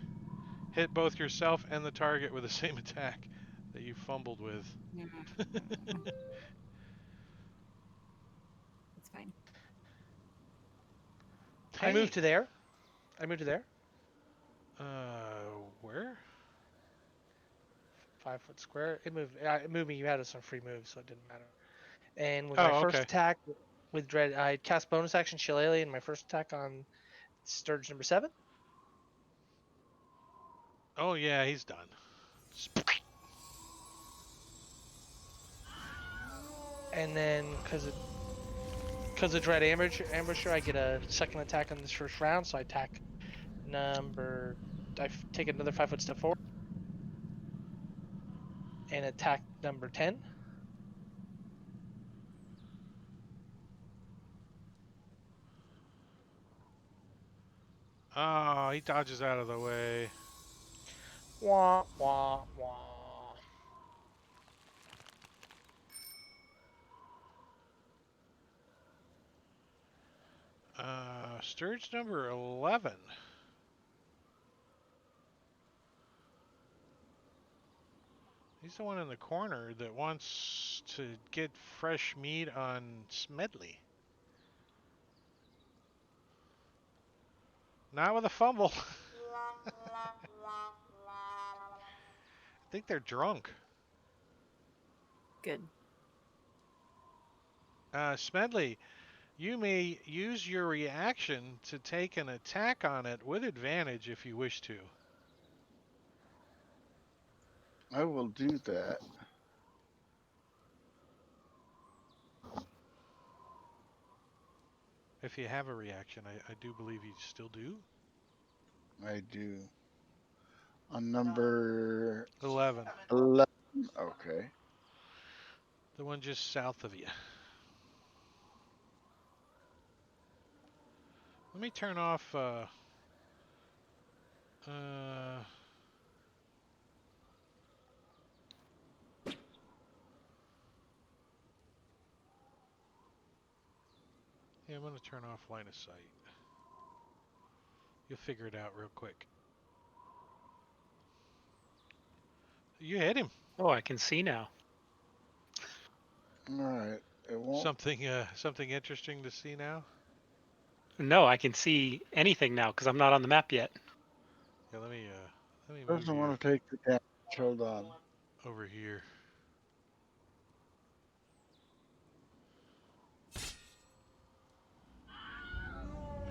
hit both yourself and the target with the same attack that you fumbled with. It's fine. I Pain. moved to there. I moved to there. Where? 5 foot square. It moved me. You had some free moves, so it didn't matter. And with my Oh, first okay. attack with Dread, I cast bonus action Shillelagh in my first attack on Sturge number 7. Oh yeah, he's done. And then because of Dread Ambusher, I get a second attack on this first round. So I attack number. I take another 5 foot step forward and attack number 10. Oh, he dodges out of the way. Wah wah wah. Sturge number 11. He's the one in the corner that wants to get fresh meat on Smedley. Not with a fumble. I think they're drunk. Good. Smedley, you may use your reaction to take an attack on it with advantage if you wish to. I will do that. If you have a reaction, I do believe you still do. I do. On number 11, 11. Okay. the one just south of you. Let me turn off. Uh, yeah, I'm gonna turn off line of sight. You'll figure it out real quick. You hit him. Oh, I can see now. All right. It won't. Something interesting to see now. No, I can see anything now because I'm not on the map yet. Yeah, let me move Doesn't you want to take the damage. Hold on. over here.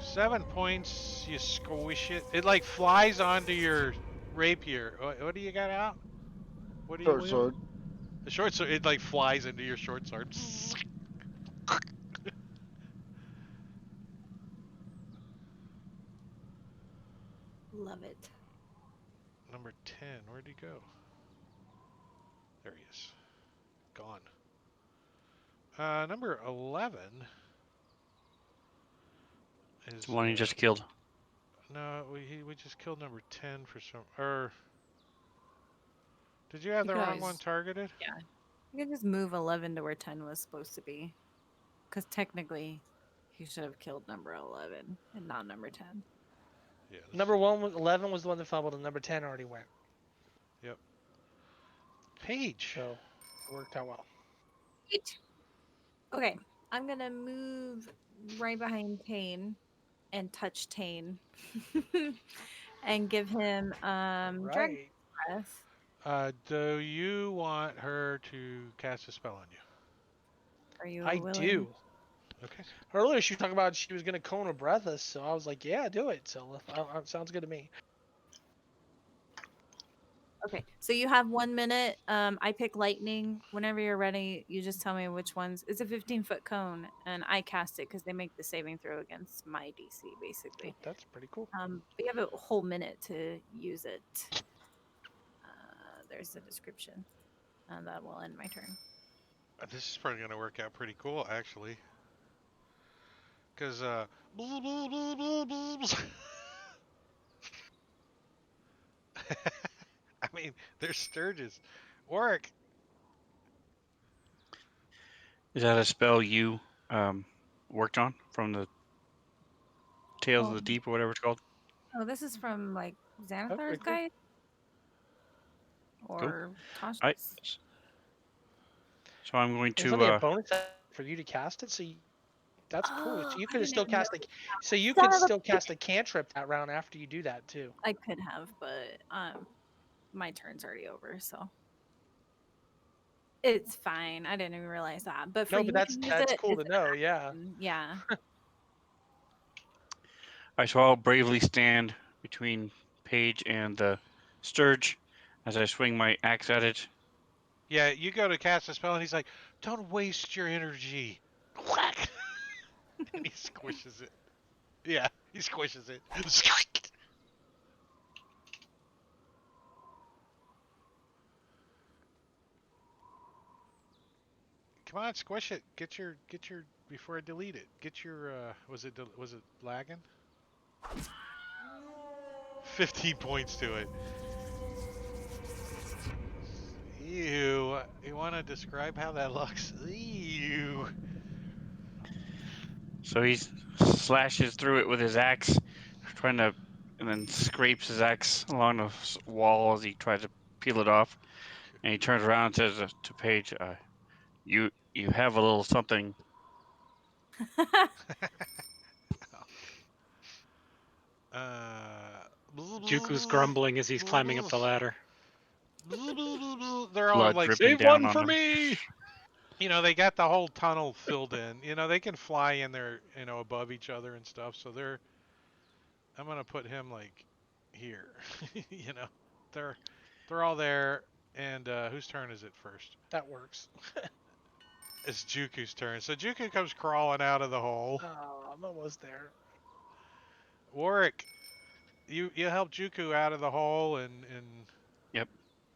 Seven points. You squish it. It like flies onto your rapier. What do you got out? What do you Short wield? sword. The short sword. It like flies into your short sword. Love it. Number 10. Where'd he go? There he is. Gone. Number 11 is The one you just killed. no. We just killed number 10 for some. Or did you have You the could wrong one always, targeted? yeah. You can just move 11 to where 10 was supposed to be. Because technically, he should have killed number 11 and not number 10. Yeah. Number 11 was the one that fumbled, and number 10 already went. Yep. Page. So it worked out well. Okay, I'm going to move right behind Tane and touch Tane and give him Dragon Right. Breath. Do you want her to cast a spell on you? Are you I willing? do. Okay. Earlier, she was talking about she was going to cone or breath us, so I was like, yeah, do it. So sounds good to me. Okay, so you have 1 minute. I pick lightning. Whenever you're ready, you just tell me which ones. It's a 15-foot cone, and I cast it because they make the saving throw against my DC, Oh, basically. that's pretty cool. But you have a whole minute to use it. There's the description, and that will end my turn. This is probably gonna work out pretty cool, actually. Cause blah, blah, blah, blah, blah, blah. I mean, they're sturges. Warwick. Is that a spell you worked on from the Tales of Oh, the Deep or whatever it's called? oh, this is from like That's Xanathar's pretty cool. guide Cool. or All right. Tasha's. So I'm going There's only a to. bonus for you to cast it, so that's cool. So Oh, you I could have didn't still even know. cast so you Son could of a still bitch. cast a cantrip that round after you do that too. I could have, but my turn's already over, so it's fine. I didn't even realize that. But for No, but you to use that's it, cool it's to know. Yeah. yeah. All right. So I'll bravely stand between Paige and the Sturge as I swing my axe at it. Yeah, you go to cast a spell, and he's like, "Don't waste your energy." Whack, and he squishes it. Yeah, he squishes it. Come on, squish it. Get your before I delete it. Get your was it lagging? 15 points to it. Ew. You want to describe how that looks? Ew. So he slashes through it with his axe, trying to, and then scrapes his axe along the wall as he tries to peel it off. And he turns around and says to Paige, "You have a little something." Juku's grumbling as he's climbing up the ladder. They're all Blood like, dripping save down one on for them. me. They got the whole tunnel filled in. They can fly in there, above each other and stuff. So I'm gonna put him like here. you know, they're they're all there. And whose turn is it first? That works. It's Juku's turn. So Juku comes crawling out of the hole. Oh, I'm almost there. Warwick, you help Juku out of the hole and Yep.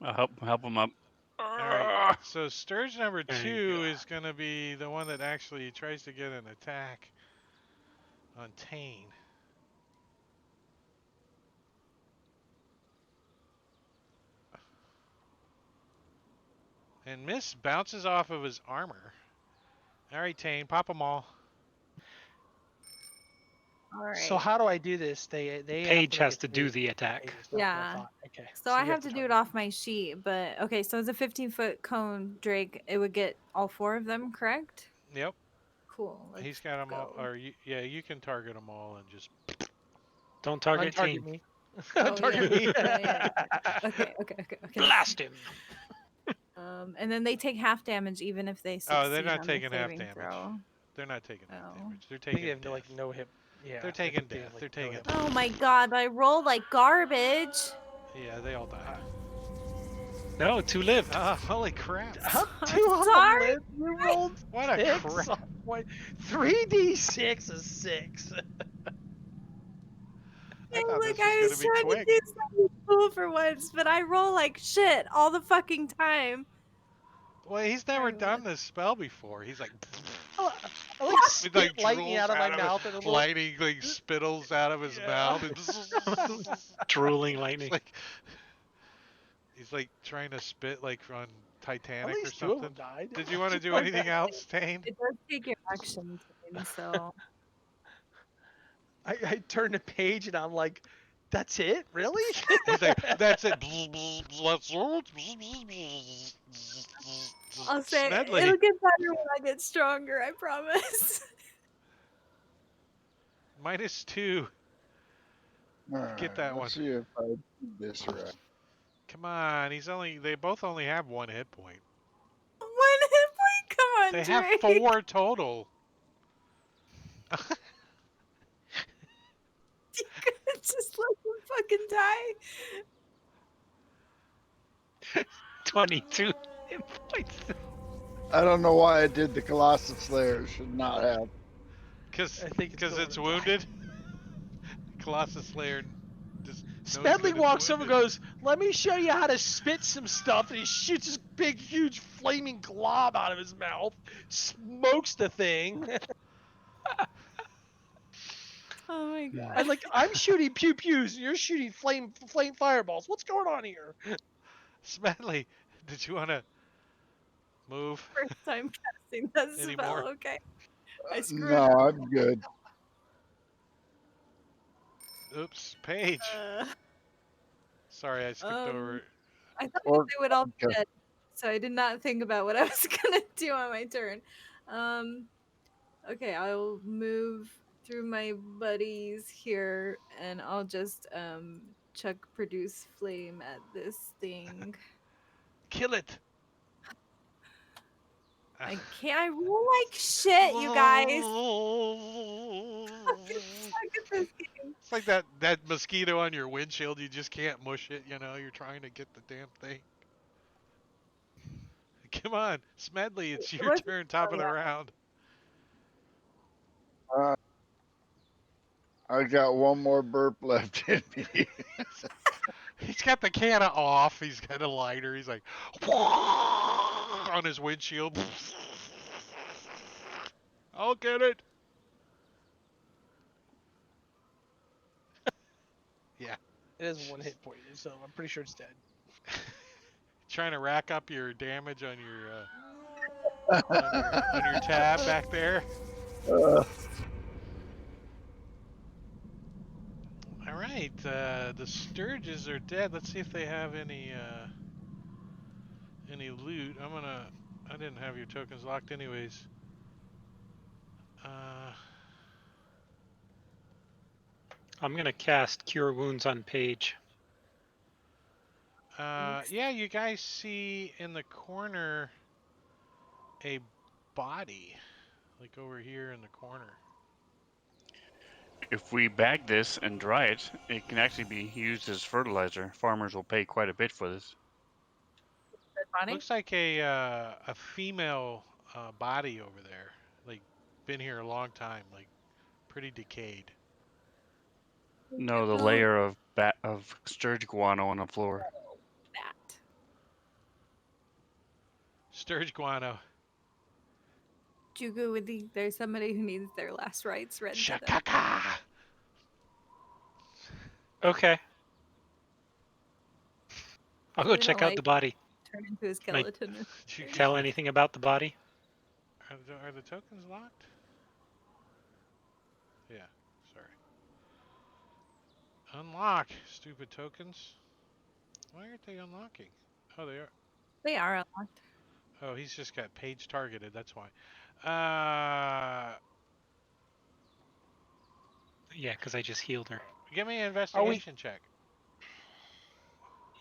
I'll help him up. all right. So Sturge number There you 2 go. is gonna be the one that actually tries to get an attack on Tane. And Miss bounces off of his armor. All right, Tane, pop them all. All right. So how do I do this? They Paige have has to do the attack. Paige, that's what I Yeah. thought. Okay. So I you have to do it target. off my sheet, but okay, so it's a 15-foot cone, Drake. It would get all 4 of them, correct? Yep, Cool. Let's he's got them all. go. Or you can target them all and just. Don't target Untarget Tane. me. Oh, Target yeah. me. Yeah. Okay. Blast him. And then they take half damage even if they succeed Oh, they're not on taking the half saving damage. throw. They're not taking half Oh. damage. They're I think taking they have death. like no hit. Yeah. They're I taking think they have, death. like, They're no taking hit death. Oh my god, I roll like garbage. Yeah, they all died. No, 2 lived. Holy crap! How I'm 2 of sorry. them lived? You rolled What a 6 crap! on point. 3d6 is 6. I thought Look, this was I gonna was be trying to quick. do something cool for once, but I roll like shit all the fucking time. Well, he's never Alright, done this spell before. He's like, I like he spit like lightning drools out of my out of mouth and a it, little. lightning like spittles out of his Yeah. mouth. It's Drooling lightning. like he's like trying to spit like on At Titanic or least 2 of them something. died. Did you want to do Well, anything else, Tane? it does take your action, Tane, so I turn the page and I'm like, that's it? Really? He's like, that's it. I'll say Smedley. it'll get better when I get stronger, I promise. -2. All right, Get that one. let's see if I do this right. Come on, they both only have 1 hit point. 1 hit point? Come on, They Drake. have 4 total. Just let them fucking die. 22 hit points. I don't know why I did the Colossus Slayer. Should not have. Because I think it's going it's to die. wounded. Colossus Slayer just knows Smedley that it's walks over and wounded. goes, let me show you how to spit some stuff. And he shoots this big, huge, flaming glob out of his mouth, smokes the thing. Oh my god. And like, I'm shooting pew pews, and you're shooting flame fireballs. What's going on here? Smedley, did you want to move? First time casting that Any spell, more? okay. I screwed No, up. I'm good. Oops, Paige. Sorry, I skipped over. I thought Or- they would all be okay. dead, so I did not think about what I was gonna do on my turn. Okay, I'll move through my buddies here, and I'll just chuck produce flame at this thing. Kill it. I can't. I roll like shit, you guys. Fucking suck at this game. It's like that mosquito on your windshield. You just can't mush it. You're trying to get the damn thing. Come on, Smedley, it's your wasn't- turn. Top oh, of the yeah. round. I got one more burp left in me. He's got the can off. He's got a lighter. He's like on his windshield. I'll get it. Yeah. It is 1 hit point, so I'm pretty sure it's dead. Trying to rack up your damage on your tab back there. All right, the Sturges are dead. Let's see if they have any loot. I didn't have your tokens locked anyways. I'm gonna cast Cure Wounds on Paige. Yeah, you guys see in the corner a body, like over here in the corner. If we bag this and dry it, it can actually be used as fertilizer. Farmers will pay quite a bit for this. Dead body? Looks like a female body over there, like been here a long time, like pretty decayed. No, the Jugu, layer of sturge guano on the floor. that. Sturge guano. Jugu, there's somebody who needs their last rites read to them. Shakaka. Okay. I'll So go they check don't out the like body. turn into a Can I skeleton. Or tell anything about the body? Are the tokens locked? Yeah, sorry. Unlock, stupid tokens. Why aren't they unlocking? Oh, they are. they are unlocked. Oh, he's just got page targeted. That's why. Uh, Yeah, because I just healed her. Give me an Are we? investigation check.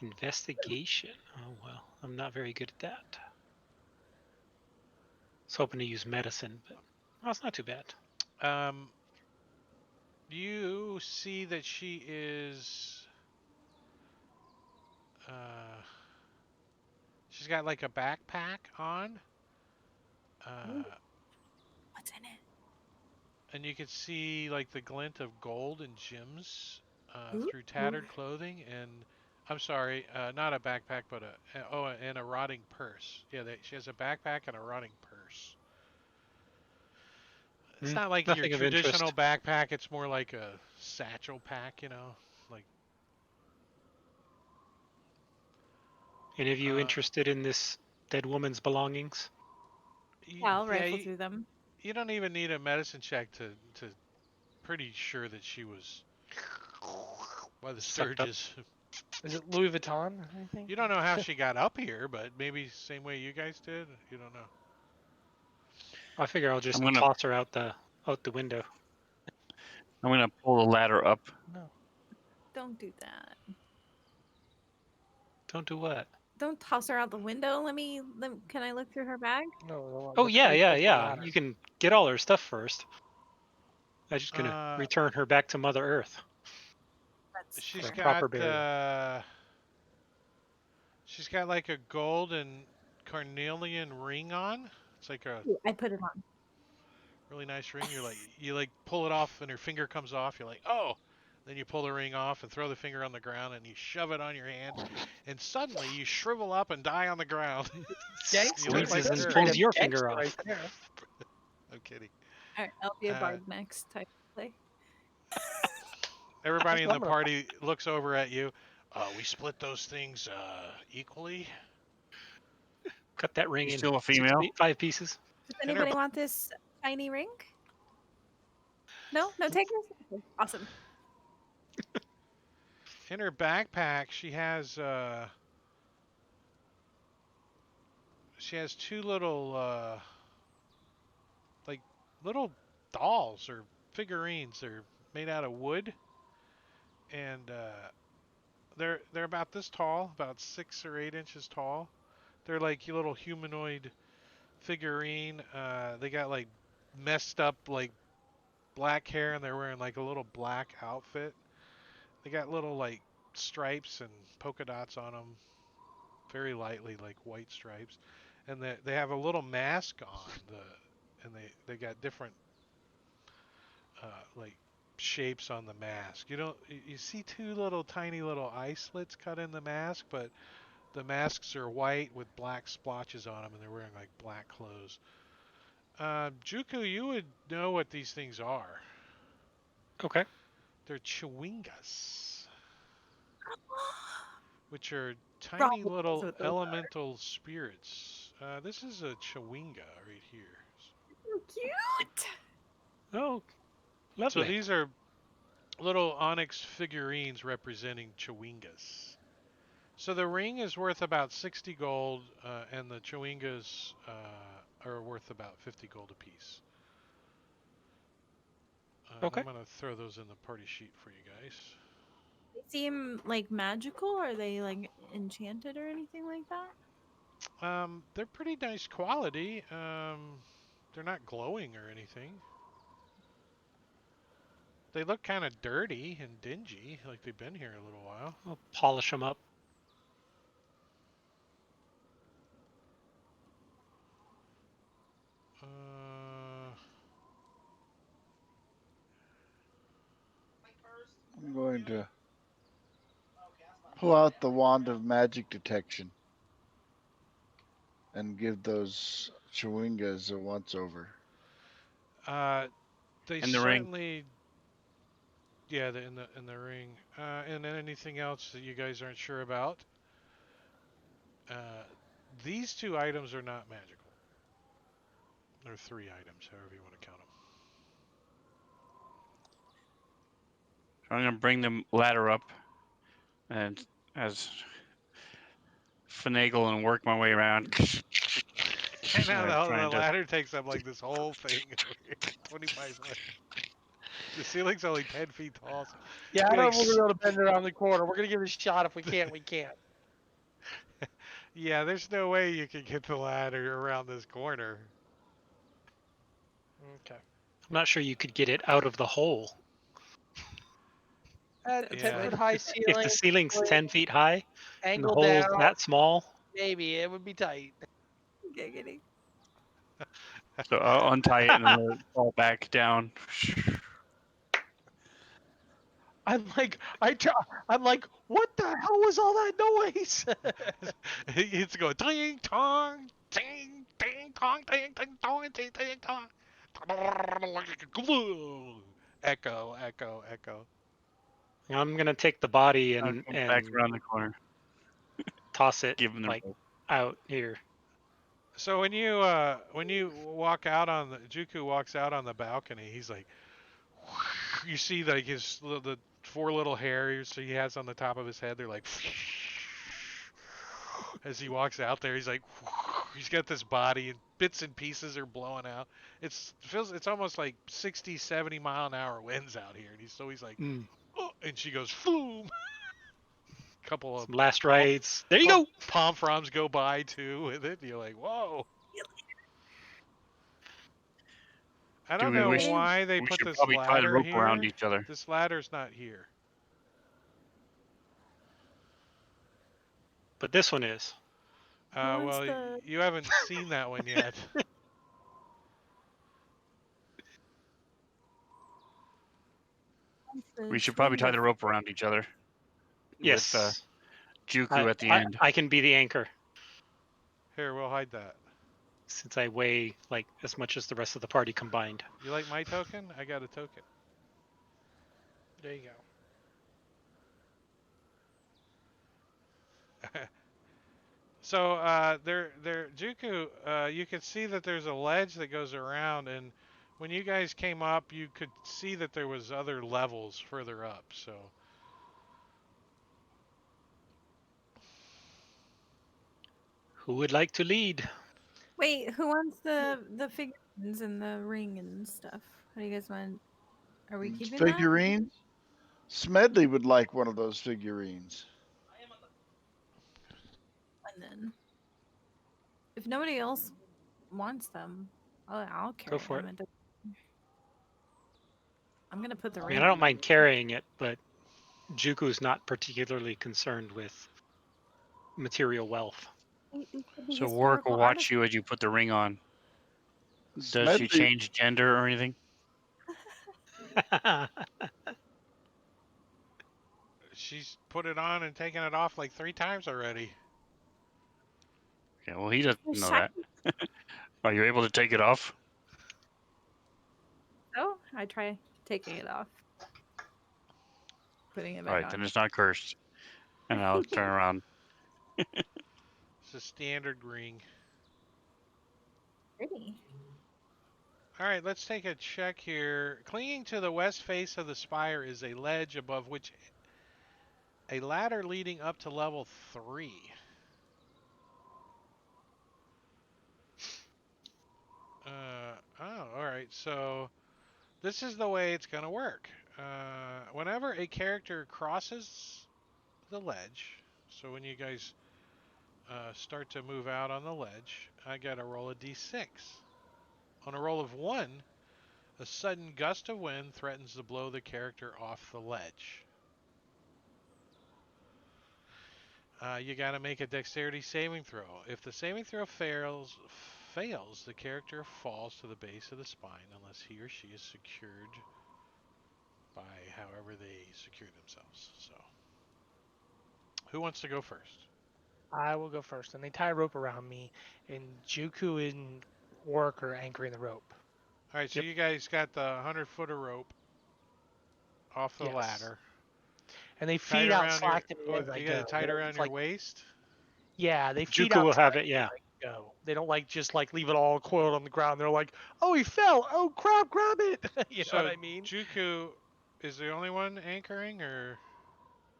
Investigation. Oh well, I'm not very good at that. I was hoping to use medicine, but oh, it's not too bad. Um, you see that she is. Uh, she's got like a backpack on. Ooh, Uh, what's in it? and you can see like the glint of gold and gems Ooh. through tattered clothing and I'm sorry, not a backpack, but and a rotting purse. Yeah, she has a backpack and a rotting purse. It's not like your Nothing of traditional interest. backpack. It's more like a satchel pack, you know, like. Any of you Uh, interested in this dead woman's belongings? Yeah, I'll yeah, rifle through them. you don't even need a medicine check to pretty sure that she was by the Sucked up. Sturges. Is it Louis Vuitton? I think. You don't know how she got up here, but maybe same way you guys did. You don't know. I figure I'll I'm just gonna toss her out the window. I'm gonna pull the ladder up. No. Don't do that. Don't do what? Don't toss her out the window. Can I look through her bag? No. Oh Before yeah, you yeah, pull up the yeah. ladder. You can get all her stuff first. I'm just gonna Uh, return her back to Mother Earth That's for she's a fair. got proper burial. she's got like a gold and carnelian ring on. It's like a Ooh, I put it on. really nice ring. You like pull it off and her finger comes off. You're like, "Oh." Then you pull the ring off and throw the finger on the ground and you shove it on your hand and suddenly you shrivel up and die on the ground. You Gangster, look like Squeezes like and that's her. straight pulls up your finger gangster right off. there. I'm kidding. All right, I'll be a Uh, bard next type of play. Everybody That's in what the I'm gonna. party looks over at you. We split those things equally. Cut that ring You in still a female? 5 pieces. Does In her anybody want this tiny ring? No, no takers. Okay, awesome. in her backpack, she has two little like little dolls or figurines. They're made out of wood, and they're about this tall, about 6 or 8 inches tall. They're like your little humanoid figurine. They got like messed up like black hair, and they're wearing like a little black outfit. They got little like stripes and polka dots on them, very lightly, like white stripes, and they have a little mask on. And they got different like shapes on the mask. You don't you see two little tiny little eye slits cut in the mask, but the masks are white with black splotches on them, and they're wearing like black clothes. Juku, you would know what these things are. Okay. They're chewingas, which are Rob tiny knows little what those are. elemental spirits. This is a chewinga right here. So cute. Oh, So lovely. these are little onyx figurines representing chewingas. So the ring is worth about 60 gold, and the chewingas are worth about 50 gold apiece. And Okay. I'm gonna throw those in the party sheet for you guys. They seem like magical. Are they like enchanted or anything like that? They're pretty nice quality. They're not glowing or anything. They look kind of dirty and dingy, like they've been here a little while. I'll polish them up. Uh, I'm going to pull out the wand of magic detection and give those chewingas a once over. uh, they In the ring. certainly, yeah, in the ring. And then anything else that you guys aren't sure about? Uh, these two items are not magical. They're three items, however you want to count them. So I'm gonna bring the ladder up, and as finagle and work my way around. And now the Trying to. ladder takes up like this whole thing over here, 25 foot. The ceiling's only 10 feet tall. So Yeah, I be don't know like, if we're gonna be able to bend around the corner. We're gonna give it a shot. If we can't, we can't. yeah, there's no way you can get the ladder around this corner. Okay. I'm not sure you could get it out of the hole. At It's 10 Yeah. foot like high if ceiling, the ceiling's 10 feet high and the angle hole's down, that small. maybe it would be tight. Giggity. So I'll untie it and then let it fall back down. I'm like, what the hell was all that noise? It's going ting tong, ting ting tong, ting ting tong, ting ting tong. Echo, echo, echo. I'm gonna take the body I'll and come back around the corner, toss it give him the like rope. out here. So when you walk out on the Juku walks out on the balcony, he's like, you see like the four little hairs he has on the top of his head. They're like, as he walks out there, he's like, he's got this body and bits and pieces are blowing out. It's almost like 60, 70 mile an hour winds out here, and he's like, Mm, oh, and she goes, boom. Couple of some last rites. There you pom go. pom froms go by too with it. And you're like, whoa. I Do don't we know wish Okay. why they we put should this probably tie the ladder rope around here. each other? This ladder's not here. But this one is. Who wants Well, the, you haven't seen that one yet. wants the We should probably tie chewinga? the rope around each other with Yes. Juku at the I end. I can be the anchor Here, we'll hide that. since I weigh like as much as the rest of the party combined. You like my token? I got a token. There you go. So Juku, you can see that there's a ledge that goes around, and when you guys came up, you could see that there was other levels further up. So Who would like to lead? Wait, who wants the figurines and the ring and stuff? How do you guys want? Are we keeping that? Figurines? Smedley would like one of those figurines. And then, if nobody else wants them, I'll carry for them. I'm gonna put the I ring mean, I don't on. mind carrying it, but Juku's not particularly concerned with material wealth. These could be So Warwick will historical watch artifacts. you as you put the ring on. Does she Smedley, change gender or anything? she's put it on and taken it off like 3 times already. Yeah, well, he doesn't It's know shiny. that. Are you able to take it off? So I try taking it off, putting it All back right, then on. it's not cursed. And I'll turn around. It's a standard ring. Pretty. All right, let's take a check here. Clinging to the west face of the spire is a ledge above which a ladder leading up to level 3. Oh, all right. So this is the way it's going to work. Whenever a character crosses the ledge, so when you guys start to move out on the ledge, I got to roll a d6. On a roll of 1, a sudden gust of wind threatens to blow the character off the ledge. You got to make a dexterity saving throw. If the saving throw fails, the character falls to the base of the spine unless he or she is secured by however they secure themselves. So, who wants to go first? I will go first. And they tie a rope around me, and Juku and Work are anchoring the rope. All right, so Yep. you guys got the 100-footer rope off the Yes. ladder. And they Tied feed out around your, slack to me as I you got go. it They tied don't around just your like, waist. yeah, they feed Juku out will slack have it. to me Yeah. as I go. They don't like just like leave it all coiled on the ground. They're like, oh, he fell. Oh crap, grab it. You know what So I mean? Juku is the only one anchoring, or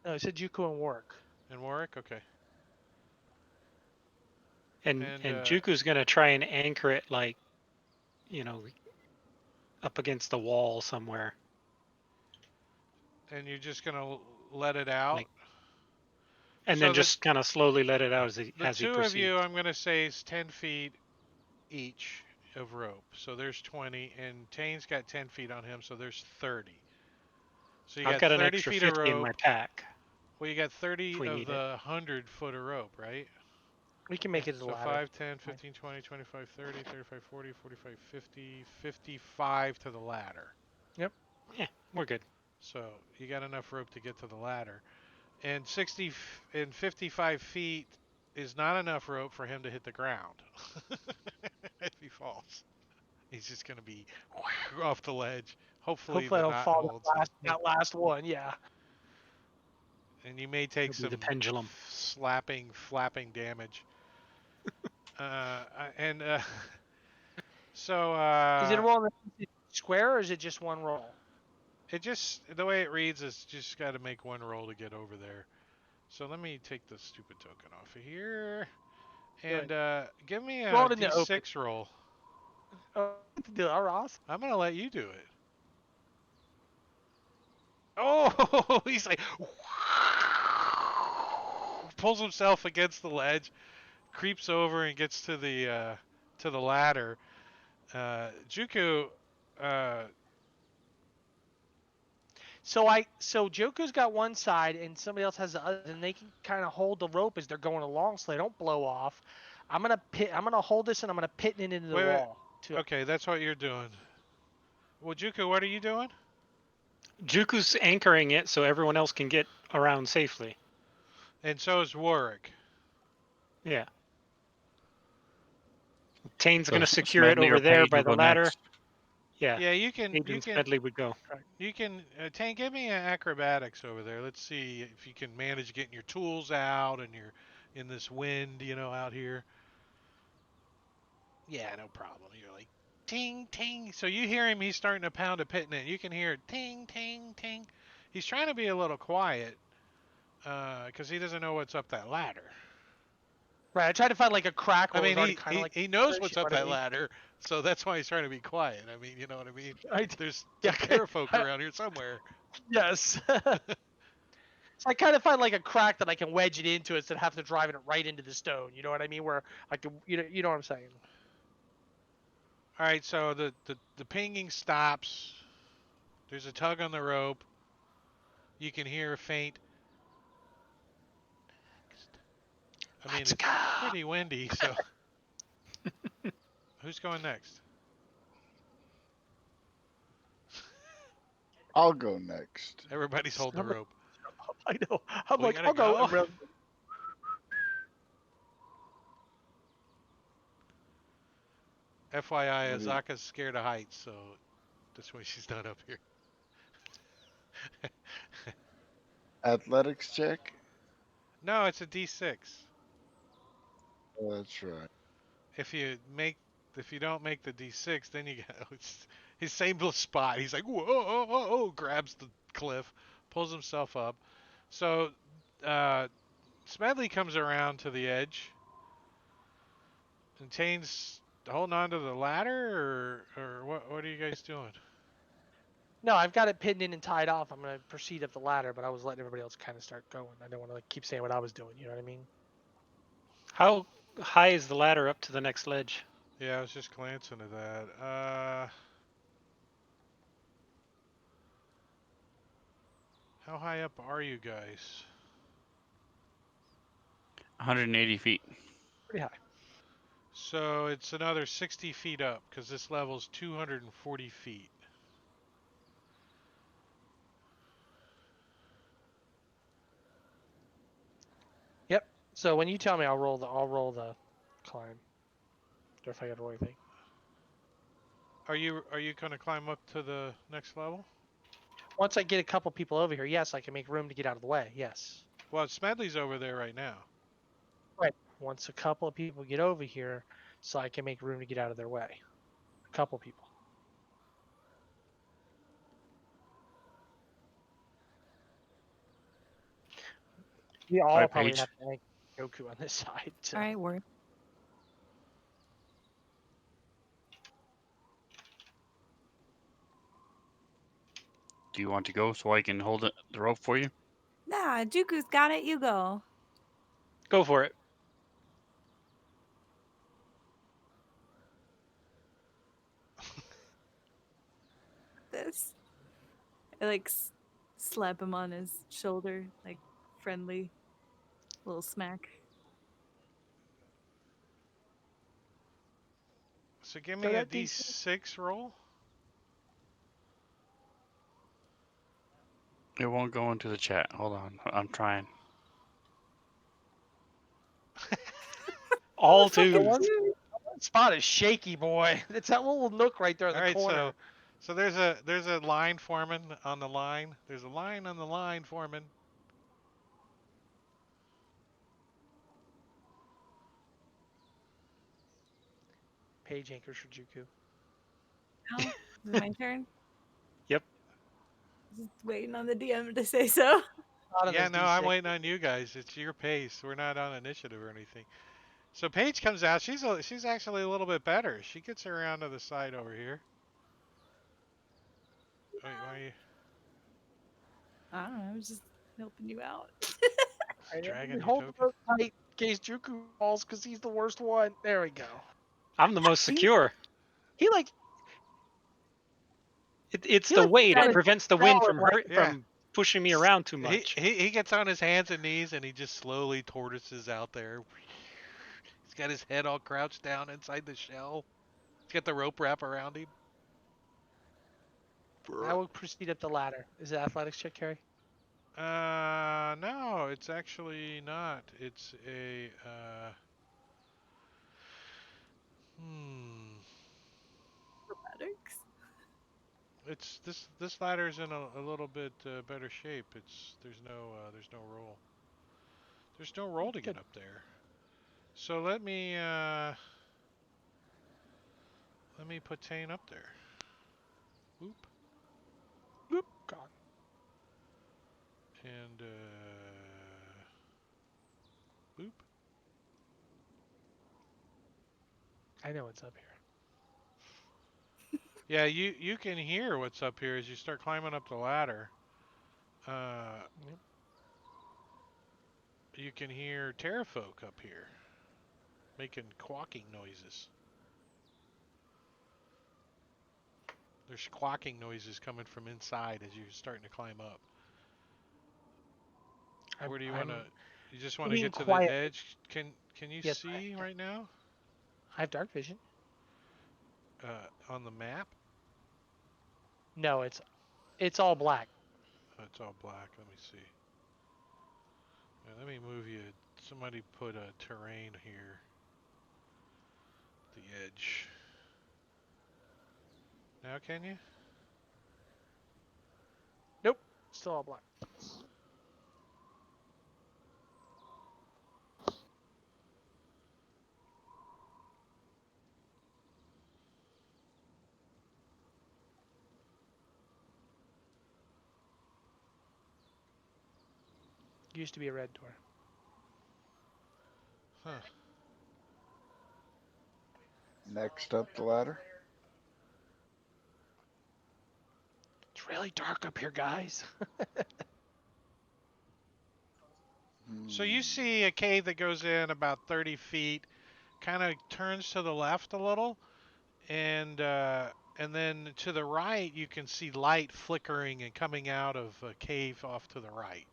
No, I said Juku and Work. and Warwick? Okay. And And and Juku's gonna try and anchor it like, you know, up against the wall somewhere. and you're just gonna let it out. Like, and So then just kind of slowly let it out the as he two of proceeds. you, I'm gonna say, is 10 feet each of rope. So there's 20, and Tane's got 10 feet on him, so there's 30. So you I've got got an 30 extra feet of 50 in my rope. pack Well, you got if 30 we of need it. the 100-foot of rope, right? We can make it to the So ladder. 5, 10, 15, 20, 25, 30, 35, 40, 45, 50, 55 to the ladder. Yep. Yeah, we're good. So you got enough rope to get to the ladder. And 60 and 55 feet is not enough rope for him to hit the ground if he falls. He's just going to be off the ledge. Hopefully Hopefully I the don't knot fall holds. that last one. Yeah. And you may take It'll be the some pendulum. slapping, flapping damage. And so Is it a roll in the square or is it just one roll? it just, the way it reads is just got to make one roll to get over there. So let me take the stupid token off of here. Do And it. give me Roll a it in the open. d6 roll. Oh, do that, Ross. I'm going to let you do it. Oh, he's like pulls himself against the ledge, creeps over and gets to the ladder. Juku, uh, So Joku's got one side and somebody else has the other, and they can kind of hold the rope as they're going along so they don't blow off. I'm gonna hold this and I'm gonna pin it into the wait. wall. Okay, that's what you're doing. Well, Juku, what are you doing? Juku's anchoring it so everyone else can get around safely. And so is Warwick. Yeah. Tane's So gonna secure it Smedley or over there Page by will the go ladder. next. Yeah. Yeah, Page and Smedley would go. you can. Tank, give me an acrobatics over there. Let's see if you can manage getting your tools out and you're in this wind, out here. Yeah, no problem. You're like, ting, ting. So you hear him, he's starting to pound a pit in it. You can hear ting, ting, ting. He's trying to be a little quiet because he doesn't know what's up that ladder. Right. I tried to find like a crack I where it was mean, already kind of like. he knows You what's know up what I that mean? ladder, so that's why he's trying to be quiet. I mean, you know what I mean? I, There's yeah. some parafolk around here somewhere. Yes. So I kind of find like a crack that I can wedge it into instead of have to driving it right into the stone. You know what I mean? Where I can, you know what I'm saying? All right, so the pinging stops. There's a tug on the rope. You can hear a faint. I mean, Let's it's go. pretty windy, so who's going next? I'll go next. Everybody's holding the rope. I know. I'm We like, gotta I'll go. go. And FYI, What is- Azaka's scared of heights, so that's why she's not up here. Athletics check? No, it's a D6. Oh, that's right. If you make, if you don't make the D6, then you get it's his same little spot. He's like, whoa, whoa, whoa, whoa, grabs the cliff, pulls himself up. So, Smedley comes around to the edge. And Tane's holding on to the ladder, or what? What are you guys doing? No, I've got it pinned in and tied off. I'm gonna proceed up the ladder, but I was letting everybody else kind of start going. I don't want to like keep saying what I was doing. You know what I mean? How high is the ladder up to the next ledge? Yeah, I was just glancing at that. How high up are you guys? 180 feet. Pretty high. So it's another 60 feet up because this level's 240 feet. Yep. So when you tell me, I'll roll the climb. Or if I got to roll anything. Are you gonna climb up to the next level? Once I get a couple people over here, yes, I can make room to get out of the way. Yes. Well, Smedley's over there right now. Right. Once a couple of people get over here, so I can make room to get out of their way. A couple people. We All all right, probably Paige. have to thank Goku on this side. So. All right, word. Do you want to go so I can hold the rope for you? Nah, Juku's got it. You go. Go for it. This. I like slap him on his shoulder, like friendly little smack. So give So me a that DC. D6 roll. It won't go into the chat. Hold on. I'm trying. Oh, All fucking The twos. one dude. spot is shaky, boy. It's that little nook right there in All the right, corner. so there's a line foreman on the line. There's a line on the line foreman. Page anchors for Juku. Now, is it my turn? Yep. Just waiting on the DM to say so. Not on Yeah, this no, I'm D6. waiting on you guys. It's your pace. We're not on initiative or anything. So Paige comes out. She's actually a little bit better. She gets around to the side over here. Wait, why are you I don't know. I was just helping you out. I dragging your hold the token? rope tight in case Juku falls because he's the worst one. There we go. I'm the most See? secure. He like It's he the like weight. It kind of prevents the wind crawling from like Yeah. from pushing me around too He, much. he he gets on his hands and knees and he just slowly tortoises out there. He's got his head all crouched down inside the shell. He's got the rope wrap around him. I will proceed up the ladder. Is it athletics check, Carrie? No, it's actually not. It's a hmm. Acrobatics. It's this ladder's in a little bit better shape. There's no roll. There's no roll to get Good. up there. So let me put Tane up there. Whoop. Boop. Gone. And boop. I know it's up here. Yeah, you can hear what's up here as you start climbing up the ladder. Uh, Yep. you can hear Terrafolk up here making quacking noises. There's quacking noises coming from inside as you're starting to climb up. I'm, Where do you want to? I'm You just want to being get to the quiet. edge? Can you Yes, see right now? I have dark vision. On the map? No, it's all black. Oh, it's all black. Let me see. Let me move you. Somebody put a terrain here. The edge. Now can you? Nope. Still all black. Used to be a red door. Huh. Next up the ladder. It's really dark up here, guys. So you see a cave that goes in about 30 feet, kind of turns to the left a little, and then to the right you can see light flickering and coming out of a cave off to the right,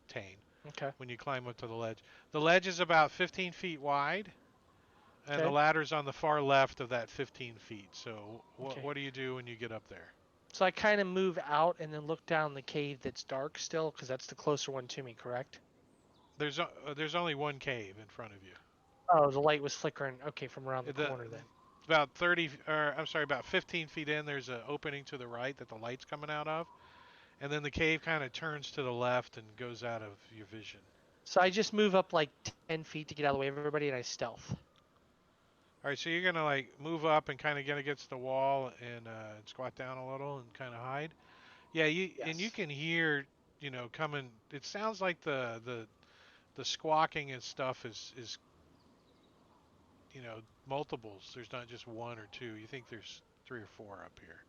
Tane, Okay. when you climb up to the ledge. The ledge is about 15 feet wide, and the Okay. ladder's on the far left of that 15 feet. So Okay. what do you do when you get up there? So I kind of move out and then look down the cave that's dark still, because that's the closer one to me, correct? There's only one cave in front of you. Oh, the light was flickering. Okay, from around the The corner then. about 30, or I'm sorry, about 15 feet in, there's an opening to the right that the light's coming out of, and then the cave kind of turns to the left and goes out of your vision. So I just move up like 10 feet to get out of the way of everybody, and I stealth. All right, so you're gonna like move up and kind of get against the wall and squat down a little and kind of hide. Yeah, you Yes. can hear, coming. It sounds like the squawking and stuff is multiples. There's not just one or two. You think there's three or four up here.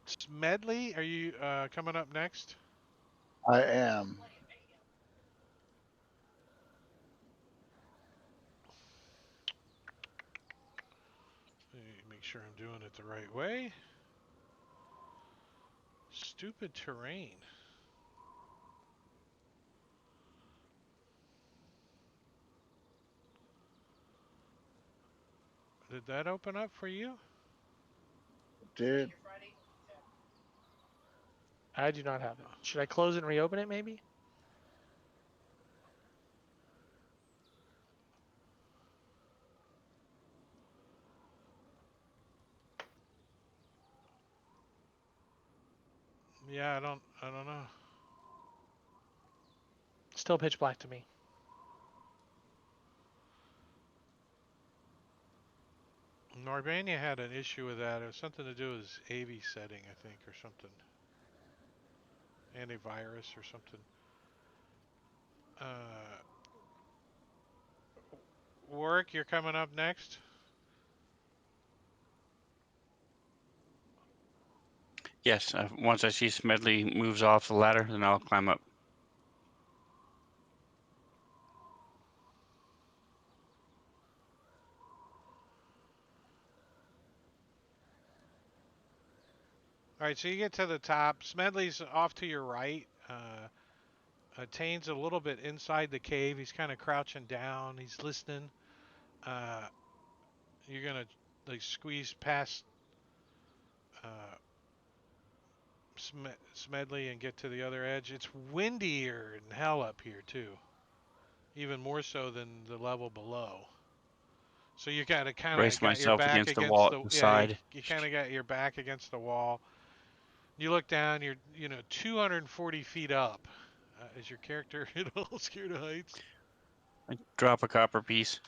Smedley, are you coming up next? I am. Let me make sure I'm doing it the right way. Stupid terrain. Did that open up for you? Dude, I do not have it. Should I close it and reopen it maybe? Yeah, I don't know. Still pitch black to me. Norbania had an issue with that. It was something to do with his AV setting, I think, or something. Antivirus or something. Uh, Warwick, you're coming up next. Yes, once I see Smedley moves off the ladder, then I'll climb up. All right, so you get to the top. Smedley's off to your right. Tane's a little bit inside the cave. He's kind of crouching down. He's listening. Uh, you're gonna like squeeze past uh, Smedley and get to the other edge. It's windier than hell up here too, even more so than the level below. So you gotta kind of Brace got your myself back against the wall against at the the yeah you, side. you kind of got your back against the wall. You look down. You're 240 feet up. Is your character at all scared of heights? I drop a copper piece.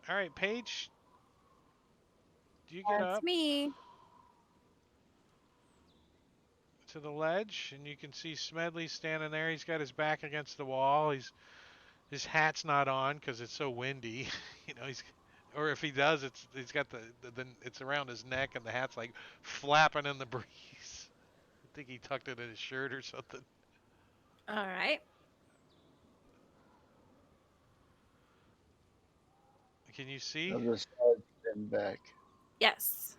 All right, Paige, do you get That's up me. to the ledge and you can see Smedley standing there? He's got his back against the wall. His hat's not on because it's so windy. Or if he does, he's got the it's around his neck and the hat's like flapping in the breeze. I think he tucked it in his shirt or something. All right. Can you see? of the side and back. Yes.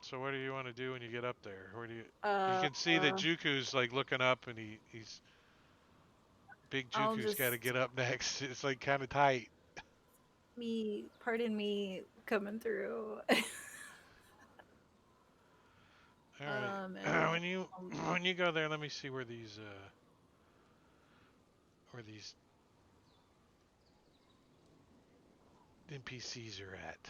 So what do you want to do when you get up there? Where do you? You Uh, can see that Juku's like looking up, and he's big. I'll Juku's got to just get up next. It's like kind of tight. pardon me coming through. All right. And when you um, when you go there, let me see where these NPCs are at.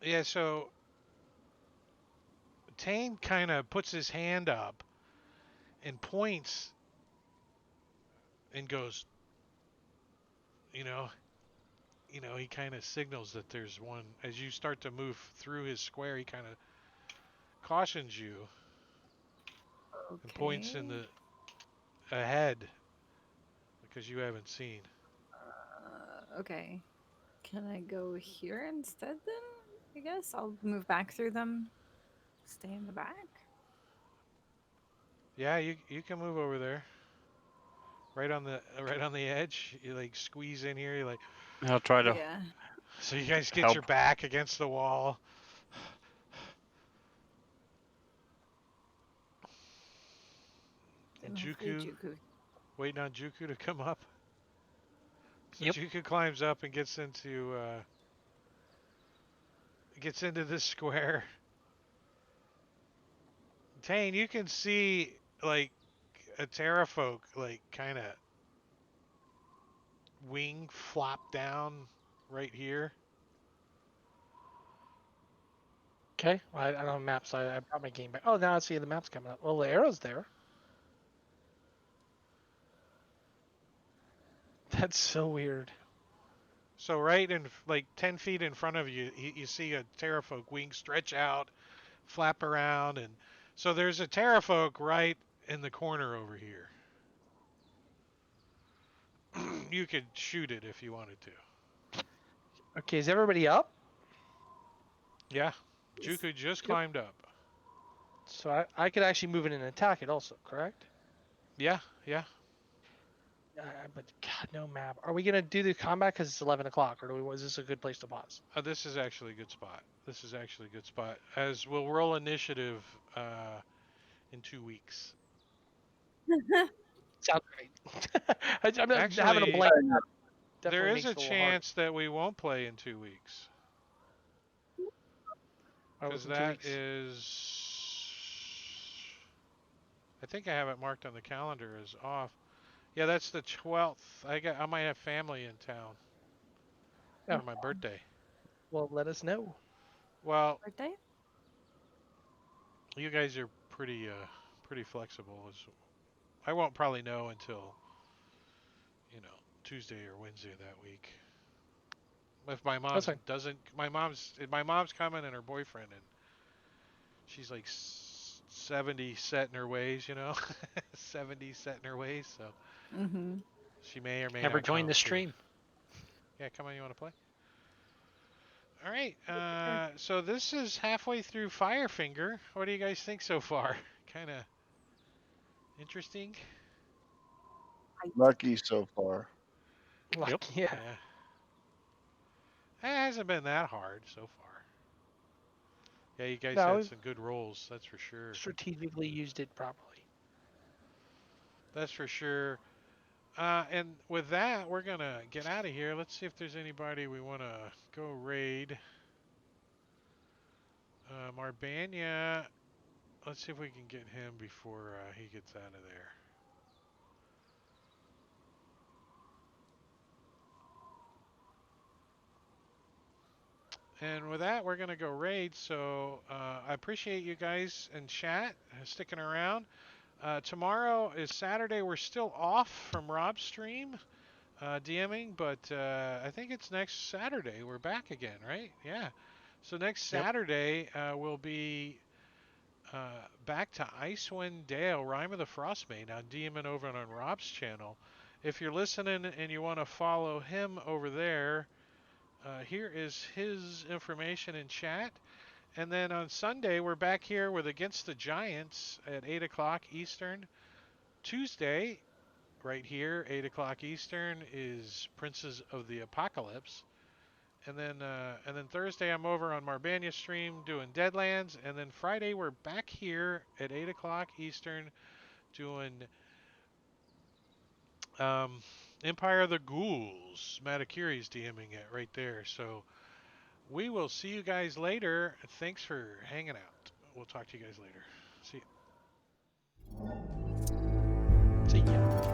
Yeah, so Tane kind of puts his hand up and points and goes, you know, he kind of signals that there's one. As you start to move through his square, he kind of cautions you and points in Okay. the ahead because you haven't seen. Okay. Can I go here instead then? I guess I'll move back through them. Stay in the back. Yeah, you can move over there. Right on the edge. You like squeeze in here. You like I'll try to Yeah. so you guys get your help. back against the wall. And And hopefully Juku Juku. waiting on Juku to come up. So Yep. Juku climbs up and gets into this square. Tane, you can see like a terrafolk like kind of wing flop down right here. Okay. I don't have maps. I brought my game back. Oh, now I see the maps coming up. Well, the arrow's there. That's so weird. So right in like 10 feet in front of you, you see a terrafolk wing stretch out, flap around, and so there's a terrafolk right in the corner over here. You could shoot it if you wanted to. Okay, is everybody up? Yeah, Juku just Yep. climbed up. So I could actually move in and attack it also, correct? Yeah, yeah. But God, no map. Are we gonna do the combat because it's 11 o'clock, or is this a good place to pause? This is actually a good spot. This is actually a good spot. As we'll roll initiative in 2 weeks. Sounds great. I'm not having a Actually, blank. there Definitely is makes a it a little hard. chance that we won't play in 2 weeks. Oh, Because in 2 that weeks. is. I think I have it marked on the calendar as off. Yeah, that's the 12th. I might have family in town Yeah. for my birthday. Well, let us know. Well, Birthday? you guys are pretty flexible. I won't probably know until Tuesday or Wednesday of that week. If my That's mom's fine. doesn't, my mom's coming and her boyfriend, and she's like 70 set in her ways, 70 set in her ways. So Mm-hmm. she may or may Never not joined come. the So stream. yeah, come on, you want to play? All right. Sure. So this is halfway through Firefinger. What do you guys think so far? Kind of interesting. Lucky so far. Yep. Like, yeah. Yeah. It hasn't been that hard so far. Yeah, you guys No, had we've some good rolls, that's for sure. strategically used it properly. That's for sure. And with that, we're gonna get out of here. Let's see if there's anybody we want to go raid. Marbania. Let's see if we can get him before he gets out of there. And with that, we're gonna go raid. So I appreciate you guys in chat sticking around. Tomorrow is Saturday. We're still off from Rob's stream. DMing, but I think it's next Saturday. We're back again, right? Yeah. So next Yep. Saturday we'll be back to Icewind Dale, Rime of the Frostmaiden, now DMing over on Rob's channel. If you're listening and you want to follow him over there, here is his information in chat. And then on Sunday, we're back here with Against the Giants at 8 o'clock Eastern. Tuesday, right here, 8 o'clock Eastern, is Princes of the Apocalypse. And then Thursday I'm over on Marbania stream doing Deadlands, and then Friday we're back here at 8 o'clock Eastern doing um, Empire of the Ghouls. Matakiri's DMing it right there. So we will see you guys later. Thanks for hanging out. We'll talk to you guys later. See ya. See ya.